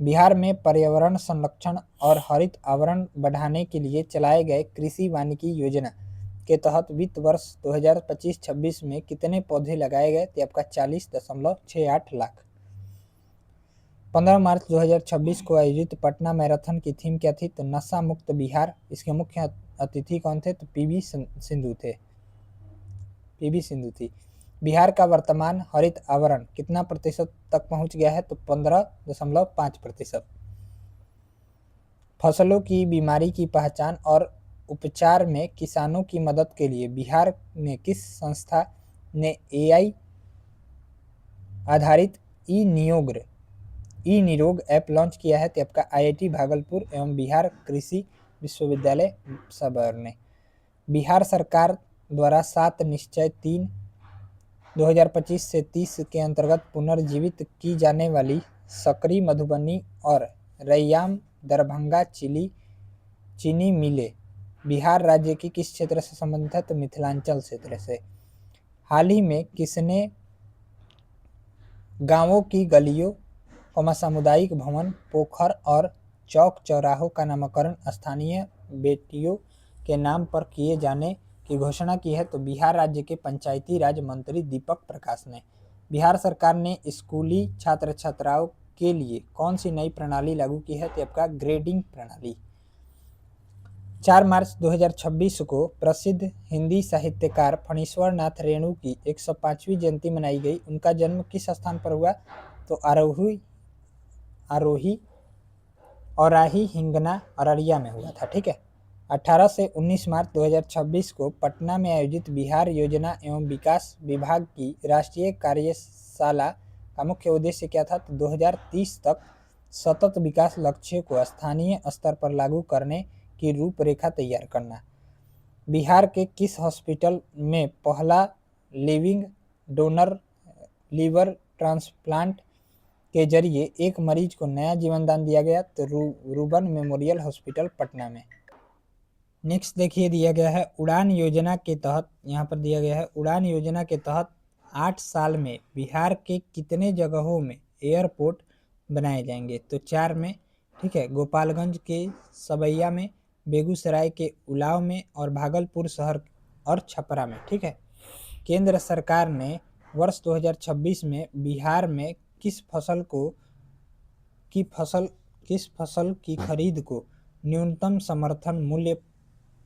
बिहार में पर्यावरण संरक्षण और हरित आवरण बढ़ाने के लिए चलाए गए कृषि वानिकी योजना के तहत वित्त वर्ष 2025-26 में कितने पौधे लगाए गए? तो आपका 40.68 लाख। 15 मार्च 2026 को आयोजित पटना मैराथन की थीम क्या थी? तो नशा मुक्त बिहार। इसके मुख्य अतिथि कौन थे? तो पीवी सिंधु थी। बिहार का वर्तमान हरित आवरण कितना प्रतिशत तक पहुंच गया है? तो 15.5%। फसलों की बीमारी की पहचान और उपचार में किसानों की मदद के लिए बिहार में किस संस्था ने AI आधारित ई निरोग ऐप लॉन्च किया है? तो आपका IIT भागलपुर एवं बिहार कृषि विश्वविद्यालय सबौर ने। बिहार सरकार द्वारा 7 निश्चय 3 2025 से 30 के अंतर्गत पुनर्जीवित की जाने वाली सकरी मधुबनी और रैयाम दरभंगा चीनी मिलें बिहार राज्य की किस क्षेत्र से संबंधित है? तो मिथिलांचल क्षेत्र से। हाल ही में किसने गांवों की गलियों, सामुदायिक भवन, पोखर और चौक चौराहों का नामकरण स्थानीय बेटियों के नाम पर किए जाने की घोषणा की है? तो बिहार राज्य के पंचायती राज मंत्री दीपक प्रकाश ने। बिहार सरकार ने स्कूली छात्र छात्राओं के लिए कौन सी नई प्रणाली लागू की है? तो आपका ग्रेडिंग प्रणाली। 4 मार्च 2026 को प्रसिद्ध हिंदी साहित्यकार फणीश्वर नाथ रेणु की 105वीं जयंती मनाई गई। उनका जन्म किस स्थान पर हुआ? तो औराही हिंगना अररिया में हुआ था। ठीक है। 18 से 19 मार्च 2026 को पटना में आयोजित बिहार योजना एवं विकास विभाग की राष्ट्रीय कार्यशाला का मुख्य उद्देश्य क्या था? तो 2030 तक सतत विकास लक्ष्य को स्थानीय स्तर पर लागू करने की रूपरेखा तैयार करना। बिहार के किस हॉस्पिटल में पहला लिविंग डोनर लीवर ट्रांसप्लांट के जरिए एक मरीज को नया जीवन दान दिया गया? तो रूबन मेमोरियल हॉस्पिटल पटना में। नेक्स्ट देखिए दिया गया है उड़ान योजना के तहत, यहाँ पर दिया गया है उड़ान योजना के तहत 8 साल में बिहार के कितने जगहों में एयरपोर्ट बनाए जाएंगे? तो 4 में। ठीक है। गोपालगंज के सबैया में, बेगूसराय के उलाव में और भागलपुर शहर और छपरा में। ठीक है। केंद्र सरकार ने वर्ष 2026 में बिहार में किस फसल की खरीद को न्यूनतम समर्थन मूल्य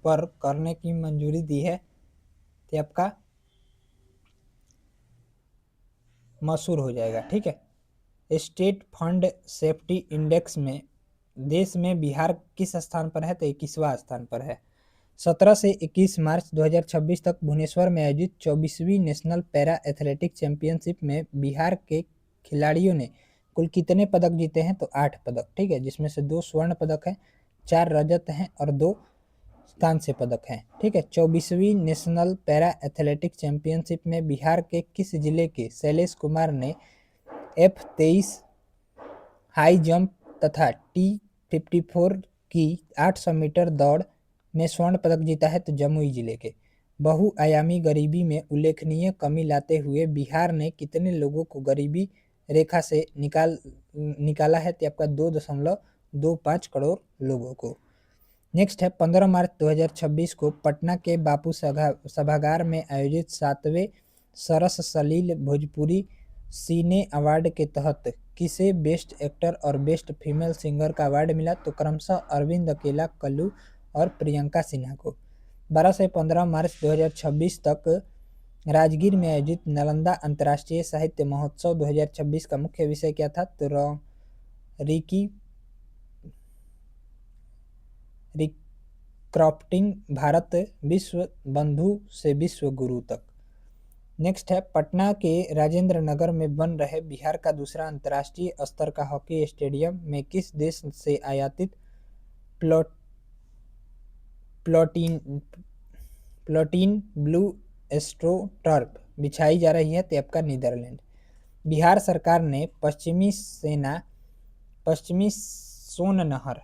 पर करने की मंजूरी दी है? तो आपका मशहूर हो जाएगा। ठीक है। स्टेट फंड सेफ्टी इंडेक्स में देश में बिहार किस स्थान पर है? तो 21वां स्थान पर है। 17 से 21 मार्च 2026 तक भुवनेश्वर में आयोजित 24वीं नेशनल पैरा एथलेटिक चैंपियनशिप में बिहार के खिलाड़ियों ने कुल कितने पदक जीते हैं? तो 8 पदक। ठीक है। जिसमें से 2 स्वर्ण पदक हैं, 4 रजत हैं और 2 कांस्य पदक हैं। ठीक है। 24वीं नेशनल पैरा एथलेटिक चैंपियनशिप में बिहार के किस जिले के शैलेश कुमार ने F23 हाई जंप तथा T54 की 800 मीटर दौड़ में स्वर्ण पदक जीता है? तो जमुई जिले के। बहुआयामी गरीबी में उल्लेखनीय कमी लाते हुए बिहार ने कितने लोगों को गरीबी रेखा से निकाला है? तो आपका 2.25 करोड़ लोगों को। नेक्स्ट है 15 मार्च 2026 को पटना के बापू सभागार में आयोजित 7वें सरस सलील भोजपुरी सीने अवार्ड के तहत किसे बेस्ट एक्टर और बेस्ट फीमेल सिंगर का अवार्ड मिला? तो क्रमशः अरविंद अकेला, कल्लू और प्रियंका सिन्हा को। 12 से 15 मार्च 2026 तक राजगीर में आयोजित नालंदा अंतर्राष्ट्रीय साहित्य महोत्सव 2026 का मुख्य विषय क्या था? तो रिक्रॉफ्टिंग भारत विश्व बंधु से विश्व गुरु तक। नेक्स्ट है, पटना के राजेंद्र नगर में बन रहे बिहार का दूसरा अंतर्राष्ट्रीय स्तर का हॉकी स्टेडियम में किस देश से आयातित प्लोटीन ब्लू एस्ट्रोटर्फ बिछाई जा रही है? तो आपका नीदरलैंड। बिहार सरकार ने पश्चिमी सोन नहर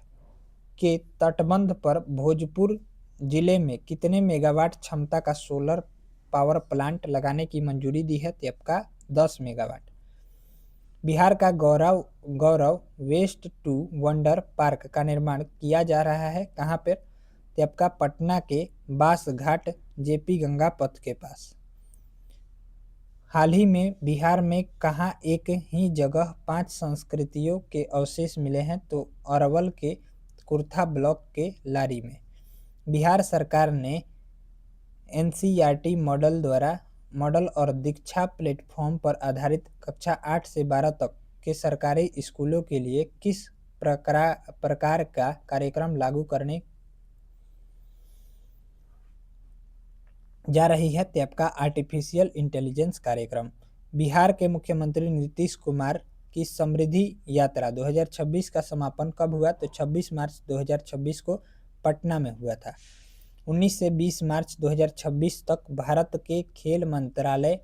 के तटबंध पर भोजपुर जिले में कितने मेगावाट क्षमता का सोलर पावर प्लांट लगाने की मंजूरी दी है? तो आपका 10 मेगावाट। बिहार का गौरव वेस्ट टू वंडर पार्क का निर्माण किया जा रहा है कहाँ पर? तो आपका पटना के बास घाट जेपी गंगा पथ के पास। हाल ही में बिहार में कहाँ एक ही जगह 5 संस्कृतियों के अवशेष मिले हैं? तो अरवल के कुर्था ब्लॉक के लारी में। बिहार सरकार ने एनसीईआरटी मॉडल और दीक्षा प्लेटफॉर्म पर आधारित कक्षा 8 से 12 तक के सरकारी स्कूलों के लिए किस प्रकार का कार्यक्रम लागू करने जा रही है? तो आपका आर्टिफिशियल इंटेलिजेंस कार्यक्रम। बिहार के मुख्यमंत्री नीतीश कुमार की समृद्धि यात्रा 2026 का समापन कब हुआ? तो 26 मार्च 2026 को पटना में हुआ था। 19 से 20 मार्च 2026 तक भारत के खेल मंत्रालय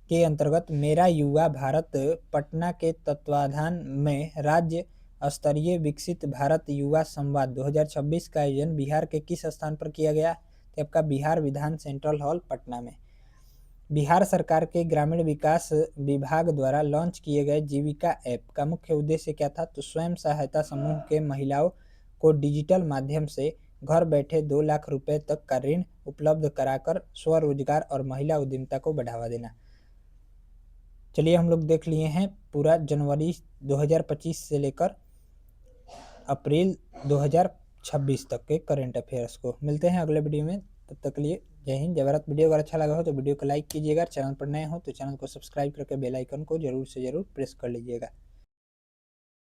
के अंतर्गत मेरा युवा भारत पटना के तत्वाधान में राज्य स्तरीय विकसित भारत युवा संवाद 2026 का आयोजन बिहार के किस स्थान पर किया गया? तो आपका बिहार विधान सेंट्रल हॉल पटना में। बिहार सरकार के ग्रामीण विकास विभाग द्वारा लॉन्च किए गए जीविका ऐप का मुख्य उद्देश्य क्या था? तो स्वयं सहायता समूह के महिलाओं को डिजिटल माध्यम से घर बैठे 2 लाख रुपए तक का ऋण उपलब्ध कराकर स्वरोजगार और महिला उद्यमिता को बढ़ावा देना। चलिए हम लोग देख लिए हैं पूरा जनवरी 2025 से लेकर अप्रैल 2026 तक के करंट अफेयर्स को। मिलते हैं अगले वीडियो में, तब तक के लिए जय हिंद जय भारत। वीडियो अगर अच्छा लगा हो तो वीडियो को लाइक कीजिएगा, चैनल पर नए हो तो चैनल को सब्सक्राइब करके बेल आइकन को जरूर से जरूर प्रेस कर लीजिएगा।